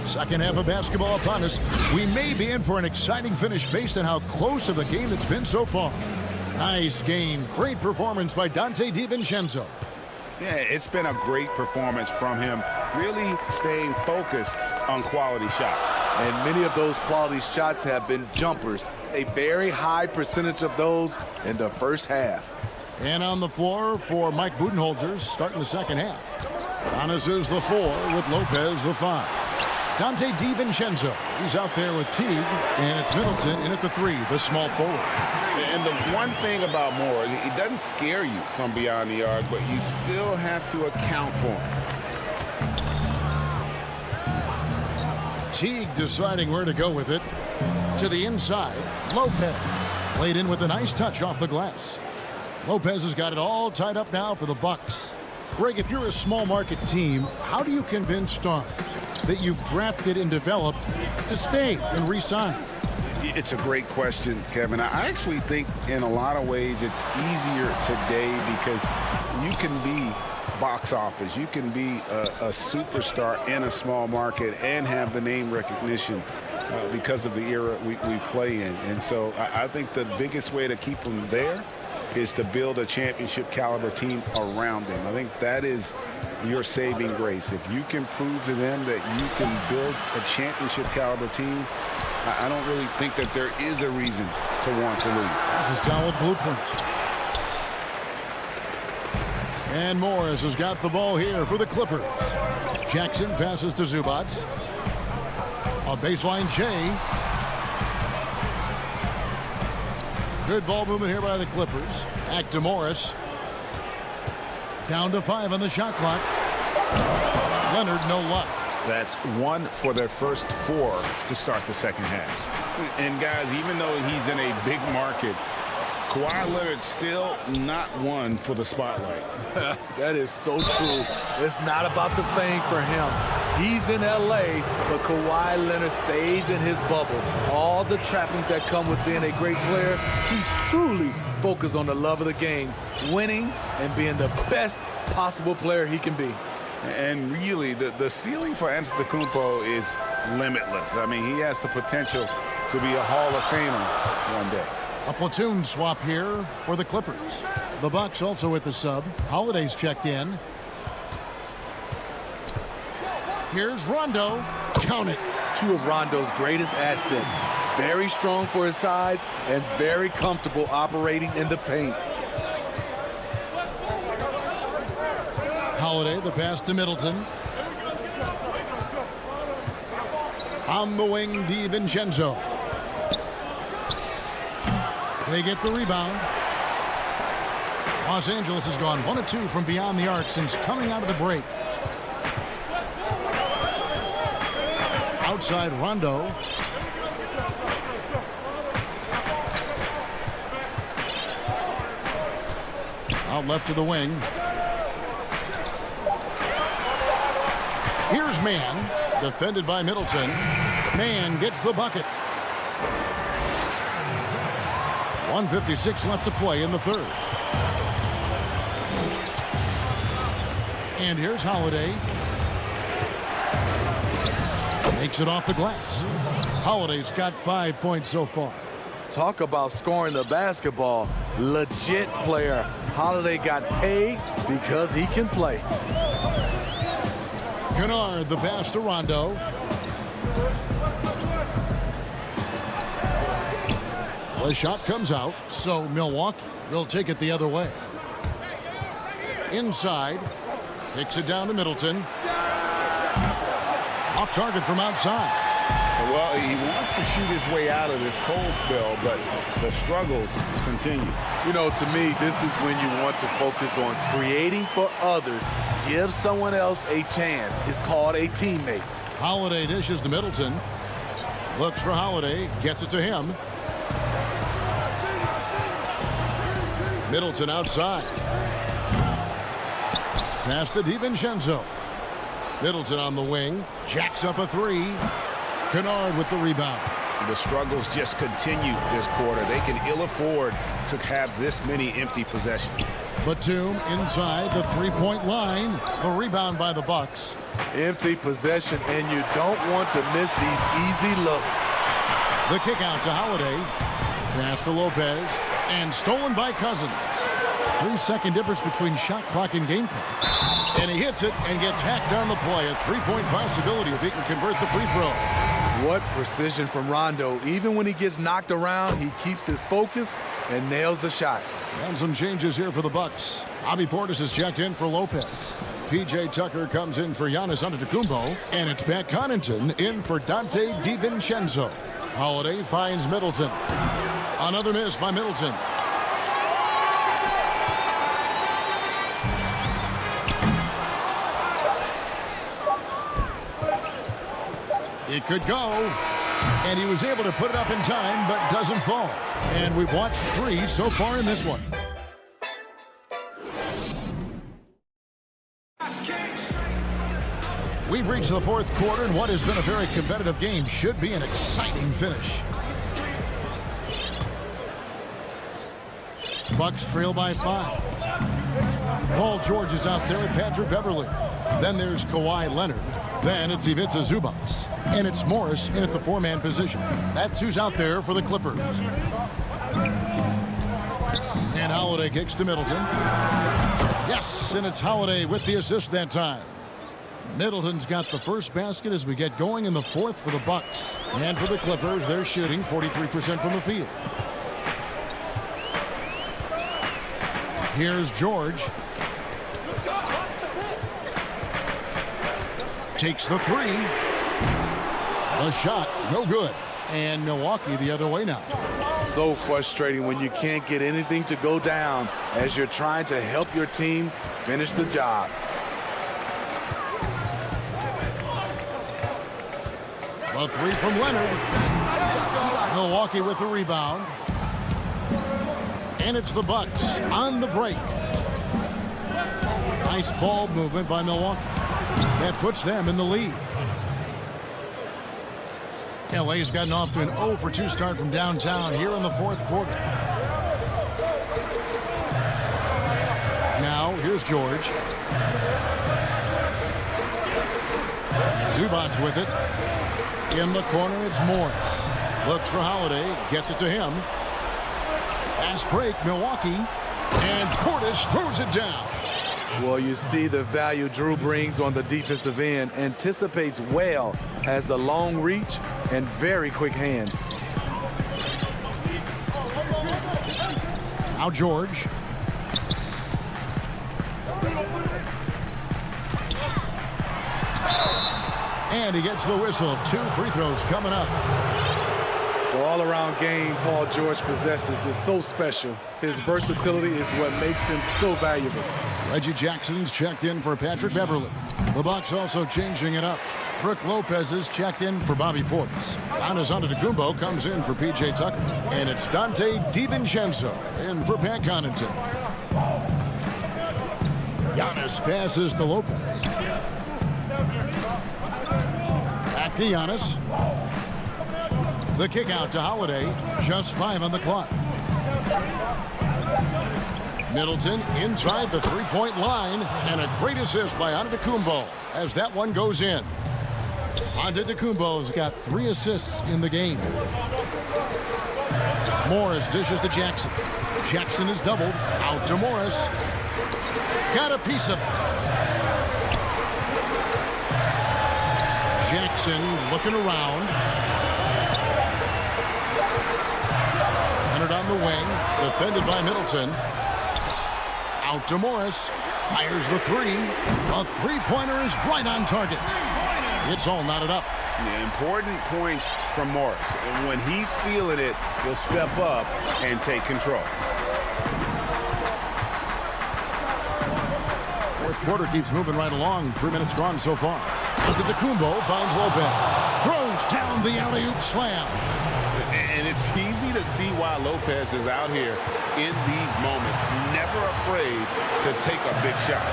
S1: Second half of basketball upon us. We may be in for an exciting finish based on how close of the game it's been so far. Nice game. Great performance by Dante DiVincenzo.
S14: Yeah, it's been a great performance from him. Really staying focused on quality shots.
S18: And many of those quality shots have been jumpers. A very high percentage of those in the first half.
S1: And on the floor for Mike Budenholzer starting the second half. Giannis is the 4 with Lopez the 5. Dante DiVincenzo, he's out there with Teague, and it's Middleton in at the 3, the small forward.
S14: And the one thing about Moore, he doesn't scare you from beyond the arc, but you still have to account for him.
S1: Teague deciding where to go with it. To the inside, Lopez laid in with a nice touch off the glass. Lopez has got it all tied up now for the Bucks. Greg, if you're a small market team, how do you convince stars that you've drafted and developed to stay and re-sign?
S14: It's a great question, Kevin. I actually think in a lot of ways it's easier today because you can be box office. You can be a superstar in a small market and have the name recognition because of the era we play in. And so I think the biggest way to keep them there is to build a championship caliber team around them. I think that is your saving grace. If you can prove to them that you can build a championship caliber team, I don't really think that there is a reason to want to lose.
S1: That's a solid blueprint. And Morris has got the ball here for the Clippers. Jackson passes to Zubac. A baseline Jay. Good ball movement here by the Clippers. Back to Morris. Down to 5 on the shot clock. Leonard, no luck.
S14: That's 1 for their first 4 to start the second half. And guys, even though he's in a big market, Kawhi Leonard still not one for the spotlight.
S18: That is so true. It's not about the fame for him. He's in L.A., but Kawhi Leonard stays in his bubble. All the trappings that come with being a great player, he's truly focused on the love of the game, winning and being the best possible player he can be.
S14: And really, the ceiling for Antetokounmpo is limitless. I mean, he has the potential to be a Hall of Famer one day.
S1: A platoon swap here for the Clippers. The Bucks also with the sub. Holiday's checked in. Here's Rondo. Count it.
S18: Two of Rondo's greatest assets. Very strong for his size and very comfortable operating in the paint.
S1: Holiday, the pass to Middleton. On the wing, DiVincenzo. They get the rebound. Los Angeles has gone 1 of 2 from beyond the arc since coming out of the break. Outside Rondo. Out left to the wing. Here's Mann, defended by Middleton. Mann gets the bucket. 1:56 left to play in the third. And here's Holiday. Makes it off the glass. Holiday's got 5 points so far.
S18: Talk about scoring the basketball. Legit player. Holiday got paid because he can play.
S1: Kennard, the pass to Rondo. The shot comes out, so Milwaukee will take it the other way. Inside, kicks it down to Middleton. Off target from outside.
S4: Well, he wants to shoot his way out of this cold spell, but the struggles continue.
S18: You know, to me, this is when you want to focus on creating for others. Give someone else a chance. It's called a teammate.
S1: Holiday dishes to Middleton. Looks for Holiday. Gets it to him. Middleton outside. Pass to DiVincenzo. Middleton on the wing. Jacks up a three. Kennard with the rebound.
S14: The struggles just continue this quarter. They can ill afford to have this many empty possessions.
S1: Batum inside the three-point line. The rebound by the Bucks.
S18: Empty possession, and you don't want to miss these easy looks.
S1: The kick out to Holiday. Pass to Lopez. And stolen by Cousins. 3-second difference between shot clock and game clock. And he hits it and gets hacked on the play. A three-point possibility if he can convert the free throw.
S18: What precision from Rondo. Even when he gets knocked around, he keeps his focus and nails the shot.
S1: And some changes here for the Bucks. Bobby Portis is checked in for Lopez. P.J. Tucker comes in for Giannis Antetokounmpo. And it's Pat Connaughton in for Dante DiVincenzo. Holiday finds Middleton. Another miss by Middleton. It could go, and he was able to put it up in time, but doesn't fall. And we've watched 3 so far in this one. We've reached the fourth quarter, and what has been a very competitive game should be an exciting finish. Bucks trail by 5. Paul George is out there with Patrick Beverley. Then there's Kawhi Leonard. Then it's Ivica Zubac. And it's Morris in at the 4-man position. That's who's out there for the Clippers. And Holiday kicks to Middleton. Yes, and it's Holiday with the assist that time. Middleton's got the first basket as we get going in the fourth for the Bucks. And for the Clippers, they're shooting 43% from the field. Here's George. Takes the three. The shot, no good. And Milwaukee the other way now.
S18: So frustrating when you can't get anything to go down as you're trying to help your team finish the job.
S1: A three from Leonard. Milwaukee with the rebound. And it's the Bucks on the break. Nice ball movement by Milwaukee. That puts them in the lead. LA's gotten off to an 0-for-2 start from downtown here in the fourth quarter. Now, here's George. Zubac with it. In the corner, it's Morris. Looks for Holiday. Gets it to him. Pass break, Milwaukee. And Portis throws it down.
S18: Well, you see the value Drew brings on the defensive end. Anticipates well, has the long reach and very quick hands.
S1: Now George. And he gets the whistle. 2 free throws coming up.
S18: The all-around game Paul George possesses is so special. His versatility is what makes him so valuable.
S1: Reggie Jackson's checked in for Patrick Beverly. The Bucks also changing it up. Brook Lopez is checked in for Bobby Portis. Giannis Antetokounmpo comes in for P.J. Tucker. And it's Dante DiVincenzo in for Pat Connaughton. Giannis passes to Lopez. Back to Giannis. The kick out to Holiday. Just 5 on the clock. Middleton inside the three-point line. And a great assist by Antetokounmpo as that one goes in. Antetokounmpo's got 3 assists in the game. Morris dishes to Jackson. Jackson is doubled. Out to Morris. Got a piece of it. Jackson looking around. Leonard on the wing. Defended by Middleton. Out to Morris. Fires the 3. A three-pointer is right on target. It's all knotted up.
S4: Important points from Morris. And when he's feeling it, he'll step up and take control.
S1: Fourth quarter keeps moving right along. 3 minutes gone so far. Antetokounmpo finds Lopez. Throws down the alley-oop slam.
S4: And it's easy to see why Lopez is out here in these moments. Never afraid to take a big shot.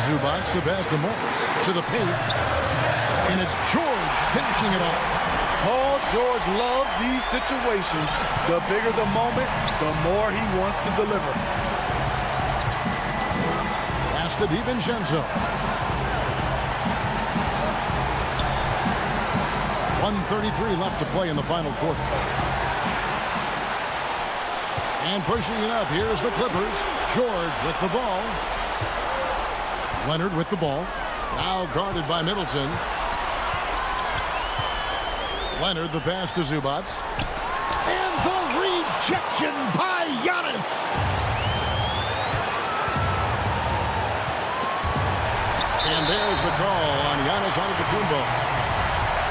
S1: Zubac, the pass to Morris. To the paint. And it's George finishing it off.
S18: Paul George loves these situations. The bigger the moment, the more he wants to deliver.
S1: Pass to DiVincenzo. 1:33 left to play in the final quarter. And pushing it up, here's the Clippers. George with the ball. Leonard with the ball. Now guarded by Middleton. Leonard, the pass to Zubac. And the rejection by Giannis. And there's the call on Giannis Antetokounmpo.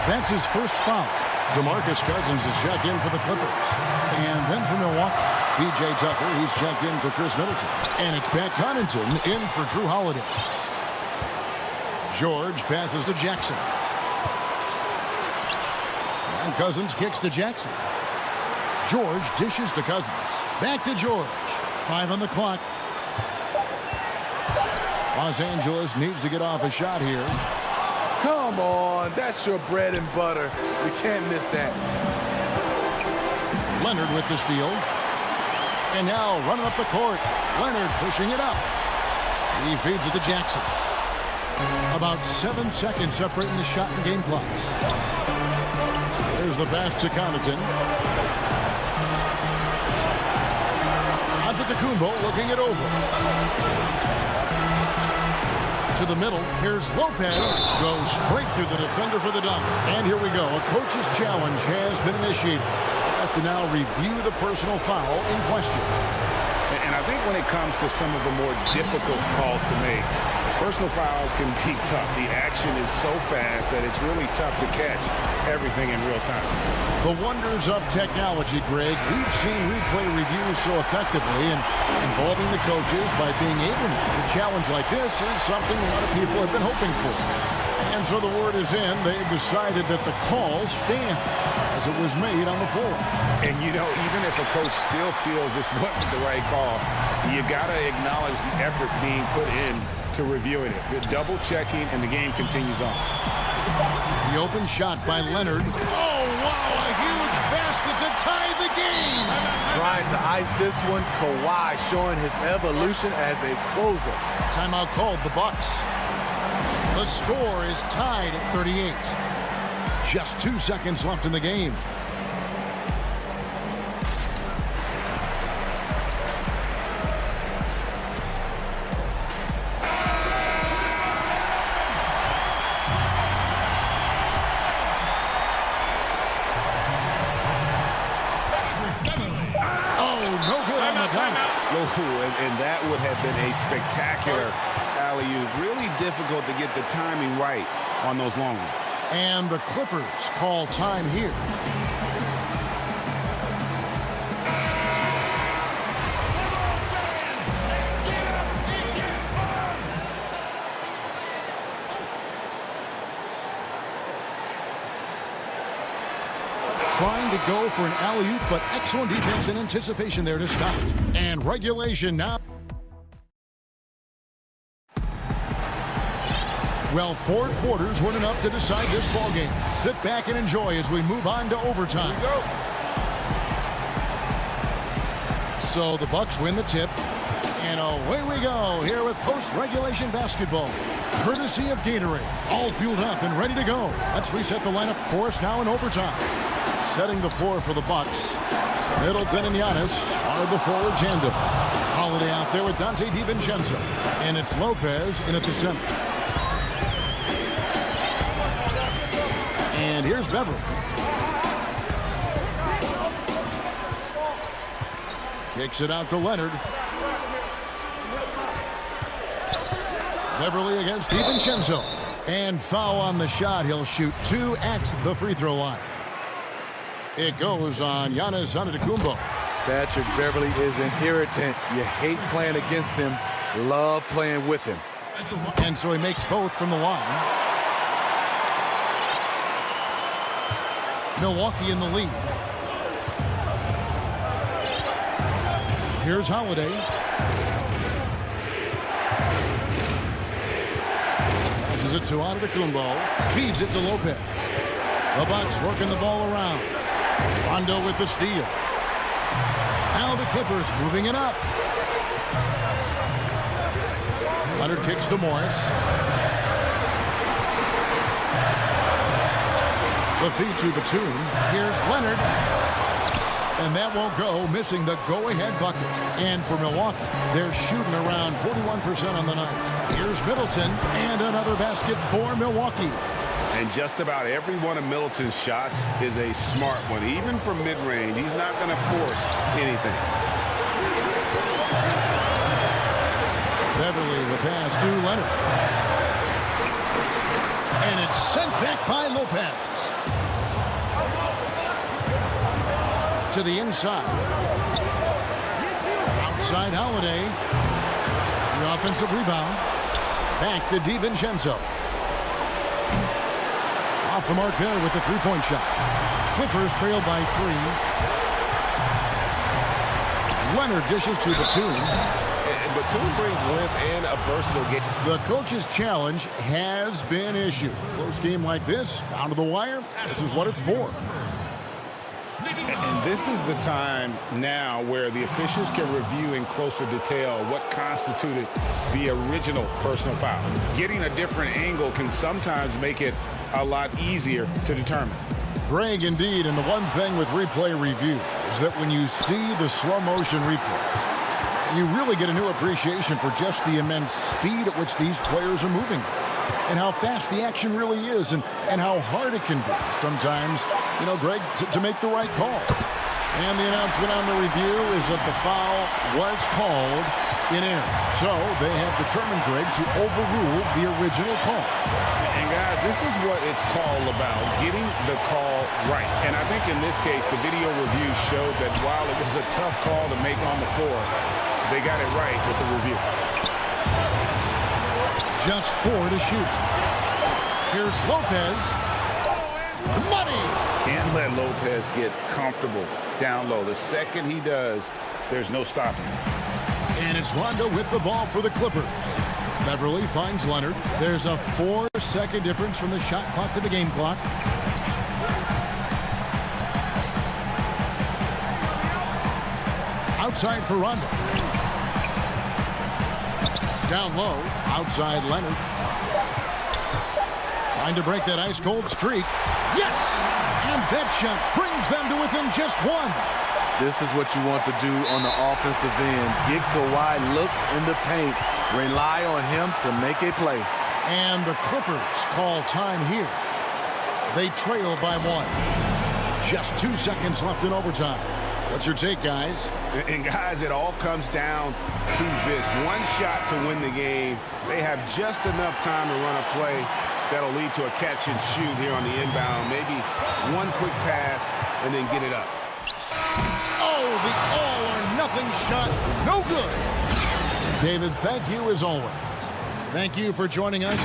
S1: That's his first foul. DeMarcus Cousins is checked in for the Clippers. And then for Milwaukee, P.J. Tucker, he's checked in for Chris Middleton. And it's Pat Connaughton in for Drew Holiday. George passes to Jackson. And Cousins kicks to Jackson. George dishes to Cousins. Back to George. 5 on the clock. Los Angeles needs to get off a shot here.
S18: Come on, that's your bread and butter. We can't miss that.
S1: Leonard with the steal. And now running up the court. Leonard pushing it up. He feeds it to Jackson. About 7 seconds separating the shot and game clocks. There's the pass to Connaughton. Antetokounmpo looking it over. To the middle. Here's Lopez. Goes straight through the defender for the dunk. And here we go. A coach's challenge has been initiated. Have to now review the personal foul in question.
S4: And I think when it comes to some of the more difficult calls to make, personal fouls can be tough. The action is so fast that it's really tough to catch everything in real time.
S1: The wonders of technology, Greg. We've seen replay reviews so effectively and involving the coaches by being able to. A challenge like this is something a lot of people have been hoping for. And so the word is in. They've decided that the call stands as it was made on the floor.
S4: And, you know, even if a coach still feels this wasn't the right call, you got to acknowledge the effort being put in to reviewing it. Good double checking, and the game continues on.
S1: The open shot by Leonard. Oh, wow, a huge basket to tie the game.
S18: Trying to ice this one, Kawhi showing his evolution as a closer.
S1: Timeout called, the Bucks. The score is tied at 38. Just 2 seconds left in the game.
S4: been a spectacular alley-oop. Really difficult to get the timing right on those long ones.
S1: And the Clippers call time here. Trying to go for an alley-oop, but excellent defense and anticipation there to stop it. And regulation now. Well, 4 quarters weren't enough to decide this ball game. Sit back and enjoy as we move on to overtime.
S3: Here we go.
S1: So the Bucks win the tip. And away we go here with post-regulation basketball. Courtesy of Gatorade. All fueled up and ready to go. Let's reset the lineup for us now in overtime. Setting the floor for the Bucks. Middleton and Giannis are the forward tandem. Holiday out there with Dante DiVincenzo. And it's Lopez in at the center. And here's Beverly. Kicks it out to Leonard. Beverly against DiVincenzo. And foul on the shot. He'll shoot 2 at the free throw line. It goes on Giannis Antetokounmpo.
S18: Patrick Beverly is an irritant. You hate playing against him. Love playing with him.
S1: And so he makes both from the line. Milwaukee in the lead. Here's Holiday. Passes it to Antetokounmpo. Feeds it to Lopez. The Bucks working the ball around. Rondo with the steal. Now the Clippers moving it up. Leonard kicks to Morris. The feed to Batum. Here's Leonard. And that won't go, missing the go-ahead bucket. And for Milwaukee, they're shooting around 41% on the night. Here's Middleton, and another basket for Milwaukee.
S4: And just about every one of Middleton's shots is a smart one. Even from mid-range, he's not going to force anything.
S1: Beverly the pass to Leonard. And it's sent back by Lopez. To the inside. Outside Holiday. The offensive rebound. Back to DiVincenzo. Off the mark there with the three-point shot. Clippers trail by 3. Leonard dishes to Batum.
S13: Batum brings length and a versatile game.
S1: The coach's challenge has been issued. Close game like this, down to the wire, this is what it's for.
S4: And this is the time now where the officials can review in closer detail what constituted the original personal foul. Getting a different angle can sometimes make it a lot easier to determine.
S1: Greg, indeed, and the one thing with replay review is that when you see the slow motion replays, you really get a new appreciation for just the immense speed at which these players are moving and how fast the action really is and how hard it can be sometimes, you know, Greg, to make the right call. And the announcement on the review is that the foul was called in error. So they have determined, Greg, to overrule the original call.
S4: And guys, this is what it's all about, getting the call right. And I think in this case, the video review showed that while it was a tough call to make on the floor, they got it right with the review.
S1: Just 4 to shoot. Here's Lopez. Money!
S4: Can't let Lopez get comfortable down low. The second he does, there's no stopping.
S1: And it's Rondo with the ball for the Clippers. Beverly finds Leonard. There's a 4-second difference from the shot clock to the game clock. Outside for Rondo. Down low, outside Leonard. Trying to break that ice-cold streak. Yes! And that shot brings them to within just 1.
S18: This is what you want to do on the offensive end. Get Kawhi looks in the paint. Rely on him to make a play.
S1: And the Clippers call time here. They trail by 1. Just 2 seconds left in overtime. What's your take, guys?
S14: And guys, it all comes down to this. One shot to win the game. They have just enough time to run a play that'll lead to a catch and shoot here on the inbound. Maybe one quick pass and then get it up.
S1: Oh, the all-or-nothing shot. No good. David, thank you as always. Thank you for joining us.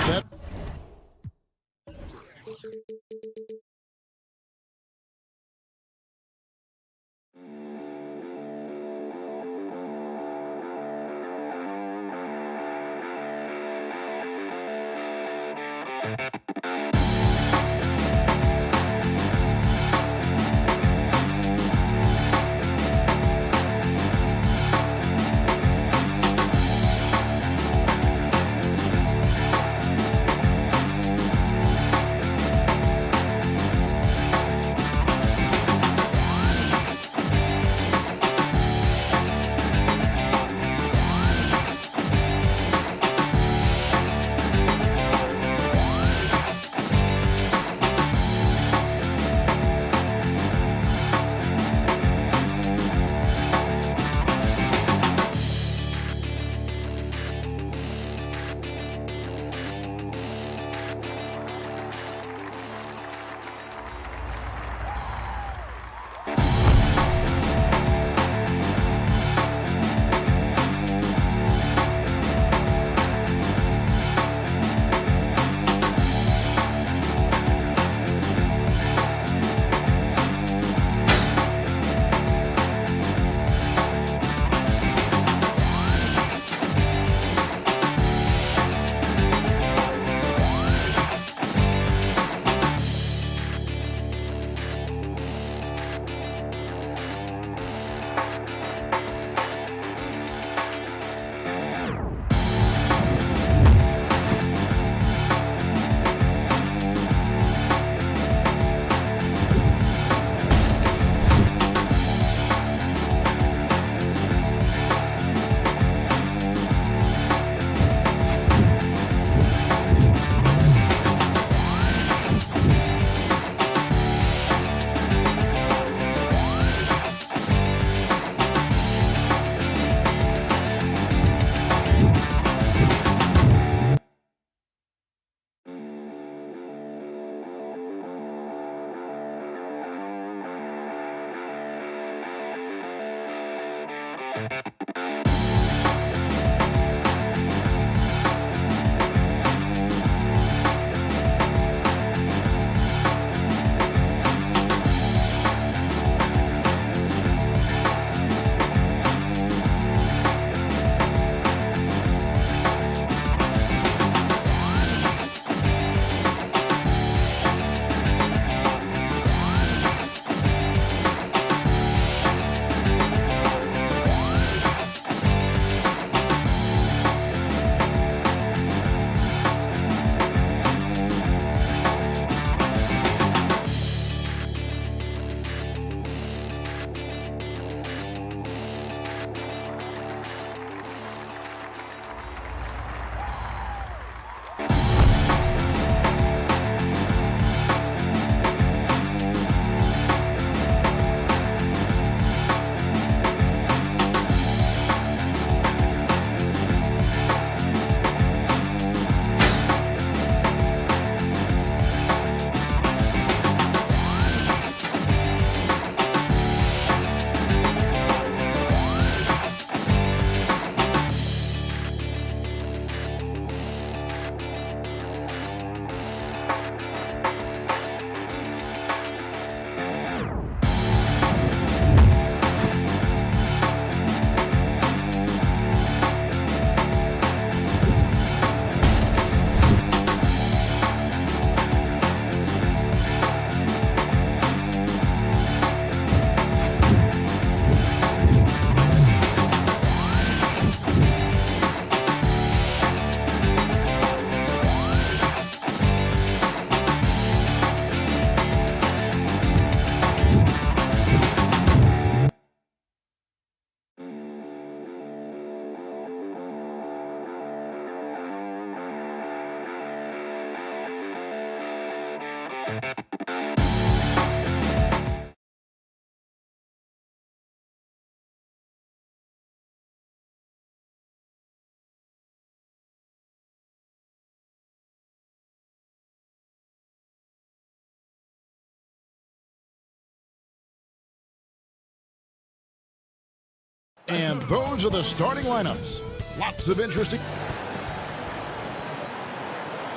S1: And those are the starting lineups. Lots of interesting.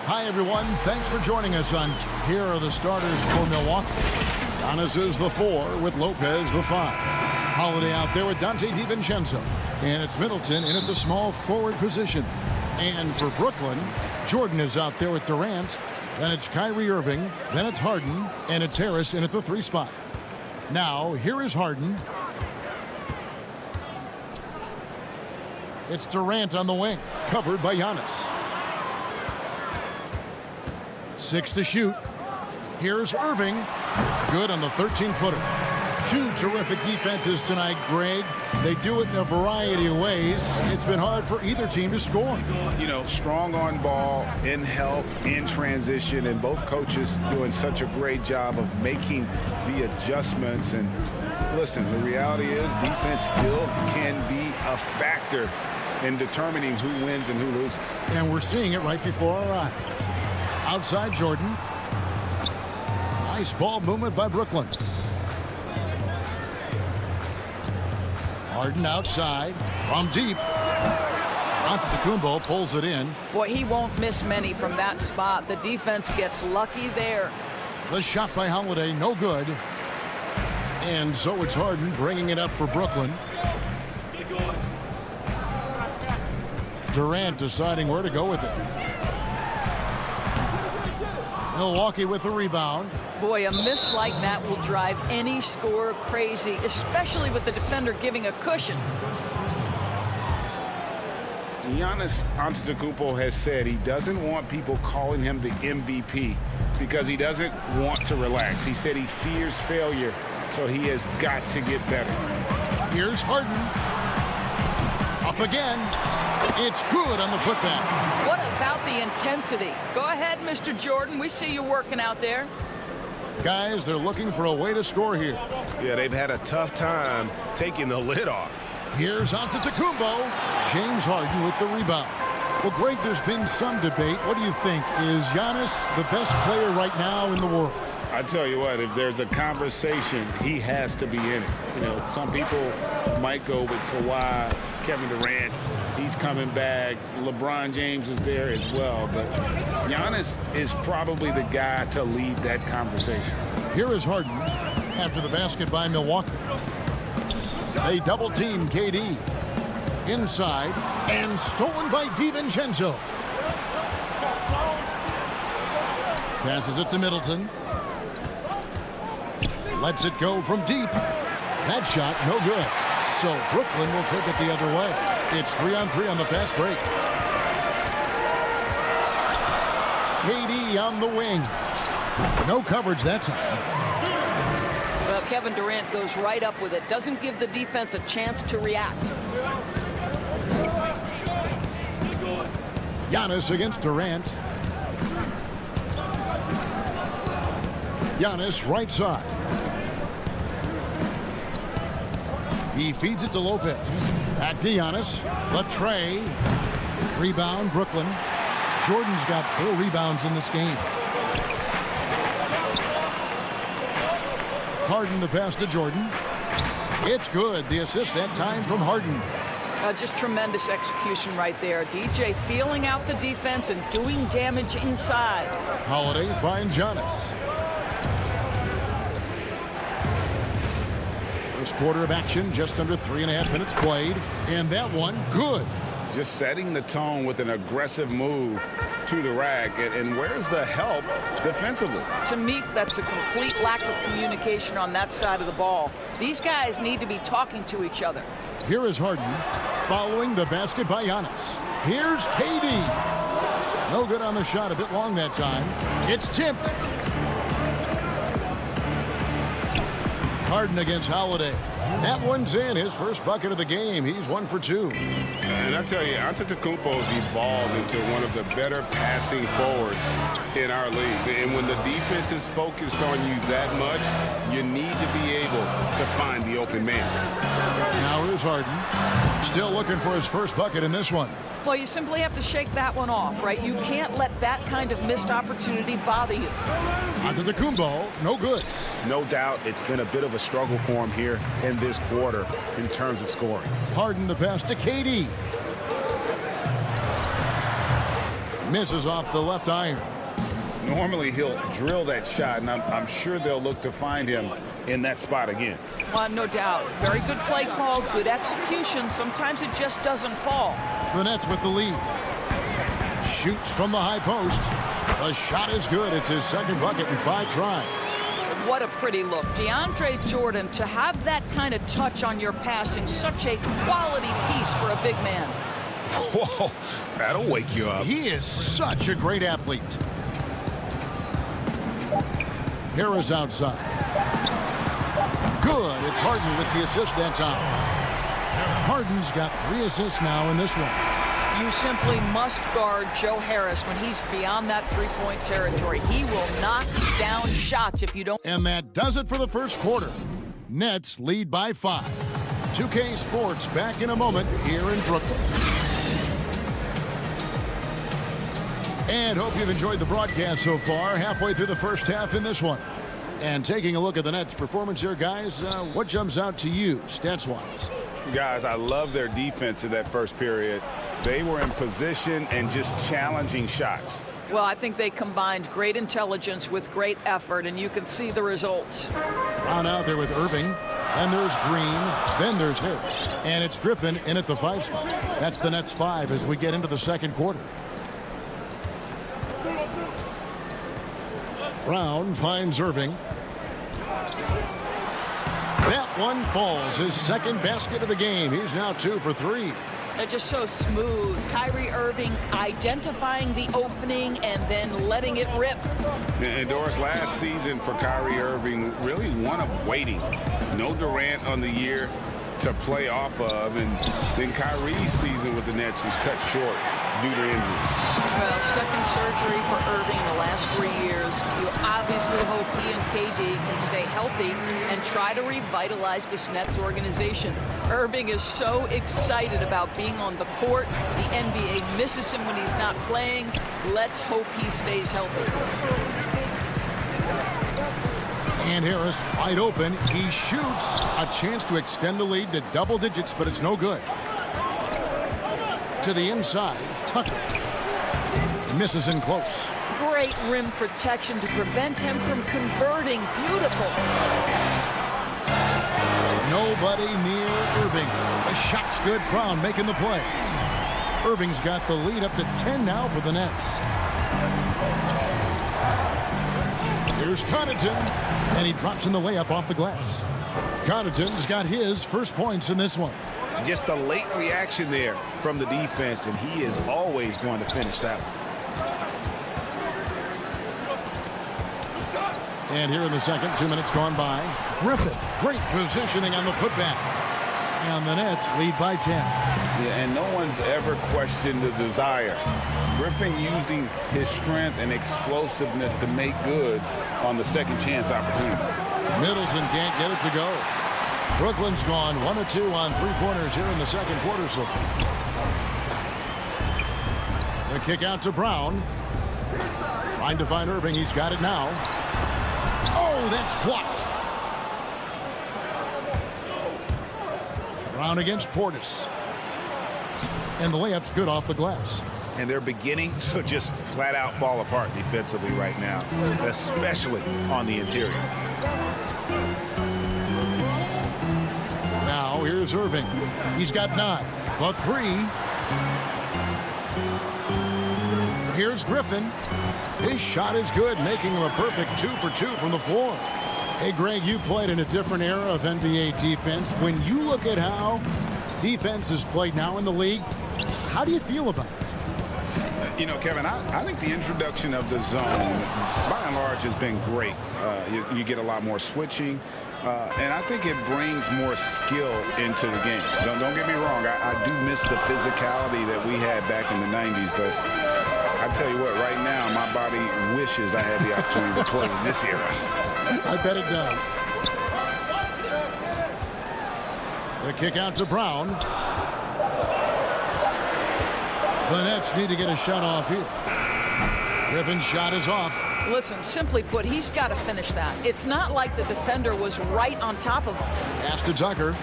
S1: Hi, everyone. Thanks for joining us on. Here are the starters for Milwaukee. Giannis is the 4 with Lopez the 5. Holiday out there with Dante DiVincenzo. And it's Middleton in at the small forward position. And for Brooklyn, Jordan is out there with Durant. Then it's Kyrie Irving. Then it's Harden. And it's Harris in at the 3 spot. Now, here is Harden. It's Durant on the wing, covered by Giannis. 6 to shoot. Here's Irving. Good on the 13-footer. 2 terrific defenses tonight, Greg. They do it in a variety of ways. It's been hard for either team to score.
S5: You know, strong on ball, in help, in transition, and both coaches doing such a great job of making the adjustments. And listen, the reality is defense still can be a factor in determining who wins and who loses.
S1: And we're seeing it right before our eyes. Outside Jordan. Nice ball movement by Brooklyn. Harden outside from deep. Antetokounmpo pulls it in.
S9: Boy, he won't miss many from that spot. The defense gets lucky there.
S1: The shot by Holiday, no good. And so it's Harden bringing it up for Brooklyn. Durant deciding where to go with it. Milwaukee with the rebound.
S9: Boy, a miss like that will drive any scorer crazy, especially with the defender giving a cushion.
S5: Giannis Antetokounmpo has said he doesn't want people calling him the MVP because he doesn't want to relax. He said he fears failure, so he has got to get better.
S1: Here's Harden. Up again. It's good on the putback.
S9: What about the intensity? Go ahead, Mr. Jordan. We see you working out there.
S1: Guys, they're looking for a way to score here.
S13: Yeah, they've had a tough time taking the lid off.
S1: Here's Antetokounmpo. James Harden with the rebound. Well, Greg, there's been some debate. What do you think? Is Giannis the best player right now in the world?
S5: I tell you what, if there's a conversation, he has to be in it. You know, some people might go with Kawhi, Kevin Durant. He's coming back. LeBron James is there as well. But Giannis is probably the guy to lead that conversation.
S1: Here is Harden after the basket by Milwaukee. They double team KD. Inside and stolen by DiVincenzo. Passes it to Middleton. Lets it go from deep. That shot, no good. So Brooklyn will take it the other way. It's 3-on-3 on the fast break. KD on the wing. No coverage that time.
S10: Well, Kevin Durant goes right up with it. Doesn't give the defense a chance to react.
S1: Giannis against Durant. Giannis right side. He feeds it to Lopez. Back to Giannis. The tray. Rebound, Brooklyn. Jordan's got 4 rebounds in this game. Harden the pass to Jordan. It's good. The assist that time from Harden.
S9: Just tremendous execution right there. DJ feeling out the defense and doing damage inside.
S1: Holiday finds Giannis. First quarter of action, just under 3.5 minutes played. And that one, good.
S5: Just setting the tone with an aggressive move to the rack. And where's the help defensively?
S9: To me, that's a complete lack of communication on that side of the ball. These guys need to be talking to each other.
S1: Here is Harden following the basket by Giannis. Here's KD. No good on the shot, a bit long that time. It's tipped. Harden against Holiday. That one's in, his first bucket of the game. He's 1 for 2.
S4: And I tell you, Antetokounmpo's evolved into one of the better passing forwards in our league. And when the defense is focused on you that much, you need to be able to find the open man.
S1: Now here's Harden. Still looking for his first bucket in this one.
S9: Well, you simply have to shake that one off, right? You can't let that kind of missed opportunity bother you.
S1: Antetokounmpo, no good.
S14: No doubt it's been a bit of a struggle for him here in this quarter in terms of scoring.
S1: Harden the pass to KD. Misses off the left iron.
S14: Normally he'll drill that shot, and I'm sure they'll look to find him in that spot again.
S9: Well, no doubt. Very good play call, good execution. Sometimes it just doesn't fall.
S1: The Nets with the lead. Shoots from the high post. The shot is good. It's his second bucket in 5 tries.
S9: What a pretty look. DeAndre Jordan, to have that kind of touch on your passing, such a quality piece for a big man.
S14: Whoa, that'll wake you up.
S1: He is such a great athlete. Harris outside. Good. It's Harden with the assist that time. Harden's got 3 assists now in this one.
S9: You simply must guard Joe Harris when he's beyond that three-point territory. He will knock down shots if you don't.
S1: And that does it for the first quarter. Nets lead by 5. 2K Sports back in a moment here in Brooklyn. And hope you've enjoyed the broadcast so far. Halfway through the first half in this one. And taking a look at the Nets' performance here, guys, what jumps out to you, stats-wise?
S14: Guys, I love their defense in that first period. They were in position and just challenging shots.
S9: Well, I think they combined great intelligence with great effort, and you can see the results.
S1: Brown out there with Irving. Then there's Green. Then there's Harris. And it's Griffin in at the 5 spot. That's the Nets' 5 as we get into the second quarter. Brown finds Irving. That one falls. His second basket of the game. He's now 2 for 3.
S9: They're just so smooth. Kyrie Irving identifying the opening and then letting it rip.
S4: And Doris, last season for Kyrie Irving, really one of waiting. No Durant on the year to play off of, and then Kyrie's season with the Nets was cut short due to injury.
S9: Well, second surgery for Irving in the last 3 years. You obviously hope he and KD can stay healthy and try to revitalize this Nets organization. Irving is so excited about being on the court. The NBA misses him when he's not playing. Let's hope he stays healthy.
S1: And Harris wide open. He shoots. A chance to extend the lead to double digits, but it's no good. To the inside, Tucker. Misses in close.
S9: Great rim protection to prevent him from converting. Beautiful.
S1: Nobody near Irving. The shot's good. Brown making the play. Irving's got the lead up to 10 now for the Nets. Here's Connaughton, and he drops in the layup off the glass. Connaughton's got his first points in this one.
S14: Just a late reaction there from the defense, and he is always going to finish that one.
S1: And here in the second, 2 minutes gone by. Griffin, great positioning on the putback. And the Nets lead by 10.
S14: Yeah, and no one's ever questioned the desire. Griffin using his strength and explosiveness to make good on the second chance opportunities.
S1: Middleton can't get it to go. Brooklyn's gone 1 of 2 on 3-pointers here in the second quarter so far. The kick out to Brown. Trying to find Irving. He's got it now. Oh, that's blocked. Brown against Portis. And the layup's good off the glass.
S14: And they're beginning to just flat out fall apart defensively right now, especially on the interior.
S1: Now here's Irving. He's got 9, but 3. Here's Griffin. His shot is good, making him a perfect 2 for 2 from the floor. Hey, Greg, you played in a different era of NBA defense. When you look at how defense is played now in the league, how do you feel about it?
S14: You know, Kevin, I think the introduction of the zone, by and large, has been great. You get a lot more switching, and I think it brings more skill into the game. Don't get me wrong. I do miss the physicality that we had back in the 90s, but I tell you what, right now, my body wishes I had the opportunity to play in this era.
S1: I bet it does. The kick out to Brown. The Nets need to get a shot off here. Griffin's shot is off.
S9: Listen, simply put, he's got to finish that. It's not like the defender was right on top of him.
S1: Pass to Tucker.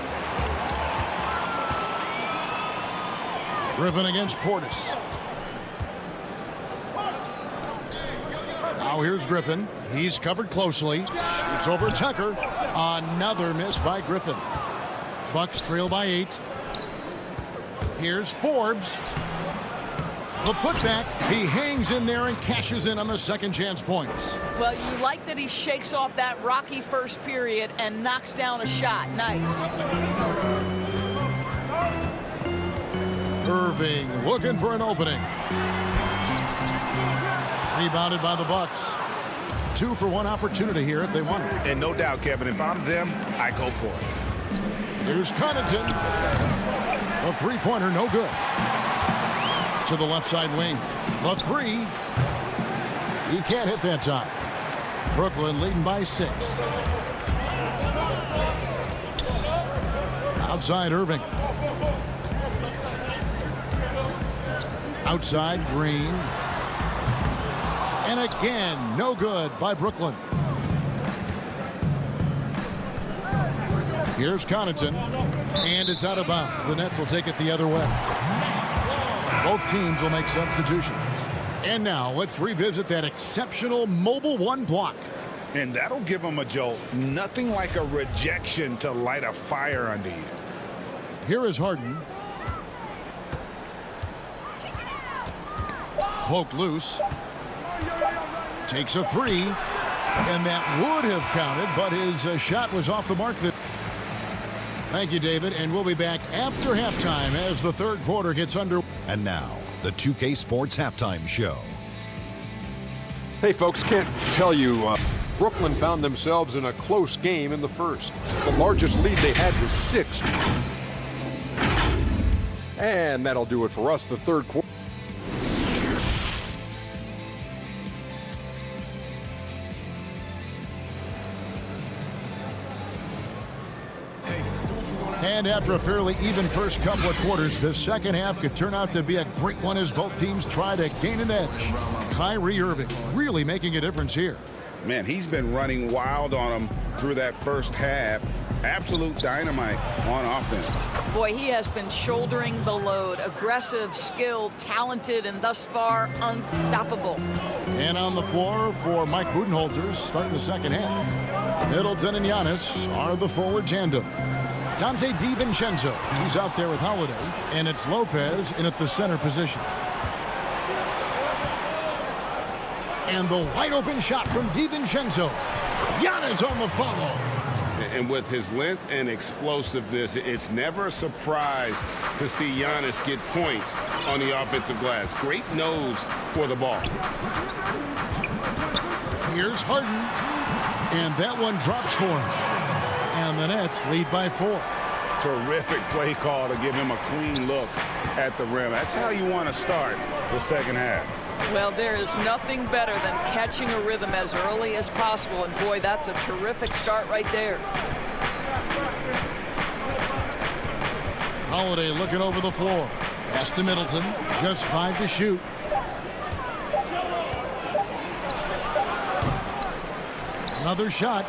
S1: Griffin against Portis. Now here's Griffin. He's covered closely. Shoots over Tucker. Another miss by Griffin. Bucks trail by 8. Here's Forbes. The putback. He hangs in there and cashes in on the second chance points.
S9: Well, you like that he shakes off that rocky first period and knocks down a shot. Nice.
S1: Irving looking for an opening. Rebounded by the Bucks. 2 for 1 opportunity here if they want it.
S14: And no doubt, Kevin, if I'm them, I go for it.
S1: Here's Connaughton. The three-pointer, no good. To the left side wing. The 3. He can't hit that time. Brooklyn leading by 6. Outside Irving. Outside Green. And again, no good by Brooklyn. Here's Connaughton. And it's out of bounds. The Nets will take it the other way. Both teams will make substitutions. And now let's revisit that exceptional mobile 1 block.
S14: And that'll give them a jolt. Nothing like a rejection to light a fire under you.
S1: Here is Harden. Poked loose. Takes a 3. And that would have counted, but his shot was off the mark. Thank you, David. And we'll be back after halftime as the third quarter gets under.
S6: And now, the 2K Sports Halftime Show.
S7: Hey, folks, can't tell you, Brooklyn found themselves in a close game in the first. The largest lead they had was 6. And that'll do it for us, the third quarter.
S1: And after a fairly even first couple of quarters, the second half could turn out to be a great one as both teams try to gain an edge. Kyrie Irving really making a difference here.
S14: Man, he's been running wild on them through that first half. Absolute dynamite on offense.
S9: Boy, he has been shouldering the load. Aggressive, skilled, talented, and thus far unstoppable.
S1: And on the floor for Mike Budenholzer starting the second half. Middleton and Giannis are the forward tandem. Dante DiVincenzo, he's out there with Holiday, and it's Lopez in at the center position. And the wide open shot from DiVincenzo. Giannis on the follow.
S4: And with his length and explosiveness, it's never a surprise to see Giannis get points on the offensive glass. Great nose for the ball.
S1: Here's Harden. And that one drops for him. And the Nets lead by 4.
S14: Terrific play call to give him a clean look at the rim. That's how you want to start the second half.
S9: Well, there is nothing better than catching a rhythm as early as possible. And, boy, that's a terrific start right there.
S1: Holiday looking over the floor. Pass to Middleton. Just 5 to shoot. Another shot.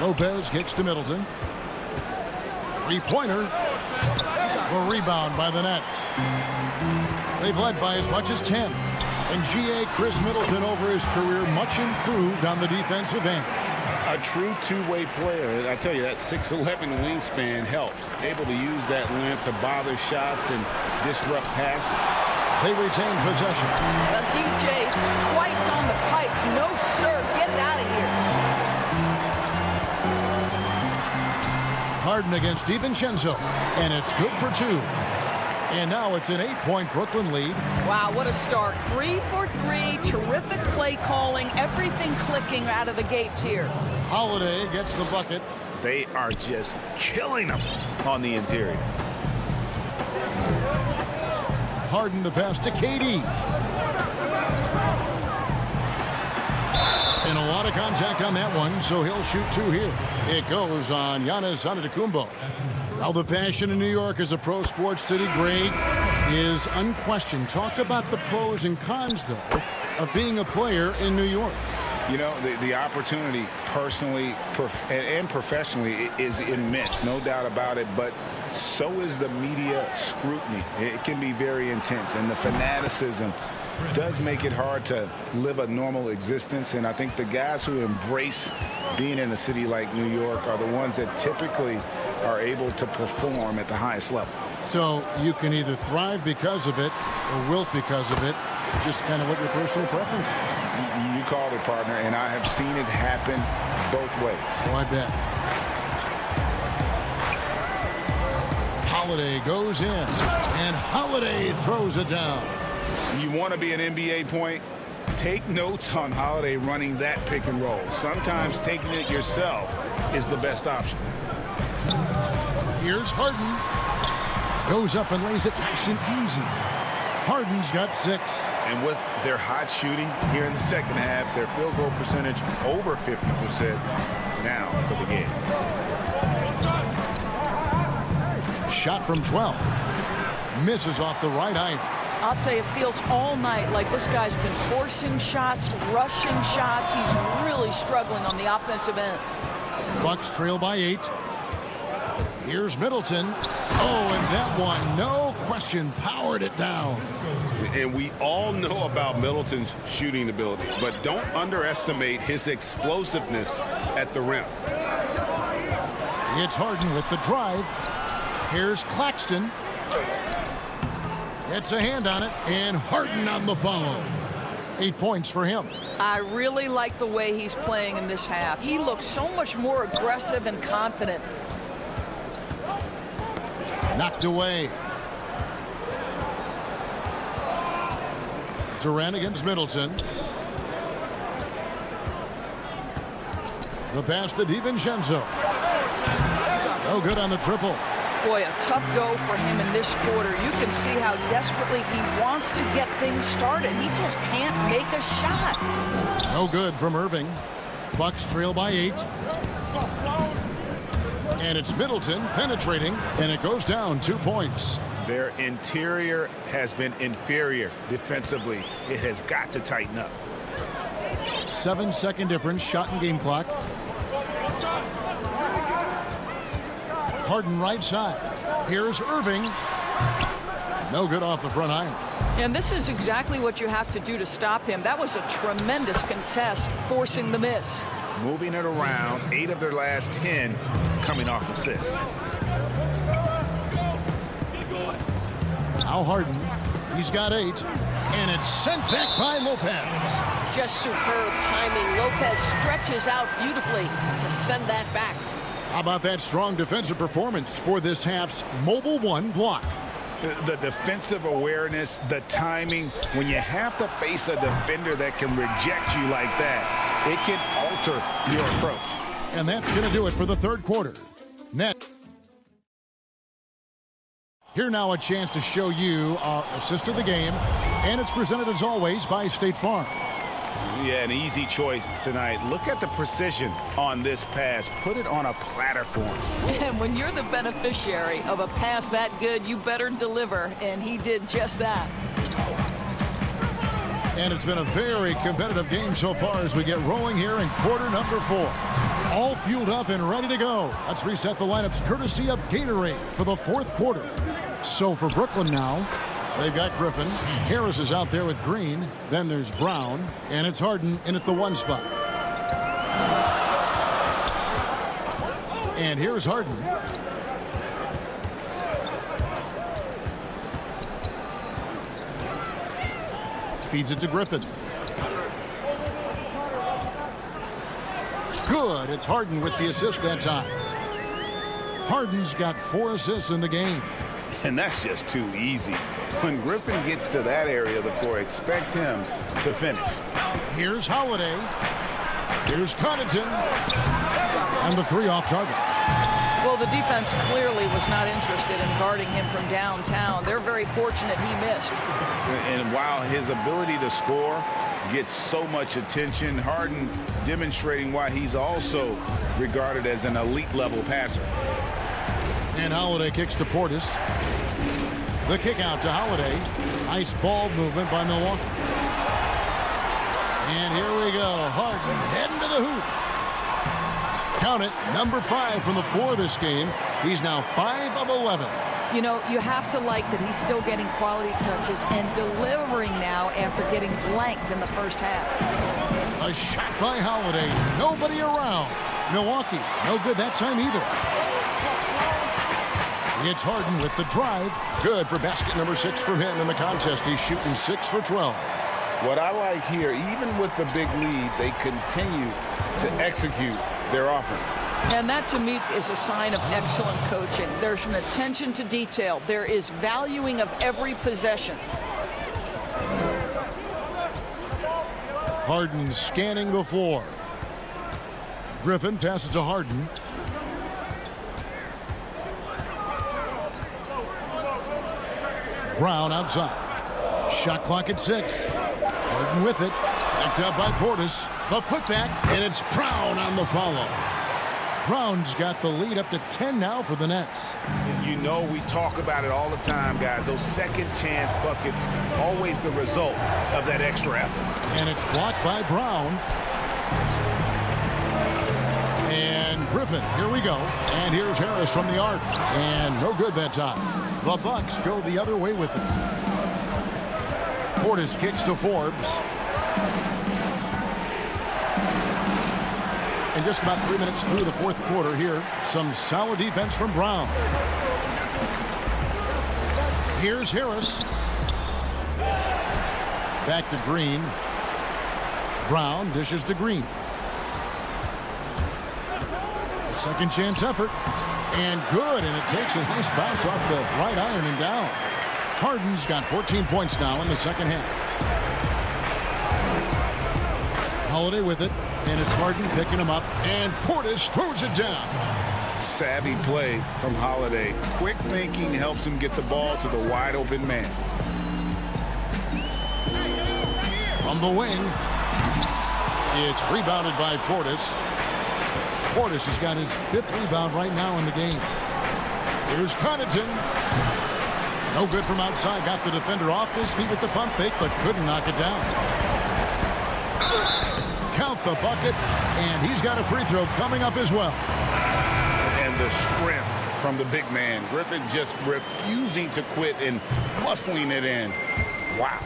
S1: Lopez kicks to Middleton. Three-pointer. A rebound by the Nets. They've led by as much as 10. And G.A. Chris Middleton over his career much improved on the defensive end.
S14: A true two-way player. I tell you, that 6'11" wingspan helps. Able to use that length to bother shots and disrupt passes.
S1: They retain possession.
S9: The DJ twice on the pipes. No, sir. Get it out of here.
S1: Harden against DiVincenzo. And it's good for 2. And now it's an 8-point Brooklyn lead.
S9: Wow, what a start. 3 for 3. Terrific play calling. Everything clicking out of the gates here.
S1: Holiday gets the bucket.
S14: They are just killing them on the interior.
S1: Harden the pass to KD. And a lot of contact on that one, so he'll shoot 2 here. It goes on Giannis Antetokounmpo. Now the passion in New York as a pro sports city, Greg, is unquestioned. Talk about the pros and cons, though, of being a player in New York.
S5: You know, the opportunity personally and professionally is immense, no doubt about it, but so is the media scrutiny. It can be very intense, and the fanaticism does make it hard to live a normal existence. And I think the guys who embrace being in a city like New York are the ones that typically are able to perform at the highest level.
S1: So you can either thrive because of it or wilt because of it, just kind of what your personal preference is.
S5: You called it, partner, and I have seen it happen both ways.
S1: Oh, I bet. Holiday goes in, and Holiday throws it down.
S5: You want to be an NBA point? Take notes on Holiday running that pick and roll. Sometimes taking it yourself is the best option.
S1: Here's Harden. Goes up and lays it nice and easy. Harden's got 6.
S14: And with their hot shooting here in the second half, their field goal percentage over 50% now for the game.
S1: Shot from 12. Misses off the right eye.
S9: I'll tell you, it feels all night like this guy's been forcing shots, rushing shots. He's really struggling on the offensive end.
S1: Bucks trail by 8. Here's Middleton. Oh, and that one, no question, powered it down.
S4: And we all know about Middleton's shooting ability, but don't underestimate his explosiveness at the rim.
S1: It's Harden with the drive. Here's Claxton. Gets a hand on it, and Harden on the follow. 8 points for him.
S9: I really like the way he's playing in this half. He looks so much more aggressive and confident.
S1: Knocked away. Durant against Middleton. The pass to DiVincenzo. No good on the triple.
S9: Boy, a tough go for him in this quarter. You can see how desperately he wants to get things started. He just can't make a shot.
S1: No good from Irving. Bucks trail by 8. And it's Middleton penetrating, and it goes down 2 points.
S14: Their interior has been inferior defensively. It has got to tighten up.
S1: 7-second difference, shot and game clock. Harden right side. Here's Irving. No good off the front iron.
S9: And this is exactly what you have to do to stop him. That was a tremendous contest, forcing the miss.
S14: Moving it around, 8 of their last 10 coming off assists.
S1: Now Harden. He's got 8. And it's sent back by Lopez.
S10: Just superb timing. Lopez stretches out beautifully to send that back.
S1: How about that strong defensive performance for this half's Mobile One block?
S5: The defensive awareness, the timing, when you have to face a defender that can reject you like that, it can alter your approach.
S1: And that's going to do it for the third quarter. Net. Here now a chance to show you our assist of the game. And it's presented as always by State Farm.
S14: Yeah, an easy choice tonight. Look at the precision on this pass. Put it on a platter for him.
S9: And when you're the beneficiary of a pass that good, you better deliver. And he did just that.
S1: And it's been a very competitive game so far as we get rolling here in quarter number 4. All fueled up and ready to go. Let's reset the lineups courtesy of Gatorade for the fourth quarter. So for Brooklyn now, they've got Griffin. Harris is out there with Green. Then there's Brown. And it's Harden in at the 1 spot. And here's Harden. Feeds it to Griffin. Good. It's Harden with the assist that time. Harden's got 4 assists in the game.
S14: And that's just too easy. When Griffin gets to that area of the floor, expect him to finish.
S1: Here's Holiday. Here's Connaughton. And the three off target.
S9: Well, the defense clearly was not interested in guarding him from downtown. They're very fortunate he missed.
S14: And while his ability to score gets so much attention, Harden demonstrating why he's also regarded as an elite level passer.
S1: And Holiday kicks to Portis. The kick out to Holiday. Nice ball movement by Milwaukee. And here we go. Harden heading to the hoop. Count it, number 5 from the floor this game. He's now 5 of 11.
S9: You know, you have to like that he's still getting quality touches and delivering now after getting blanked in the first half.
S1: A shot by Holiday. Nobody around. Milwaukee, no good that time either. It's Harden with the drive. Good for basket number 6 from him in the contest. He's shooting 6 for 12.
S14: What I like here, even with the big lead, they continue to execute their offense.
S9: And that, to me, is a sign of excellent coaching. There's an attention to detail. There is valuing of every possession.
S1: Harden scanning the floor. Griffin passes to Harden. Brown outside. Shot clock at 6. Harden with it. Backed up by Portis. The putback, and it's Brown on the follow. Brown's got the lead up to 10 now for the Nets.
S14: You know, we talk about it all the time, guys. Those second chance buckets, always the result of that extra effort.
S1: And it's blocked by Brown. And Griffin, here we go. And here's Harris from the arc. And no good that time. The Bucks go the other way with it. Portis kicks to Forbes. And just about 3 minutes through the fourth quarter here. Some solid defense from Brown. Here's Harris. Back to Green. Brown dishes to Green. A second chance effort. And good. And it takes a nice bounce off the right iron and down. Harden's got 14 points now in the second half. Holiday with it. And it's Harden picking him up. And Portis throws it down.
S14: Savvy play from Holiday. Quick thinking helps him get the ball to the wide open man.
S1: From the wing. It's rebounded by Portis. Portis has got his 5th rebound right now in the game. Here's Connaughton. No good from outside. Got the defender off his feet with the pump fake, but couldn't knock it down. Count the bucket, and he's got a free throw coming up as well.
S14: And the strength from the big man. Griffin just refusing to quit and muscling it in. Wow.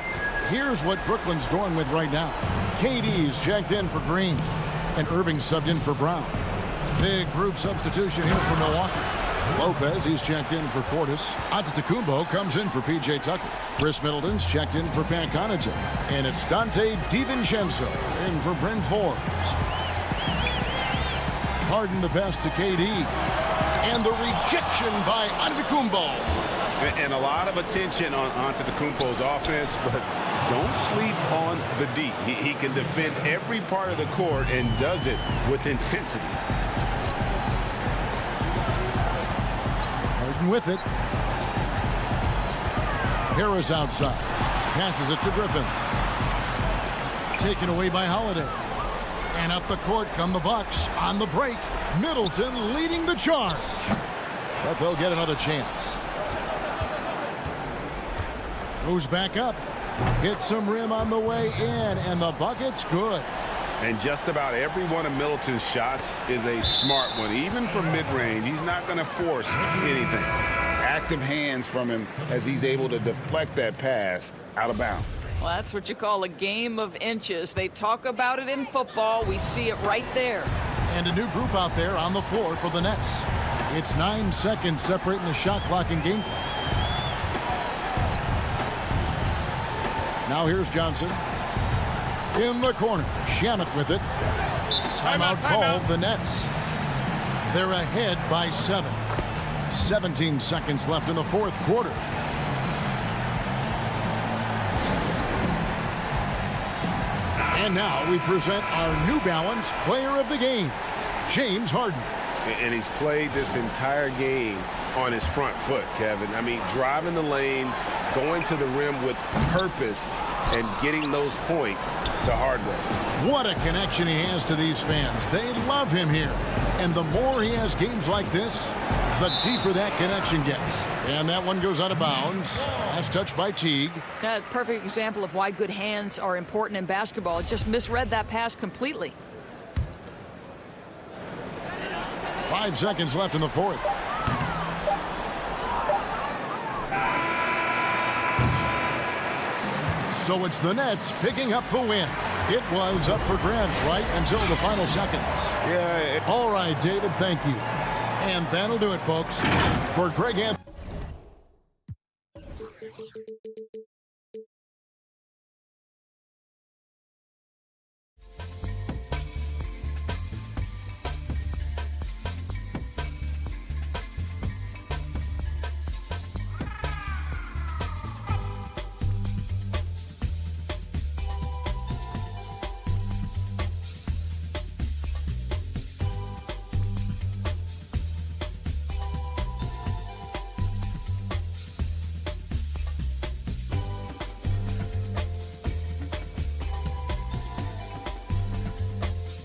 S1: Here's what Brooklyn's going with right now. KD's checked in for Green, and Irving subbed in for Brown. Big group substitution here for Milwaukee. Lopez, he's checked in for Portis. Antetokounmpo comes in for P.J. Tucker. Chris Middleton's checked in for Pat Connaughton. And it's Dante DiVincenzo in for Bryn Forbes. Harden the pass to KD. And the rejection by Antetokounmpo.
S4: And a lot of attention on Antetokounmpo's offense, but don't sleep on the D. He can defend every part of the court and does it with intensity.
S1: With it. Harris outside. Passes it to Griffin. Taken away by Holiday. And up the court come the Bucks on the break. Middleton leading the charge. But they'll get another chance. Goes back up. Hits some rim on the way in. And the bucket's good.
S4: And just about every one of Middleton's shots is a smart one. Even from mid-range, he's not going to force anything.
S14: Active hands from him as he's able to deflect that pass out of bounds.
S9: Well, that's what you call a game of inches. They talk about it in football. We see it right there.
S1: And a new group out there on the floor for the Nets. It's 9 seconds separating the shot clock and game clock. Now here's Johnson. In the corner. Shamet with it. Timeout called the Nets. They're ahead by 7. 17 seconds left in the fourth quarter. And now we present our New Balance Player of the Game, James Harden.
S4: And he's played this entire game on his front foot, Kevin. I mean, driving the lane, going to the rim with purpose, and getting those points the hard way.
S1: What a connection he has to these fans. They love him here. And the more he has games like this, the deeper that connection gets. And that one goes out of bounds. Last touch by Teague.
S9: That's a perfect example of why good hands are important in basketball. It just misread that pass completely.
S1: 5 seconds left in the fourth. So it's the Nets picking up the win. It was up for grabs right until the final seconds.
S4: Yeah.
S1: All right, David, thank you. And that'll do it, folks. For Greg Anthony.